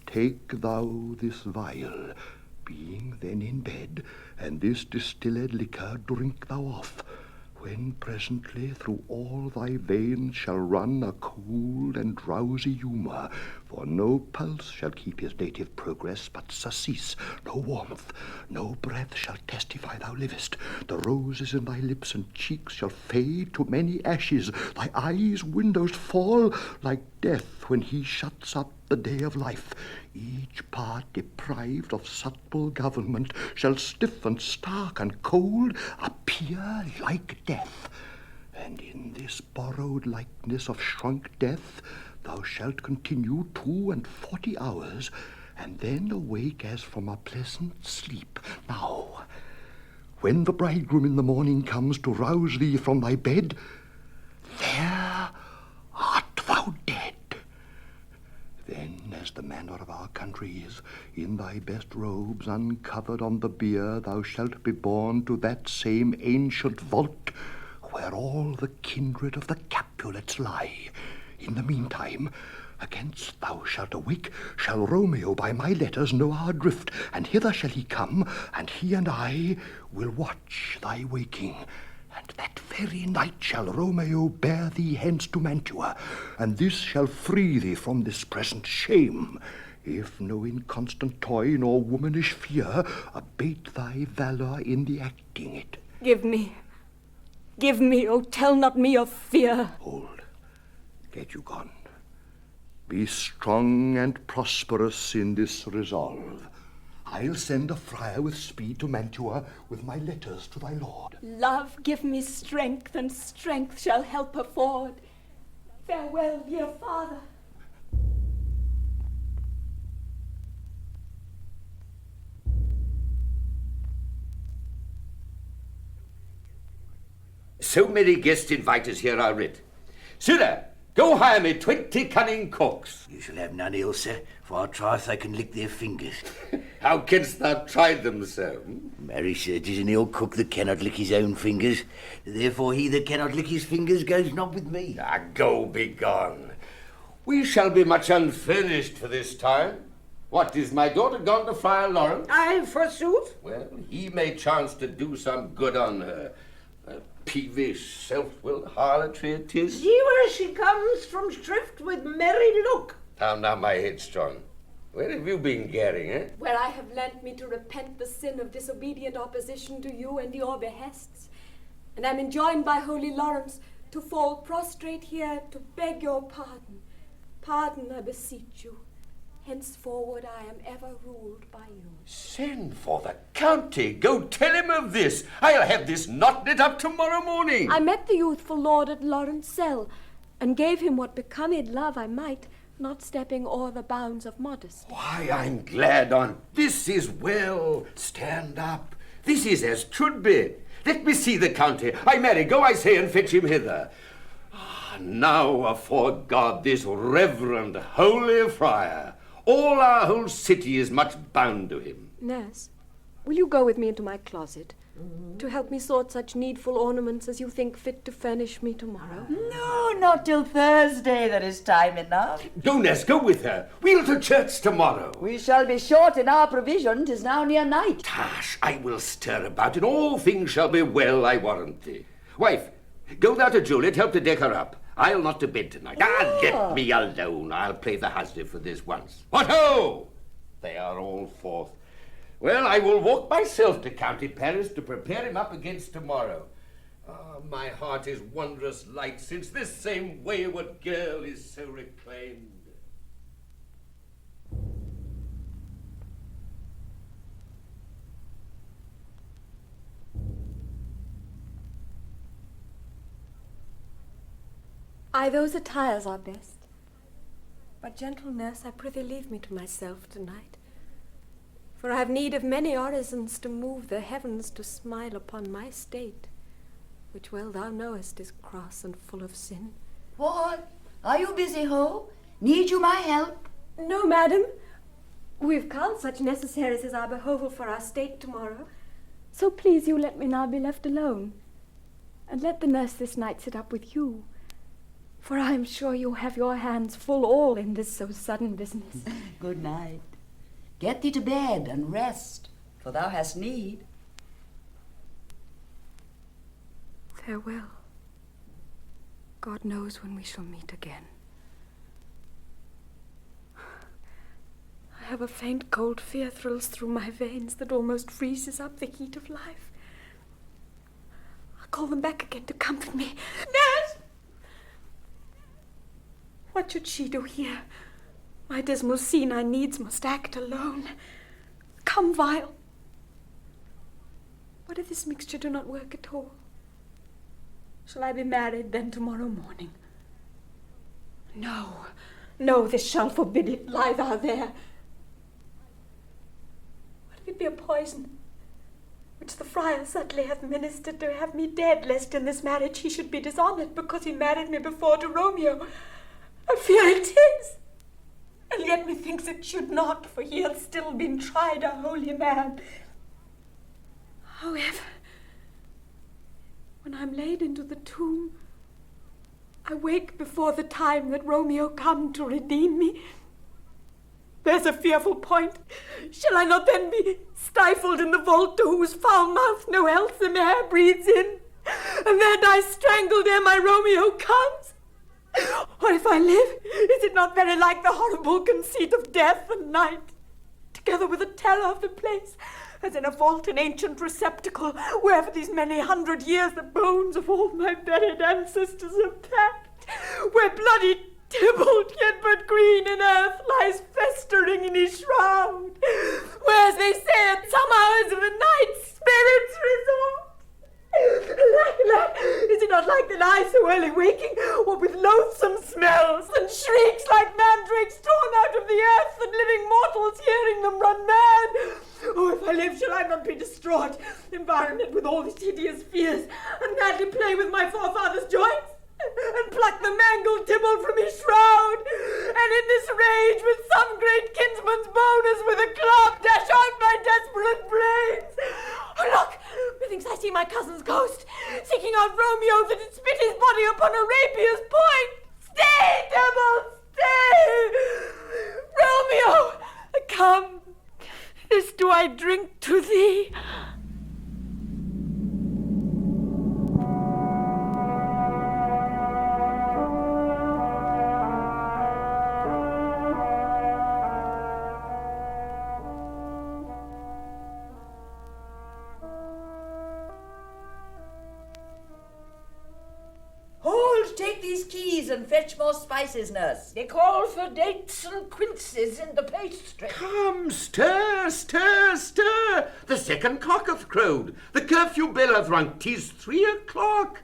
Take thou this vial, being then in bed, and this distilled liquor drink thou off, when presently through all thy veins shall run a cool and drowsy humour, for no pulse shall keep his native progress but surcease, no warmth, no breath shall testify thou livest, the roses in thy lips and cheeks shall fade to many ashes, thy eyes' windows fall like death when he shuts up the day of life. Each part deprived of subtle government shall stiff and stark and cold appear like death. And in this borrowed likeness of shrunk death thou shalt continue 42 hours, and then awake as from a pleasant sleep. Now, when the bridegroom in the morning comes to rouse thee from thy bed, there art thou dead. Then, as the manner of our country is, in thy best robes, uncovered on the bier, thou shalt be borne to that same ancient vault where all the kindred of the Capulets lie. In the meantime, against thou shalt awake, shall Romeo by my letters know our drift, and hither shall he come, and he and I will watch thy waking. And that very night shall Romeo bear thee hence to Mantua, and this shall free thee from this present shame, if no inconstant toy nor womanish fear abate thy valour in the acting it. Give me, oh, tell not me of fear. Hold, get you gone. Be strong and prosperous in this resolve. I'll send a friar with speed to Mantua with my letters to thy lord. Love, give me strength, and strength shall help her forward. Farewell, dear father. So many guest inviters here are writ. Sirrah, go hire me 20 cunning cooks. You shall have none ill, sir, for I'll try if they can lick their fingers. How canst thou try them so? Marry, sir, 'tis an ill cook that cannot lick his own fingers. Therefore he that cannot lick his fingers goes not with me. Ah, go be gone. We shall be much unfurnished for this time. What, is my daughter gone to Friar Lawrence? Aye, forsooth. Well, he may chance to do some good on her. A peevish, self-willed harlotry it is. See where she comes from shrift with merry look. Down now, my headstrong. Where have you been garing, eh? Where I have lent me to repent the sin of disobedient opposition to you and your behests, and am enjoined by holy Lawrence to fall prostrate here to beg your pardon. Pardon, I beseech you. Henceforward I am ever ruled by you. Send for the county. Go tell him of this. I'll have this knot knit up tomorrow morning. I met the youthful lord at Lawrence cell, and gave him what becoming love I might, not stepping o'er the bounds of modesty. Why, I'm glad on't. This is well. Stand up. This is as 'twould be. Let me see the county. I marry, go, I say, and fetch him hither. Ah, now, afore God, this reverend, holy friar, all our whole city is much bound to him. Nurse, will you go with me into my closet? to help me sort such needful ornaments as you think fit to furnish me tomorrow? No, not till Thursday. There is time enough. Go, Ness, go with her. We'll to church tomorrow. We shall be short in our provision. 'Tis now near night. Tash, I will stir about, and all things shall be well, I warrant thee. Wife, go thou to Juliet, help to deck her up. I'll not to bed tonight. Let me alone. I'll play the husband for this once. What ho! They are all forth. Well, I will walk myself to County Paris to prepare him up against tomorrow. Ah, my heart is wondrous light, since this same wayward girl is so reclaimed. Aye, those attires are best. But, gentle nurse, I prithee leave me to myself tonight. For I have need of many orisons to move the heavens to smile upon my state, which well thou knowest is cross and full of sin. What? Are you busy, ho? Need you my help? No, madam. We've culled such necessaries as are behoveful for our state tomorrow. So please you let me now be left alone, and let the nurse this night sit up with you. For I am sure you have your hands full all in this so sudden business. Good night. Get thee to bed and rest, for thou hast need. Farewell. God knows when we shall meet again. I have a faint cold fear thrills through my veins that almost freezes up the heat of life. I'll call them back again to comfort me. Nurse! What should she do here? My dismal scene I needs must act alone. Come, Vile. What if this mixture do not work at all? Shall I be married then tomorrow morning? No, no, this shall forbid it. Lie thou there. What if it be a poison, which the friar subtly hath ministered to have me dead, lest in this marriage he should be dishonoured, because he married me before to Romeo? I fear it is. And yet methinks it should not, for he hath still been tried a holy man. However, when I'm laid into the tomb, I wake before the time that Romeo come to redeem me. There's a fearful point. Shall I not then be stifled in the vault to whose foul mouth no healthsome air breathes in, and there die strangled ere my Romeo comes? Or if I live, is it not very like the horrible conceit of death and night, together with the terror of the place, as in a vault an ancient receptacle, where for these many 100 years the bones of all my buried ancestors are packed, where bloody Tybalt, yet but green in earth, lies festering in his shroud, where, as they say, at some hours of the night, spirits resort. Is it not like that I, so early waking, what with loathsome smells and shrieks like mandrakes torn out of the earth, and living mortals hearing them run mad? Oh, if I live, shall I not be distraught, environed with all these hideous fears, and madly play with my forefathers' joints, and pluck the mangled Tybalt from his shroud, and in this rage with some great kinsman's bonus with a club dash out my desperate brains? Oh, look! Methinks I see my cousin's ghost, seeking out Romeo that had spit his body upon a rapier's point. Stay, Tybalt, stay! Romeo, come, this do I drink to thee. Take these keys and fetch more spices, nurse. They call for dates and quinces in the pastry. Come, stir, stir, stir. The second cock hath crowed. The curfew bell hath rung. 'Tis 3 o'clock.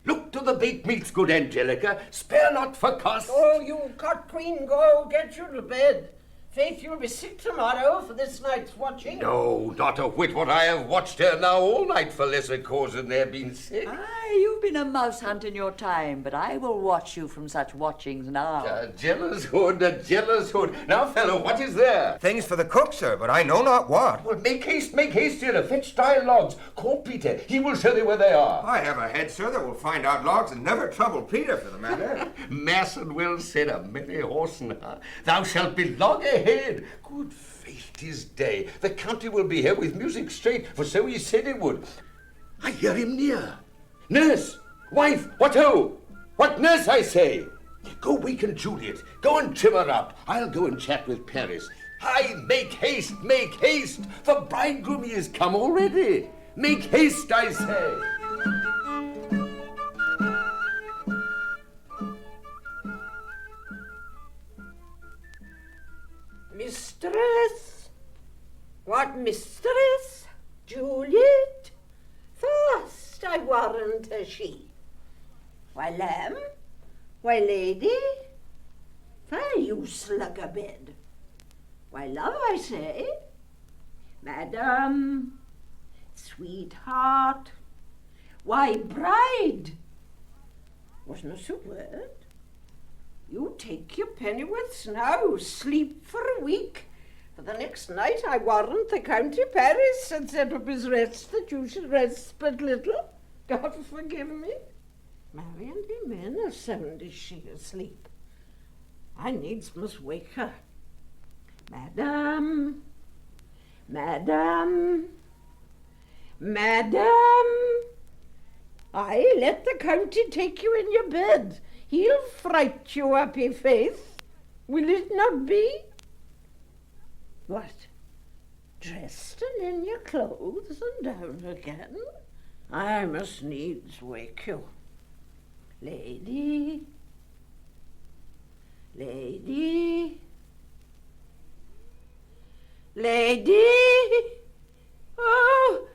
Look to the baked meats, good Angelica. Spare not for cost. Oh, you cut queen, go, get you to bed. Faith, you'll be sick tomorrow for this night's watching. No, not a whit what I have watched her now all night for lesser cause than there been sick. Aye, you've been a mouse hunt in your time, but I will watch you from such watchings now. A jealous hood, a jealous hood. Now, fellow, what is there? Things for the cook, sir, but I know not what. Well, make haste, dear. Fetch dry logs. Call Peter. He will show thee where they are. I have a head, sir, that will find out logs and never trouble Peter for the matter. Mass and well said, a merry horse. Thou shalt be long ahead. Good faith, 'tis day. The county will be here with music straight, for so he said it would. I hear him near. Nurse! Wife! What ho! What nurse, I say? Go waken Juliet. Go and trim her up. I'll go and chat with Paris. Aye, make haste, make haste. The bridegroom he is come already. Make haste, I say. Mistress? What mistress? Juliet? Fast, I warrant her she. Why, lamb? Why, lady? Why, you slug a bed? Why, love, I say. Madam, sweetheart, why, bride? Wasn't a word? You take your pennyworths now, sleep for a week. For the next night, I warrant the County Paris had set up his rest that you should rest but little. God forgive me. Marry and be men, as sound is she asleep. I needs must wake her. Madam, madam, madam, I let the county take you in your bed. He'll fright you up, i' faith. Will it not be? What? Dressed and in your clothes and down again? I must needs wake you. Lady, lady, lady, oh,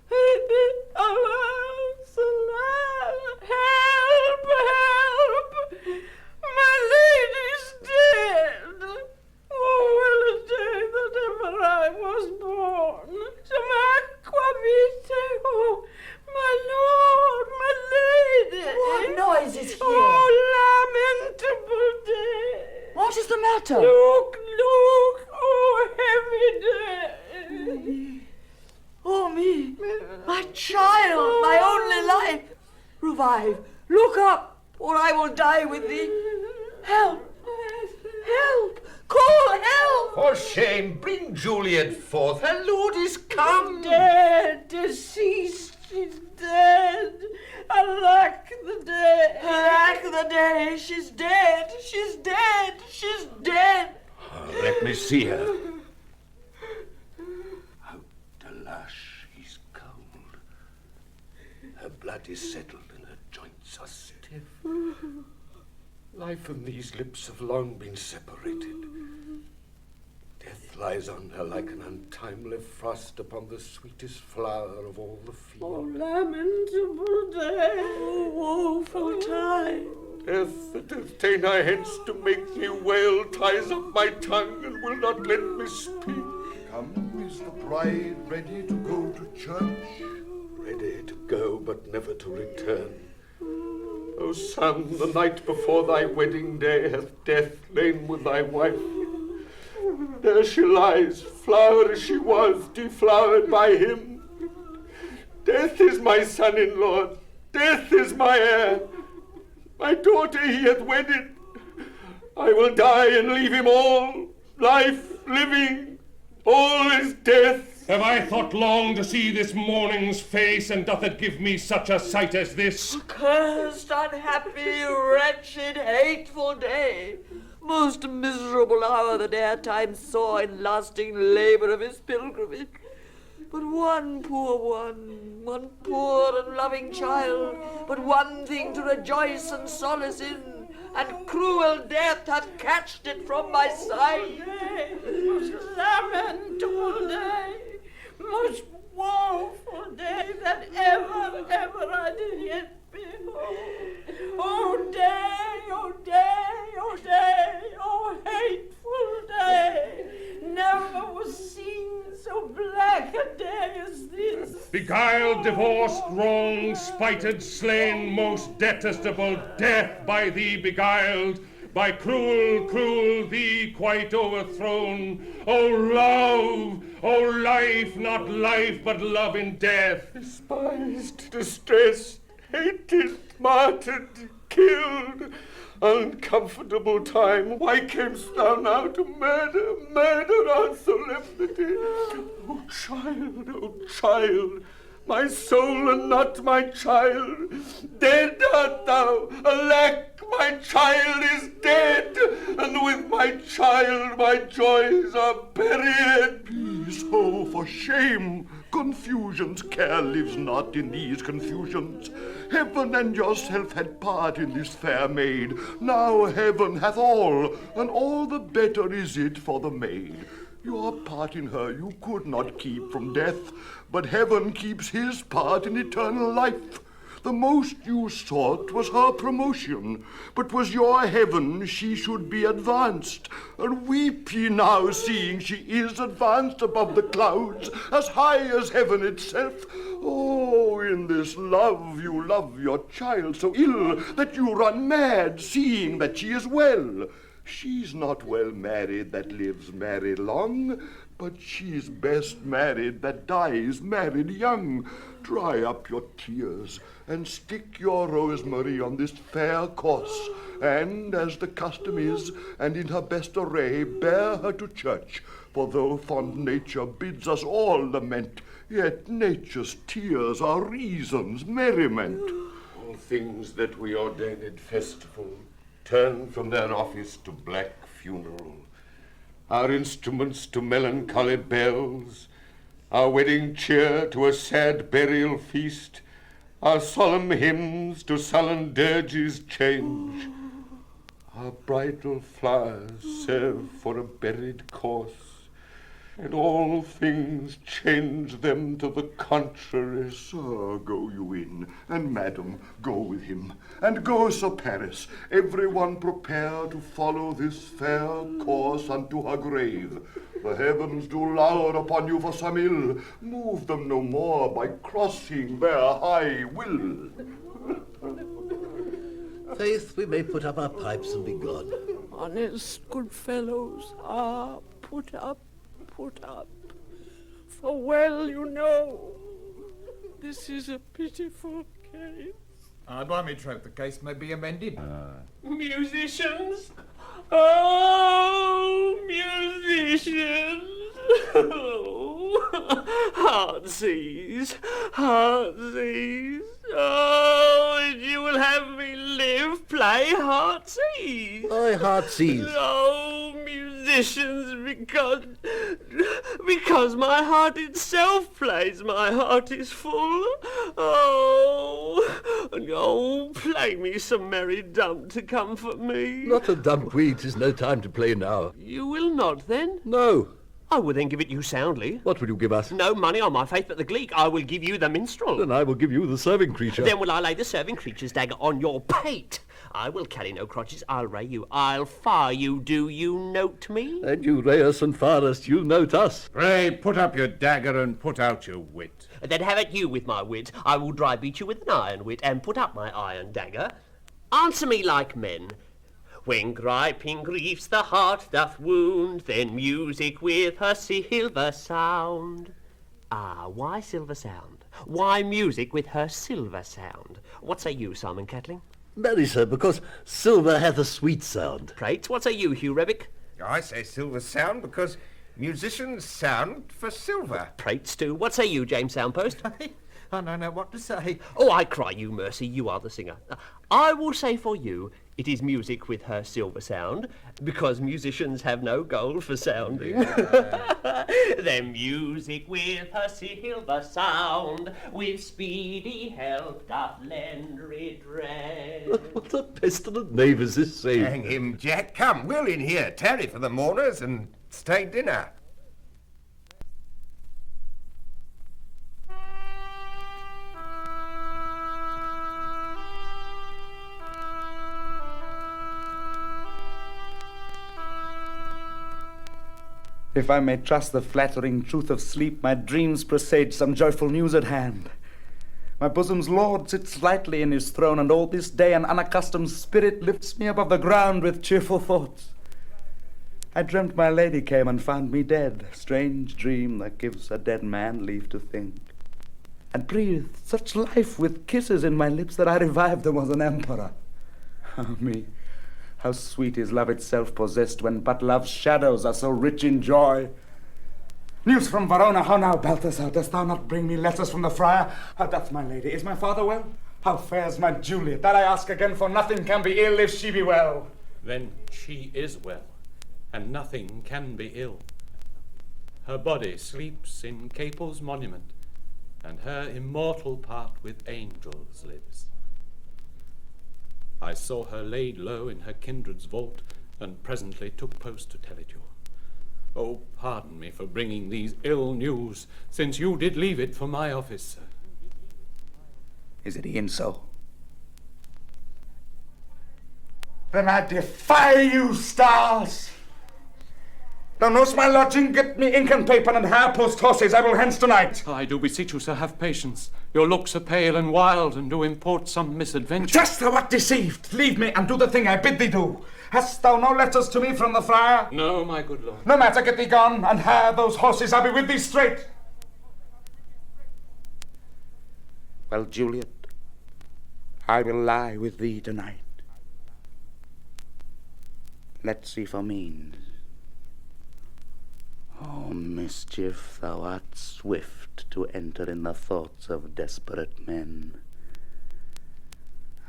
alas, alas, help, help, my lady's dead. Oh, well a day that ever I was born. Some aqua vitae, oh, my lord, my lady. What noise is here? Oh, lamentable day. What is the matter? Look, look, oh, heavy day. Oh, me, my child, my only life. Revive, look up, or I will die with thee. Help, help, call help. For shame, bring Juliet forth. Her lord is come. Dead, deceased, she's dead. Alack the day. Alack the day, she's dead, she's dead, she's dead. Let me see her. Alas, she's cold. Her blood is settled and her joints are stiff. Life and these lips have long been separated. Death lies on her like an untimely frost upon the sweetest flower of all the field. Oh, lamentable day. Oh, woeful time. Death that hath ta'en her hence to make me wail ties up my tongue and will not let me speak. Come, is the bride ready to go to church? Ready to go, but never to return. O son, the night before thy wedding day hath death lain with thy wife. There she lies, flower as she was, deflowered by him. Death is my son-in-law, death is my heir. My daughter he hath wedded. I will die and leave him all, life, living, all is death. Have I thought long to see this morning's face, and doth it give me such a sight as this? Cursed, unhappy, wretched, hateful day. Most miserable hour that e'er time saw in lasting labour of his pilgrimage. But one poor and loving child, but one thing to rejoice and solace in, and cruel death hath catched it from my side. Most lamentable day, most woeful day that ever I did yet behold. Oh day, oh day, oh day, oh hateful day, never was seen so black a day as this. Beguiled Beloved, divorced, wronged, spited, slain, most detestable, death by thee beguiled, by cruel thee quite overthrown. O love, O life, not life, but love in death. Despised, distressed, hated, martyred, killed. Uncomfortable time, why camest thou now to murder our solemnity? O child, my soul and not my child, dead art thou, alack, my child is dead, and with my child my joys are buried. Peace, oh, for shame! Confusion's care lives not in these confusions. Heaven and yourself had part in this fair maid. Now heaven hath all, and all the better is it for the maid. Your part in her you could not keep from death, but heaven keeps his part in eternal life. The most you sought was her promotion, but was your heaven she should be advanced. And weep ye now, seeing she is advanced above the clouds, as high as heaven itself. Oh, in this love you love your child so ill that you run mad, seeing that she is well. She's not well married that lives married long, but she's best married that dies married young. Dry up your tears, and stick your rosemary on this fair corse, and, as the custom is, and in her best array, bear her to church. For though fond nature bids us all lament, yet nature's tears are reason's merriment. All things that we ordained festival turn from their office to black funeral. Our instruments to melancholy bells, our wedding cheer to a sad burial feast, our solemn hymns to sullen dirges change. Our bridal flowers serve for a buried corse, and all things change them to the contrary. Sir, go you in, and madam, go with him, and go, Sir Paris, every one prepare to follow this fair course unto her grave. The heavens do lour upon you for some ill, move them no more by crossing their high will. Faith, we may put up our pipes and be gone. Honest good fellows, put up. For well you know, this is a pitiful case. By me troth, the case may be amended. Musicians! Oh, musicians! Heartsease! Oh, and you will have me live, play Heartsease! Aye, Heartsease. Oh, musicians, because my heart itself plays, my heart is full. Oh, play me some merry dump to comfort me. Not a dump, we. 'Tis no time to play now. You will not, then? No. I will then give it you soundly. What will you give us? No money on my faith but the gleek. I will give you the minstrel. Then I will give you the serving creature. Then will I lay the serving creature's dagger on your pate. I will carry no crotches, I'll ray you, I'll fire you, do you note me? And you ray us and fire us, you note us. Pray, put up your dagger and put out your wit. Then have at you with my wit. I will dry beat you with an iron wit, and put up my iron dagger. Answer me like men. When griping griefs the heart doth wound, then music with her silver sound. Ah, why silver sound? Why music with her silver sound? What say you, Simon Catling? Marry, sir, because silver hath a sweet sound. Prate, what say you, Hugh Rebick? I say silver sound because musicians sound for silver. Prates too. What say you, James Soundpost? I don't know what to say. Oh, I cry you mercy, you are the singer. I will say for you, it is music with her silver sound, because musicians have no gold for sounding. Then music with her silver sound, with speedy help doth lend redress. What a pestilent knave is this saying? Hang him, Jack. Come, we'll in here, tarry for the mourners and stay dinner. If I may trust the flattering truth of sleep, my dreams presage some joyful news at hand. My bosom's lord sits lightly in his throne, and all this day an unaccustomed spirit lifts me above the ground with cheerful thoughts. I dreamt my lady came and found me dead, strange dream that gives a dead man leave to think, and breathed such life with kisses in my lips that I revived them as an emperor. Ah, me, how sweet is love itself possessed, when but love's shadows are so rich in joy. News from Verona, how now, Balthazar? Dost thou not bring me letters from the friar? How doth my lady? Is my father well? How fares my Juliet? That I ask again, for nothing can be ill if she be well. Then she is well, and nothing can be ill. Her body sleeps in Capel's monument, and her immortal part with angels lives. I saw her laid low in her kindred's vault, and presently took post to tell it you. Oh, pardon me for bringing these ill news, since you did leave it for my office, sir. Is it e'en so? Then I defy you, stars! Thou knowest my lodging. Get me ink and paper and hire post horses. I will hence tonight. I do beseech you, sir, have patience. Your looks are pale and wild, and do import some misadventure. Just thou art deceived. Leave me and do the thing I bid thee do. Hast thou no letters to me from the friar? No, my good lord. No matter, get thee gone, and hire those horses. I'll be with thee straight. Well, Juliet, I will lie with thee tonight. Let's see for means. Oh, mischief, thou art swift to enter in the thoughts of desperate men.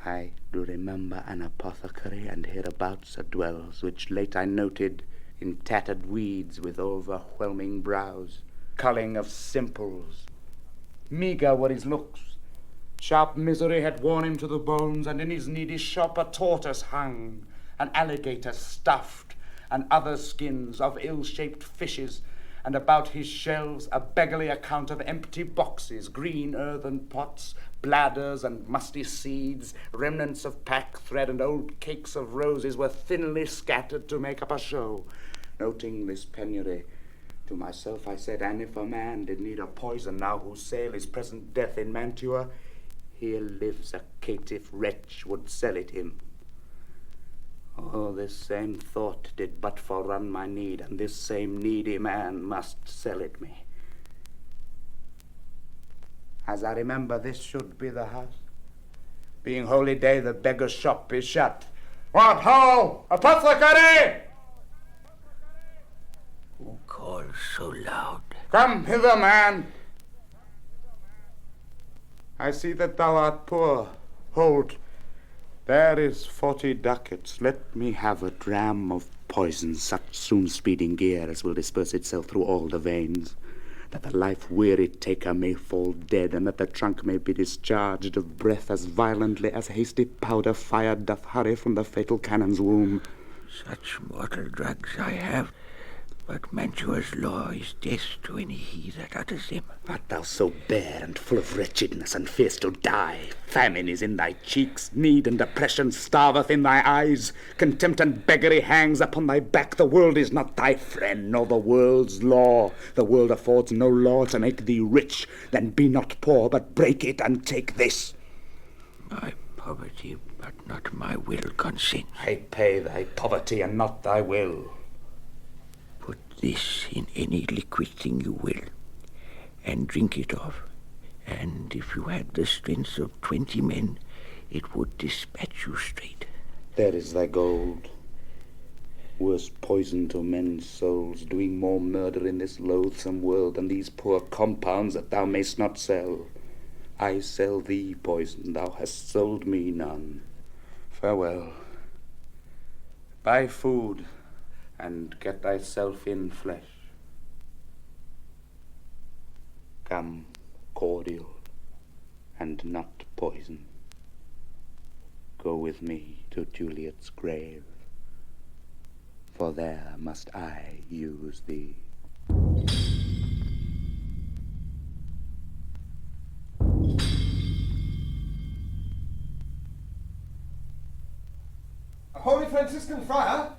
I do remember an apothecary, and hereabouts dwells, which late I noted in tattered weeds with overwhelming brows, culling of simples. Meagre were his looks. Sharp misery had worn him to the bones, and in his needy shop a tortoise hung, an alligator stuffed, and other skins of ill-shaped fishes, and about his shelves a beggarly account of empty boxes, green earthen pots, bladders and musty seeds, remnants of pack thread and old cakes of roses were thinly scattered to make up a show. Noting this penury, to myself I said, and if a man did need a poison now whose sale is present death in Mantua, here lives a caitiff wretch would sell it him. Oh, this same thought did but forerun my need, and this same needy man must sell it me. As I remember, this should be the house. Being holy day, the beggar's shop is shut. What, ho! Apothecary! Who calls so loud? Come hither, man. I see that thou art poor. Hold. There is 40 ducats. Let me have a dram of poison, such soon speeding gear as will disperse itself through all the veins, that the life-weary taker may fall dead, and that the trunk may be discharged of breath as violently as hasty powder fired doth hurry from the fatal cannon's womb. Such mortal drugs I have, but Mantua's law is death to any he that utters them. Art thou so bare and full of wretchedness, and fearst to die? Famine is in thy cheeks, need and depression starveth in thy eyes, contempt and beggary hangs upon thy back. The world is not thy friend, nor the world's law. The world affords no law to make thee rich. Then be not poor, but break it and take this. My poverty, but not my will, consent. I pay thy poverty and not thy will. Put this in any liquid thing you will, and drink it off, and if you had the strength of 20 men, it would dispatch you straight. There is thy gold. Worse poison to men's souls, doing more murder in this loathsome world than these poor compounds that thou mayst not sell. I sell thee poison, thou hast sold me none. Farewell. Buy food, and get thyself in flesh. Come, cordial, and not poison. Go with me to Juliet's grave, for there must I use thee. A holy Franciscan friar?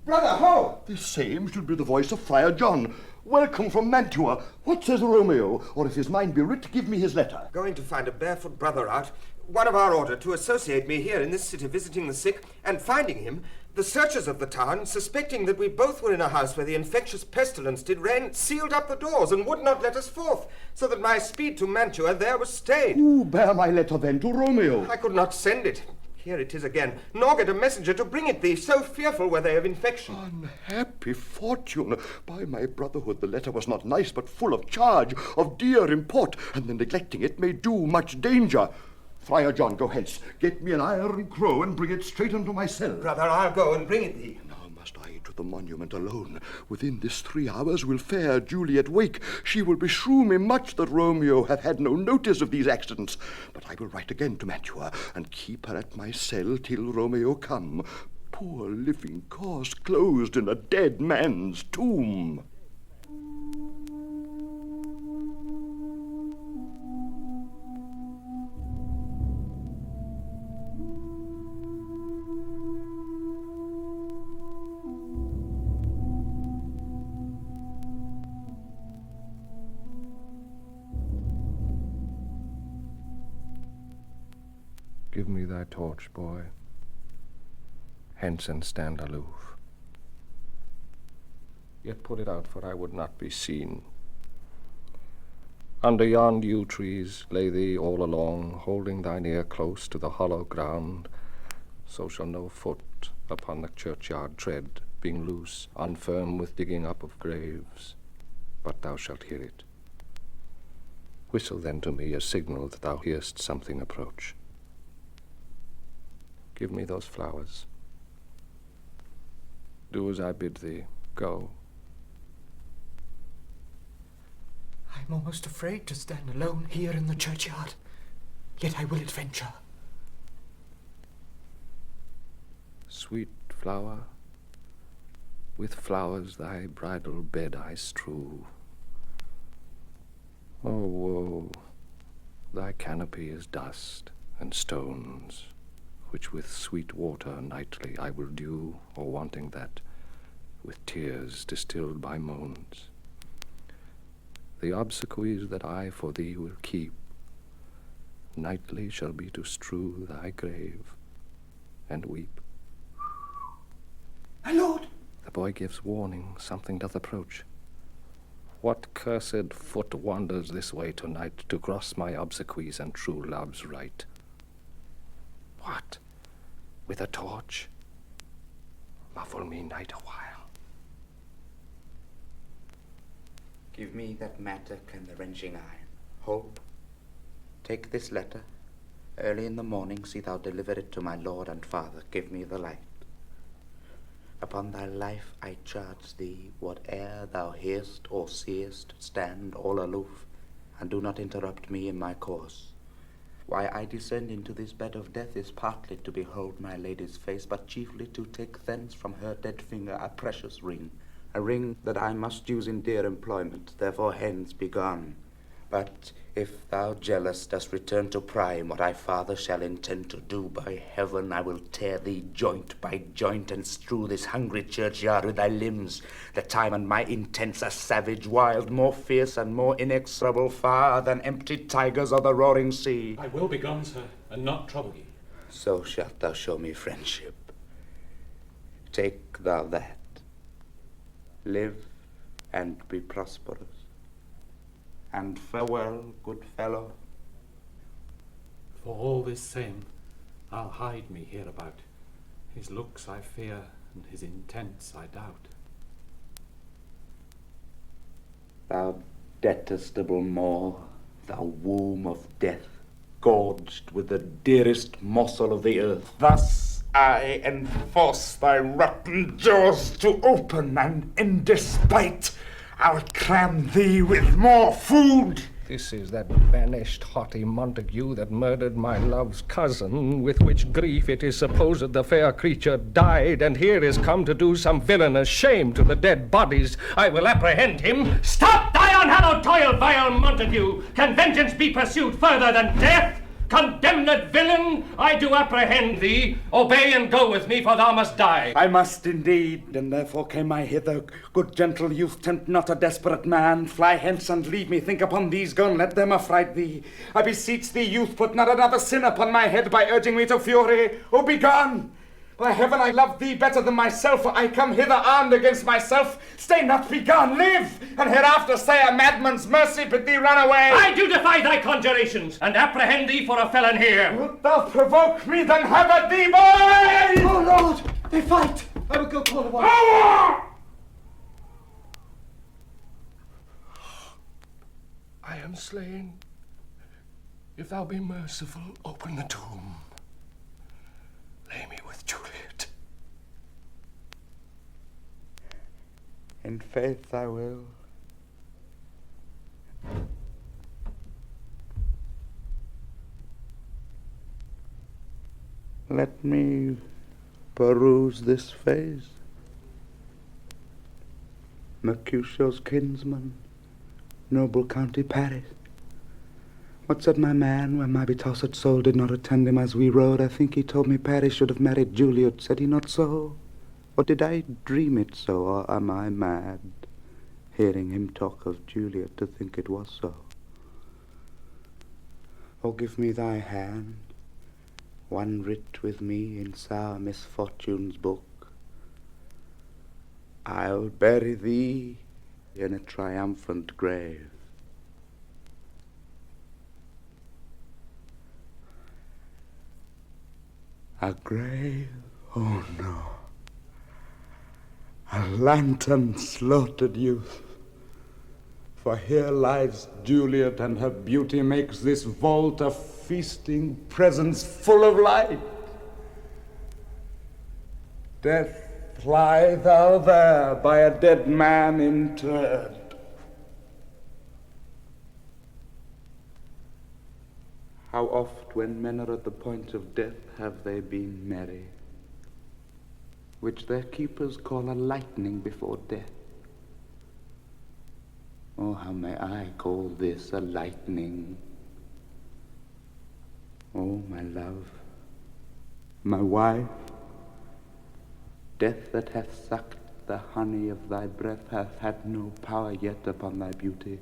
Brother, ho! The same should be the voice of Friar John. Welcome from Mantua. What says Romeo? Or if his mind be writ, give me his letter. Going to find a barefoot brother out, one of our order, to associate me here in this city visiting the sick, and finding him, the searchers of the town, suspecting that we both were in a house where the infectious pestilence did reign, sealed up the doors and would not let us forth, so that my speed to Mantua there was stayed. Who bear my letter then to Romeo? I could not send it. Here it is again, nor get a messenger to bring it thee, so fearful were they of infection. Unhappy fortune! By my brotherhood, the letter was not nice, but full of charge, of dear import, and the neglecting it may do much danger. Friar John, go hence. Get me an iron crow and bring it straight unto my cell. Brother, I'll go and bring it thee. Now must I to the monument alone. Within this 3 hours will fair Juliet wake. She will beshrew me much that Romeo hath had no notice of these accidents. But I will write again to Mantua, and keep her at my cell till Romeo come. Poor living corse closed in a dead man's tomb. Give me thy torch, boy. Hence and stand aloof. Yet put it out, for I would not be seen. Under yon yew trees lay thee all along, holding thine ear close to the hollow ground. So shall no foot upon the churchyard tread, being loose, unfirm with digging up of graves. But thou shalt hear it. Whistle then to me a signal that thou hearest something approach. Give me those flowers. Do as I bid thee. Go. I'm almost afraid to stand alone here in the churchyard, yet I will adventure. Sweet flower, with flowers thy bridal bed I strew. Oh, woe, thy canopy is dust and stones, which with sweet water nightly I will dew, or wanting that, with tears distilled by moans. The obsequies that I for thee will keep, nightly shall be to strew thy grave, and weep. My lord! The boy gives warning, something doth approach. What cursed foot wanders this way tonight, to cross my obsequies and true love's right? What? With a torch? Muffle me night a while. Give me that mattock and the wrenching iron. Hold. Take this letter. Early in the morning see thou deliver it to my lord and father. Give me the light. Upon thy life I charge thee, whate'er thou hearest or seest, stand all aloof, and do not interrupt me in my course. Why I descend into this bed of death is partly to behold my lady's face, but chiefly to take thence from her dead finger a precious ring, a ring that I must use in dear employment, therefore hence be gone. But if thou, jealous, dost return to prime what thy father shall intend to do, by heaven I will tear thee joint by joint, and strew this hungry churchyard with thy limbs. The time and my intents are savage, wild, more fierce and more inexorable far than empty tigers of the roaring sea. I will be gone, sir, and not trouble you. So shalt thou show me friendship. Take thou that. Live and be prosperous. And farewell, good fellow. For all this same, I'll hide me hereabout. His looks I fear, and his intents I doubt. Thou detestable maw, thou womb of death, gorged with the dearest morsel of the earth. Thus I enforce thy rotten jaws to open, and in despite I'll cram thee with more food. This is that banished haughty Montague that murdered my love's cousin, with which grief it is supposed the fair creature died, and here is come to do some villainous shame to the dead bodies. I will apprehend him. Stop thy unhallowed toil, vile Montague! Can vengeance be pursued further than death? Condemned villain, I do apprehend thee. Obey and go with me, for thou must die. I must indeed, and therefore came I hither. Good gentle youth, tempt not a desperate man. Fly hence and leave me. Think upon these, go and let them affright thee. I beseech thee, youth, put not another sin upon my head by urging me to fury. Oh, begone! By heaven, I love thee better than myself, for I come hither armed against myself. Stay not, begone, live, and hereafter say a madman's mercy, bid thee run away. I do defy thy conjurations, and apprehend thee for a felon here. Wilt thou provoke me, then have at thee, boy! Oh, Lord, they fight. I will go call the watch. I am slain. If thou be merciful, open the tomb. Lay me with Juliet. In faith I will. Let me peruse this phase. Mercutio's kinsman, noble County Paris. What said my man when my betossed soul did not attend him as we rode? I think he told me Paris should have married Juliet. Said he not so? Or did I dream it so? Or am I mad, hearing him talk of Juliet, to think it was so? Oh, give me thy hand, one writ with me in sour misfortune's book. I'll bury thee in a triumphant grave. A grave? Oh no. A lantern slaughtered youth. For here lies Juliet, and her beauty makes this vault a feasting presence full of light. Death, lie thou there by a dead man interred. How oft, when men are at the point of death, have they been merry, which their keepers call a lightning before death. Oh, how may I call this a lightning? Oh, my love, my wife, death that hath sucked the honey of thy breath hath had no power yet upon thy beauty.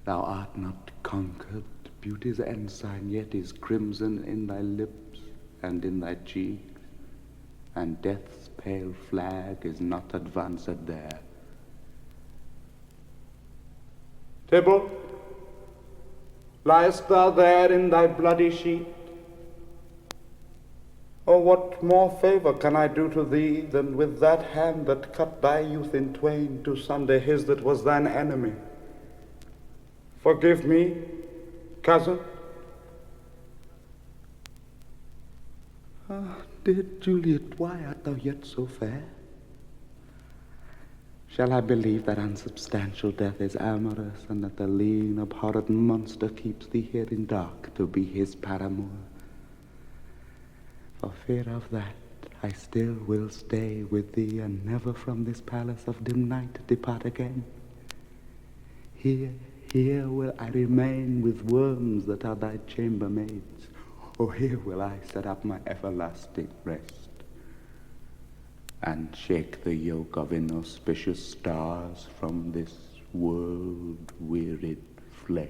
Thou art not conquered. Beauty's ensign yet is crimson in thy lips and in thy cheeks, and death's pale flag is not advanced there. Tybalt, liest thou there in thy bloody sheet? Oh, what more favor can I do to thee than with that hand that cut thy youth in twain to sunder his that was thine enemy? Forgive me, cousin. Ah, dear Juliet, why art thou yet so fair? Shall I believe that unsubstantial death is amorous, and that the lean, abhorred monster keeps thee here in dark to be his paramour? For fear of that, I still will stay with thee, and never from this palace of dim night depart again. Here will I remain with worms that are thy chambermaids. Oh, here will I set up my everlasting rest, and shake the yoke of inauspicious stars from this world-wearied flesh.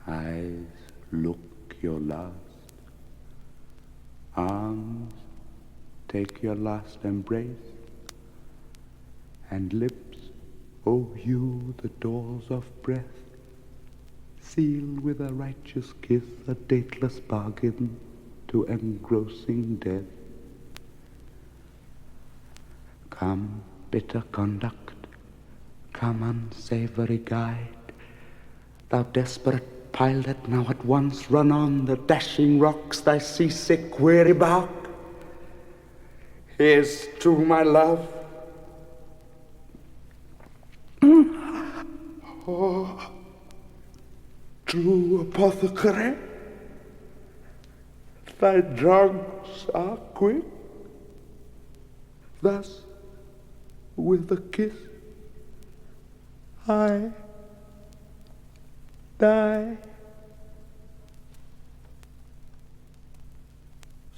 Eyes, look your last. Arms, take your last embrace. And lips, O you, the doors of breath, seal with a righteous kiss a dateless bargain to engrossing death. Come, bitter conduct, come, unsavory guide, thou desperate pilot, now at once run on the dashing rocks thy seasick weary bark. Here's to my love. Oh, true apothecary, thy drugs are quick. Thus, with a kiss, I die.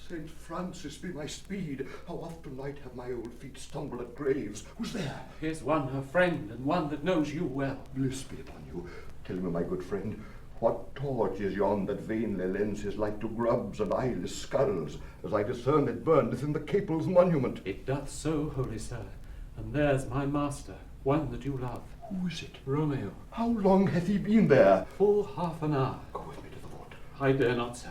St. Francis be my speed! How often night have my old feet stumbled at graves? Who's there? Here's one, her friend, and one that knows you well. Bliss be upon you. Tell me, my good friend, what torch is yon that vainly lends his light to grubs and eyeless skulls, as I discern it burneth in the Capel's monument? It doth so, holy sir, and there's my master, one that you love. Who is it? Romeo. How long hath he been there? Full half an hour. Go with me to the vault. I dare not, sir.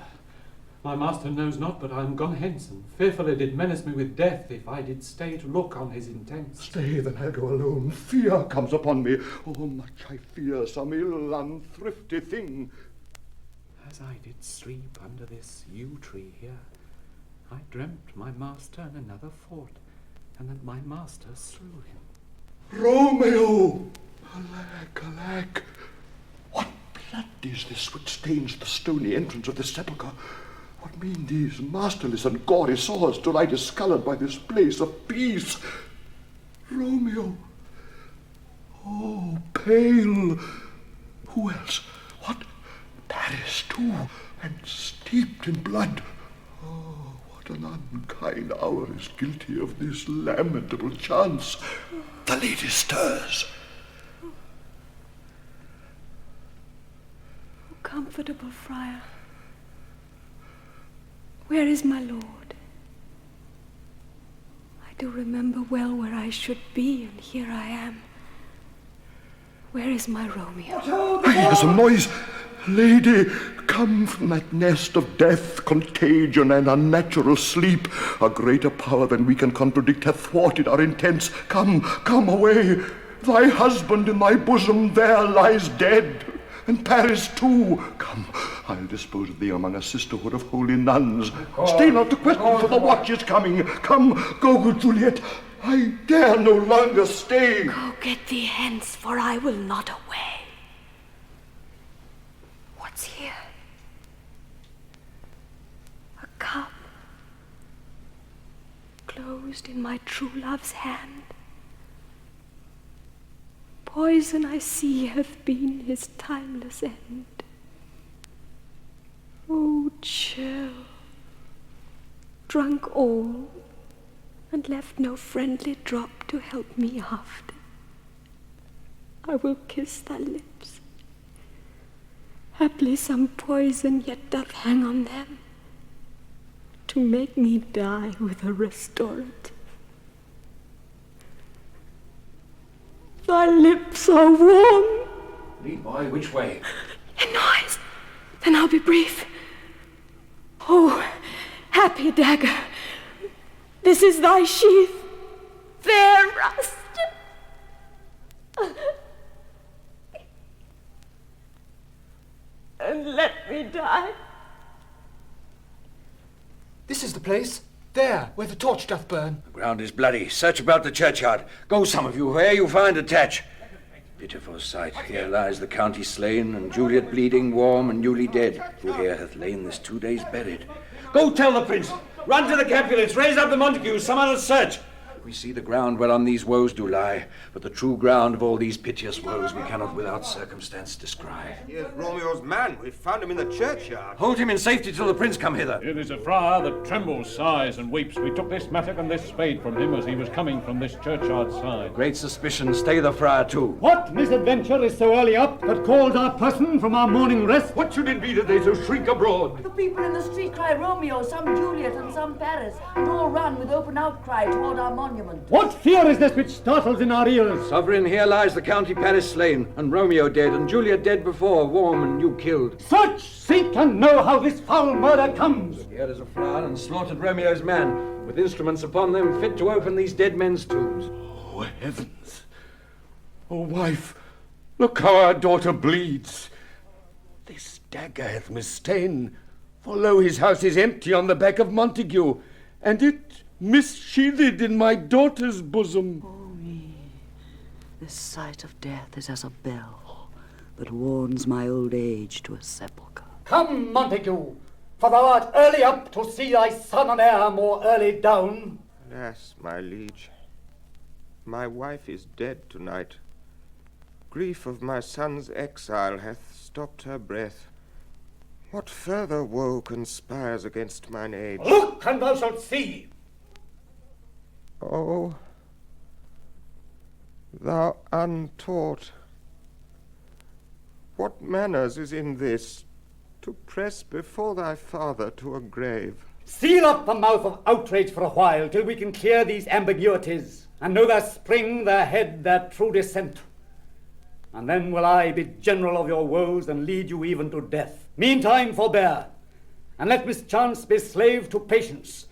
My master knows not, but I am gone hence, and fearfully did menace me with death if I did stay to look on his intents. Stay, then I'll go alone. Fear comes upon me. Oh, much I fear some ill, unthrifty thing. As I did sleep under this yew tree here, I dreamt my master in another fort, and that my master slew him. Romeo! Alack, alack! What blood is this which stains the stony entrance of this sepulchre? What mean these masterless and gory sores to lie discoloured by this place of peace? Romeo! Oh, pale! Who else? What? Paris, too, and steeped in blood. Oh, what an unkind hour is guilty of this lamentable chance. The lady stirs. Oh, comfortable friar, where is my lord? I do remember well where I should be, and here I am. Where is my Romeo? I hear some noise. Lady, come from that nest of death, contagion, and unnatural sleep. A greater power than we can contradict hath thwarted our intents. Come, come away. Thy husband in thy bosom there lies dead, and Paris too. Come, I'll dispose of thee among a sisterhood of holy nuns. Stay not to question, for the watch is coming. Come, go, good Juliet. I dare no longer stay. Go get thee hence, for I will not away. What's here? A cup, closed in my true love's hand. Poison I see hath been his timeless end. Oh, chill, drunk all, and left no friendly drop to help me after. I will kiss thy lips. Haply some poison yet doth hang on them, to make me die with a restorative. Thy lips are warm. Lead, boy, which way? A noise. Then I'll be brief. Oh, happy dagger, this is thy sheath, fair rust. And let me die. This is the place. There, where the torch doth burn. The ground is bloody. Search about the churchyard. Go, some of you, where you find a tatch. Pitiful sight. Here lies the county slain, and Juliet bleeding, warm and newly dead, who here hath lain this 2 days buried. Go tell the prince. Run to the Capulets. Raise up the Montagues. Some other search. We see the ground whereon these woes do lie, but the true ground of all these piteous woes we cannot without circumstance descry. Here's Romeo's man. We found him in the churchyard. Hold him in safety till the prince come hither. Here is a friar that trembles, sighs, and weeps. We took this mattock and this spade from him as he was coming from this churchyard side. Great suspicion, stay the friar too. What misadventure is so early up that calls our person from our morning rest? What should it be that they so shrink abroad? The people in the street cry Romeo, some Juliet, and some Paris, and all run with open outcry toward our monument. What fear is this which startles in our ears? Sovereign, here lies the county Paris slain, and Romeo dead, and Juliet dead before, warm and you killed. Search, seek, and know how this foul murder comes. Here is a friar and slaughtered Romeo's man, with instruments upon them fit to open these dead men's tombs. Oh, heavens! Oh, wife, look how our daughter bleeds. This dagger hath misstain, for lo, his house is empty on the back of Montague, and it missheathed in my daughter's bosom. Oh me, this sight of death is as a bell that warns my old age to a sepulchre. Come, Montague, for thou art early up to see thy son and heir more early down. Alas, my liege, my wife is dead tonight. grief of my son's exile hath stopped her breath. What further woe conspires against mine age? Look, and thou shalt see. Oh, thou untaught, what manners is in this, to press before thy father to a grave? Seal up the mouth of outrage for a while, till we can clear these ambiguities, and know their spring, their head, their true descent. And then will I be general of your woes, and lead you even to death. Meantime forbear, and let mischance be slave to patience.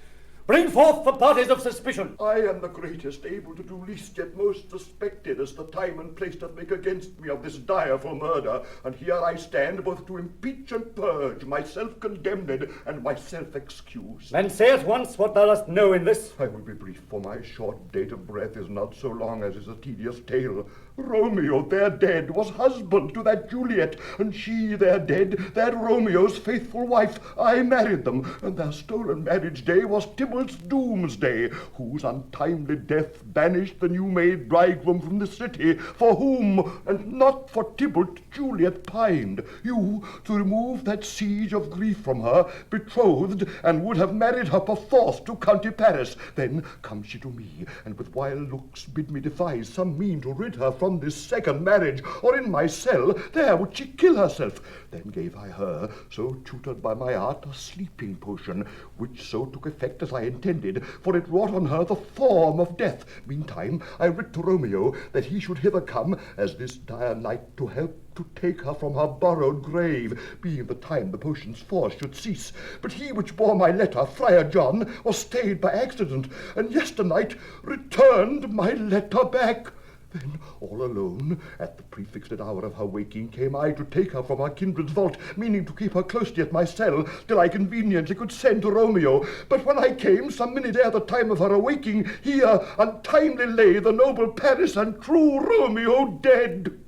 Bring forth the parties of suspicion. I am the greatest, able to do least, yet most suspected, as the time and place doth make against me of this direful murder. And here I stand, both to impeach and purge, myself condemned and myself excused. Then say at once what thou dost know in this. I will be brief, for my short date of breath is not so long as is a tedious tale. Romeo, there dead, was husband to that Juliet, and she, there dead, that Romeo's faithful wife. I married them, and their stolen marriage day was Tybalt's doomsday, whose untimely death banished the new-made bridegroom from the city, for whom, and not for Tybalt, Juliet pined. You, to remove that siege of grief from her, betrothed, and would have married her perforce to county Paris. Then comes she to me, and with wild looks bid me devise some mean to rid her from this second marriage, or in my cell there would she kill herself. Then gave I her, so tutored by my art, a sleeping potion, which so took effect as I intended, for it wrought on her the form of death. Meantime I writ to Romeo that he should hither come, as this dire night, to help to take her from her borrowed grave, being the time the potion's force should cease. But he which bore my letter, Friar John, was stayed by accident, and yesternight returned my letter back. Then, all alone, at the prefixed hour of her waking, came I to take her from her kindred's vault, meaning to keep her closely at my cell, till I conveniently could send to Romeo. But when I came, some minute ere the time of her awaking, here untimely lay the noble Paris and true Romeo dead.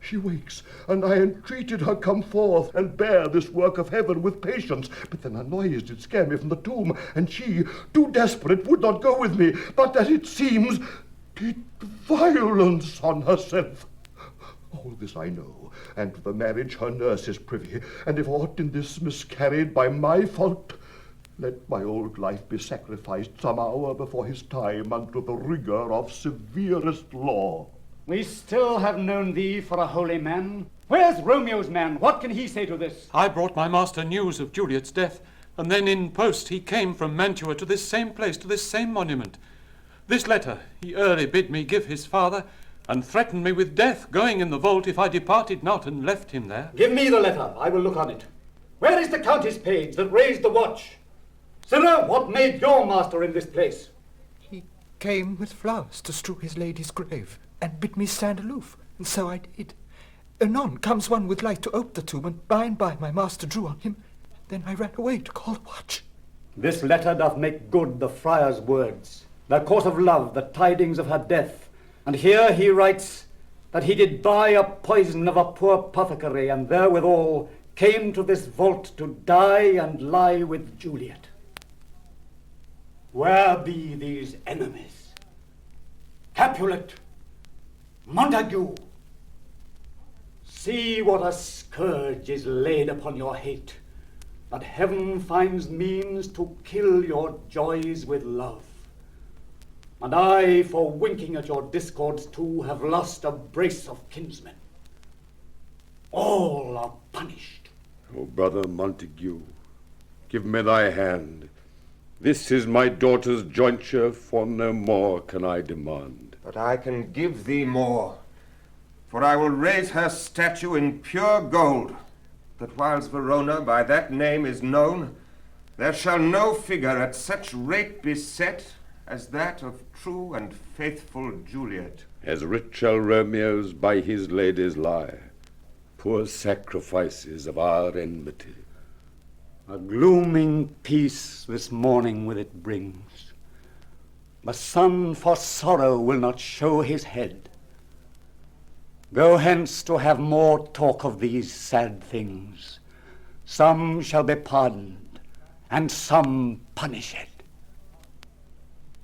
She wakes, and I entreated her come forth and bear this work of heaven with patience. But then a noise did scare me from the tomb, and she, too desperate, would not go with me, but as it seems, did violence on herself. All this I know, and to the marriage her nurse is privy, and if aught in this miscarried by my fault, let my old life be sacrificed some hour before his time unto the rigour of severest law. We still have known thee for a holy man. Where's Romeo's man? What can he say to this? I brought my master news of Juliet's death, and then in post he came from Mantua to this same place, to this same monument. This letter he early bid me give his father, and threatened me with death, going in the vault if I departed not and left him there. Give me the letter, I will look on it. Where is the countess page that raised the watch? Sirrah, what made your master in this place? He came with flowers to strew his lady's grave, and bid me stand aloof, and so I did. Anon comes one with light to ope the tomb, and by my master drew on him. Then I ran away to call the watch. This letter doth make good the friar's words, the course of love, the tidings of her death. And here he writes that he did buy a poison of a poor apothecary, and therewithal came to this vault to die and lie with Juliet. Where be these enemies? Capulet, Montague, see what a scourge is laid upon your hate, that heaven finds means to kill your joys with love. And I, for winking at your discords too, have lost a brace of kinsmen. All are punished. O brother Montague, give me thy hand. This is my daughter's jointure, for no more can I demand. But I can give thee more, for I will raise her statue in pure gold, that whiles Verona by that name is known, there shall no figure at such rate be set as that of true and faithful Juliet. As rich shall Romeo's by his ladies lie, poor sacrifices of our enmity. A glooming peace this morning with it brings. The sun for sorrow will not show his head. Go hence to have more talk of these sad things. Some shall be pardoned, and some punished.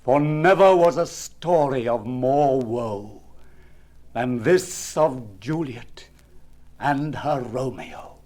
For never was a story of more woe than this of Juliet and her Romeo.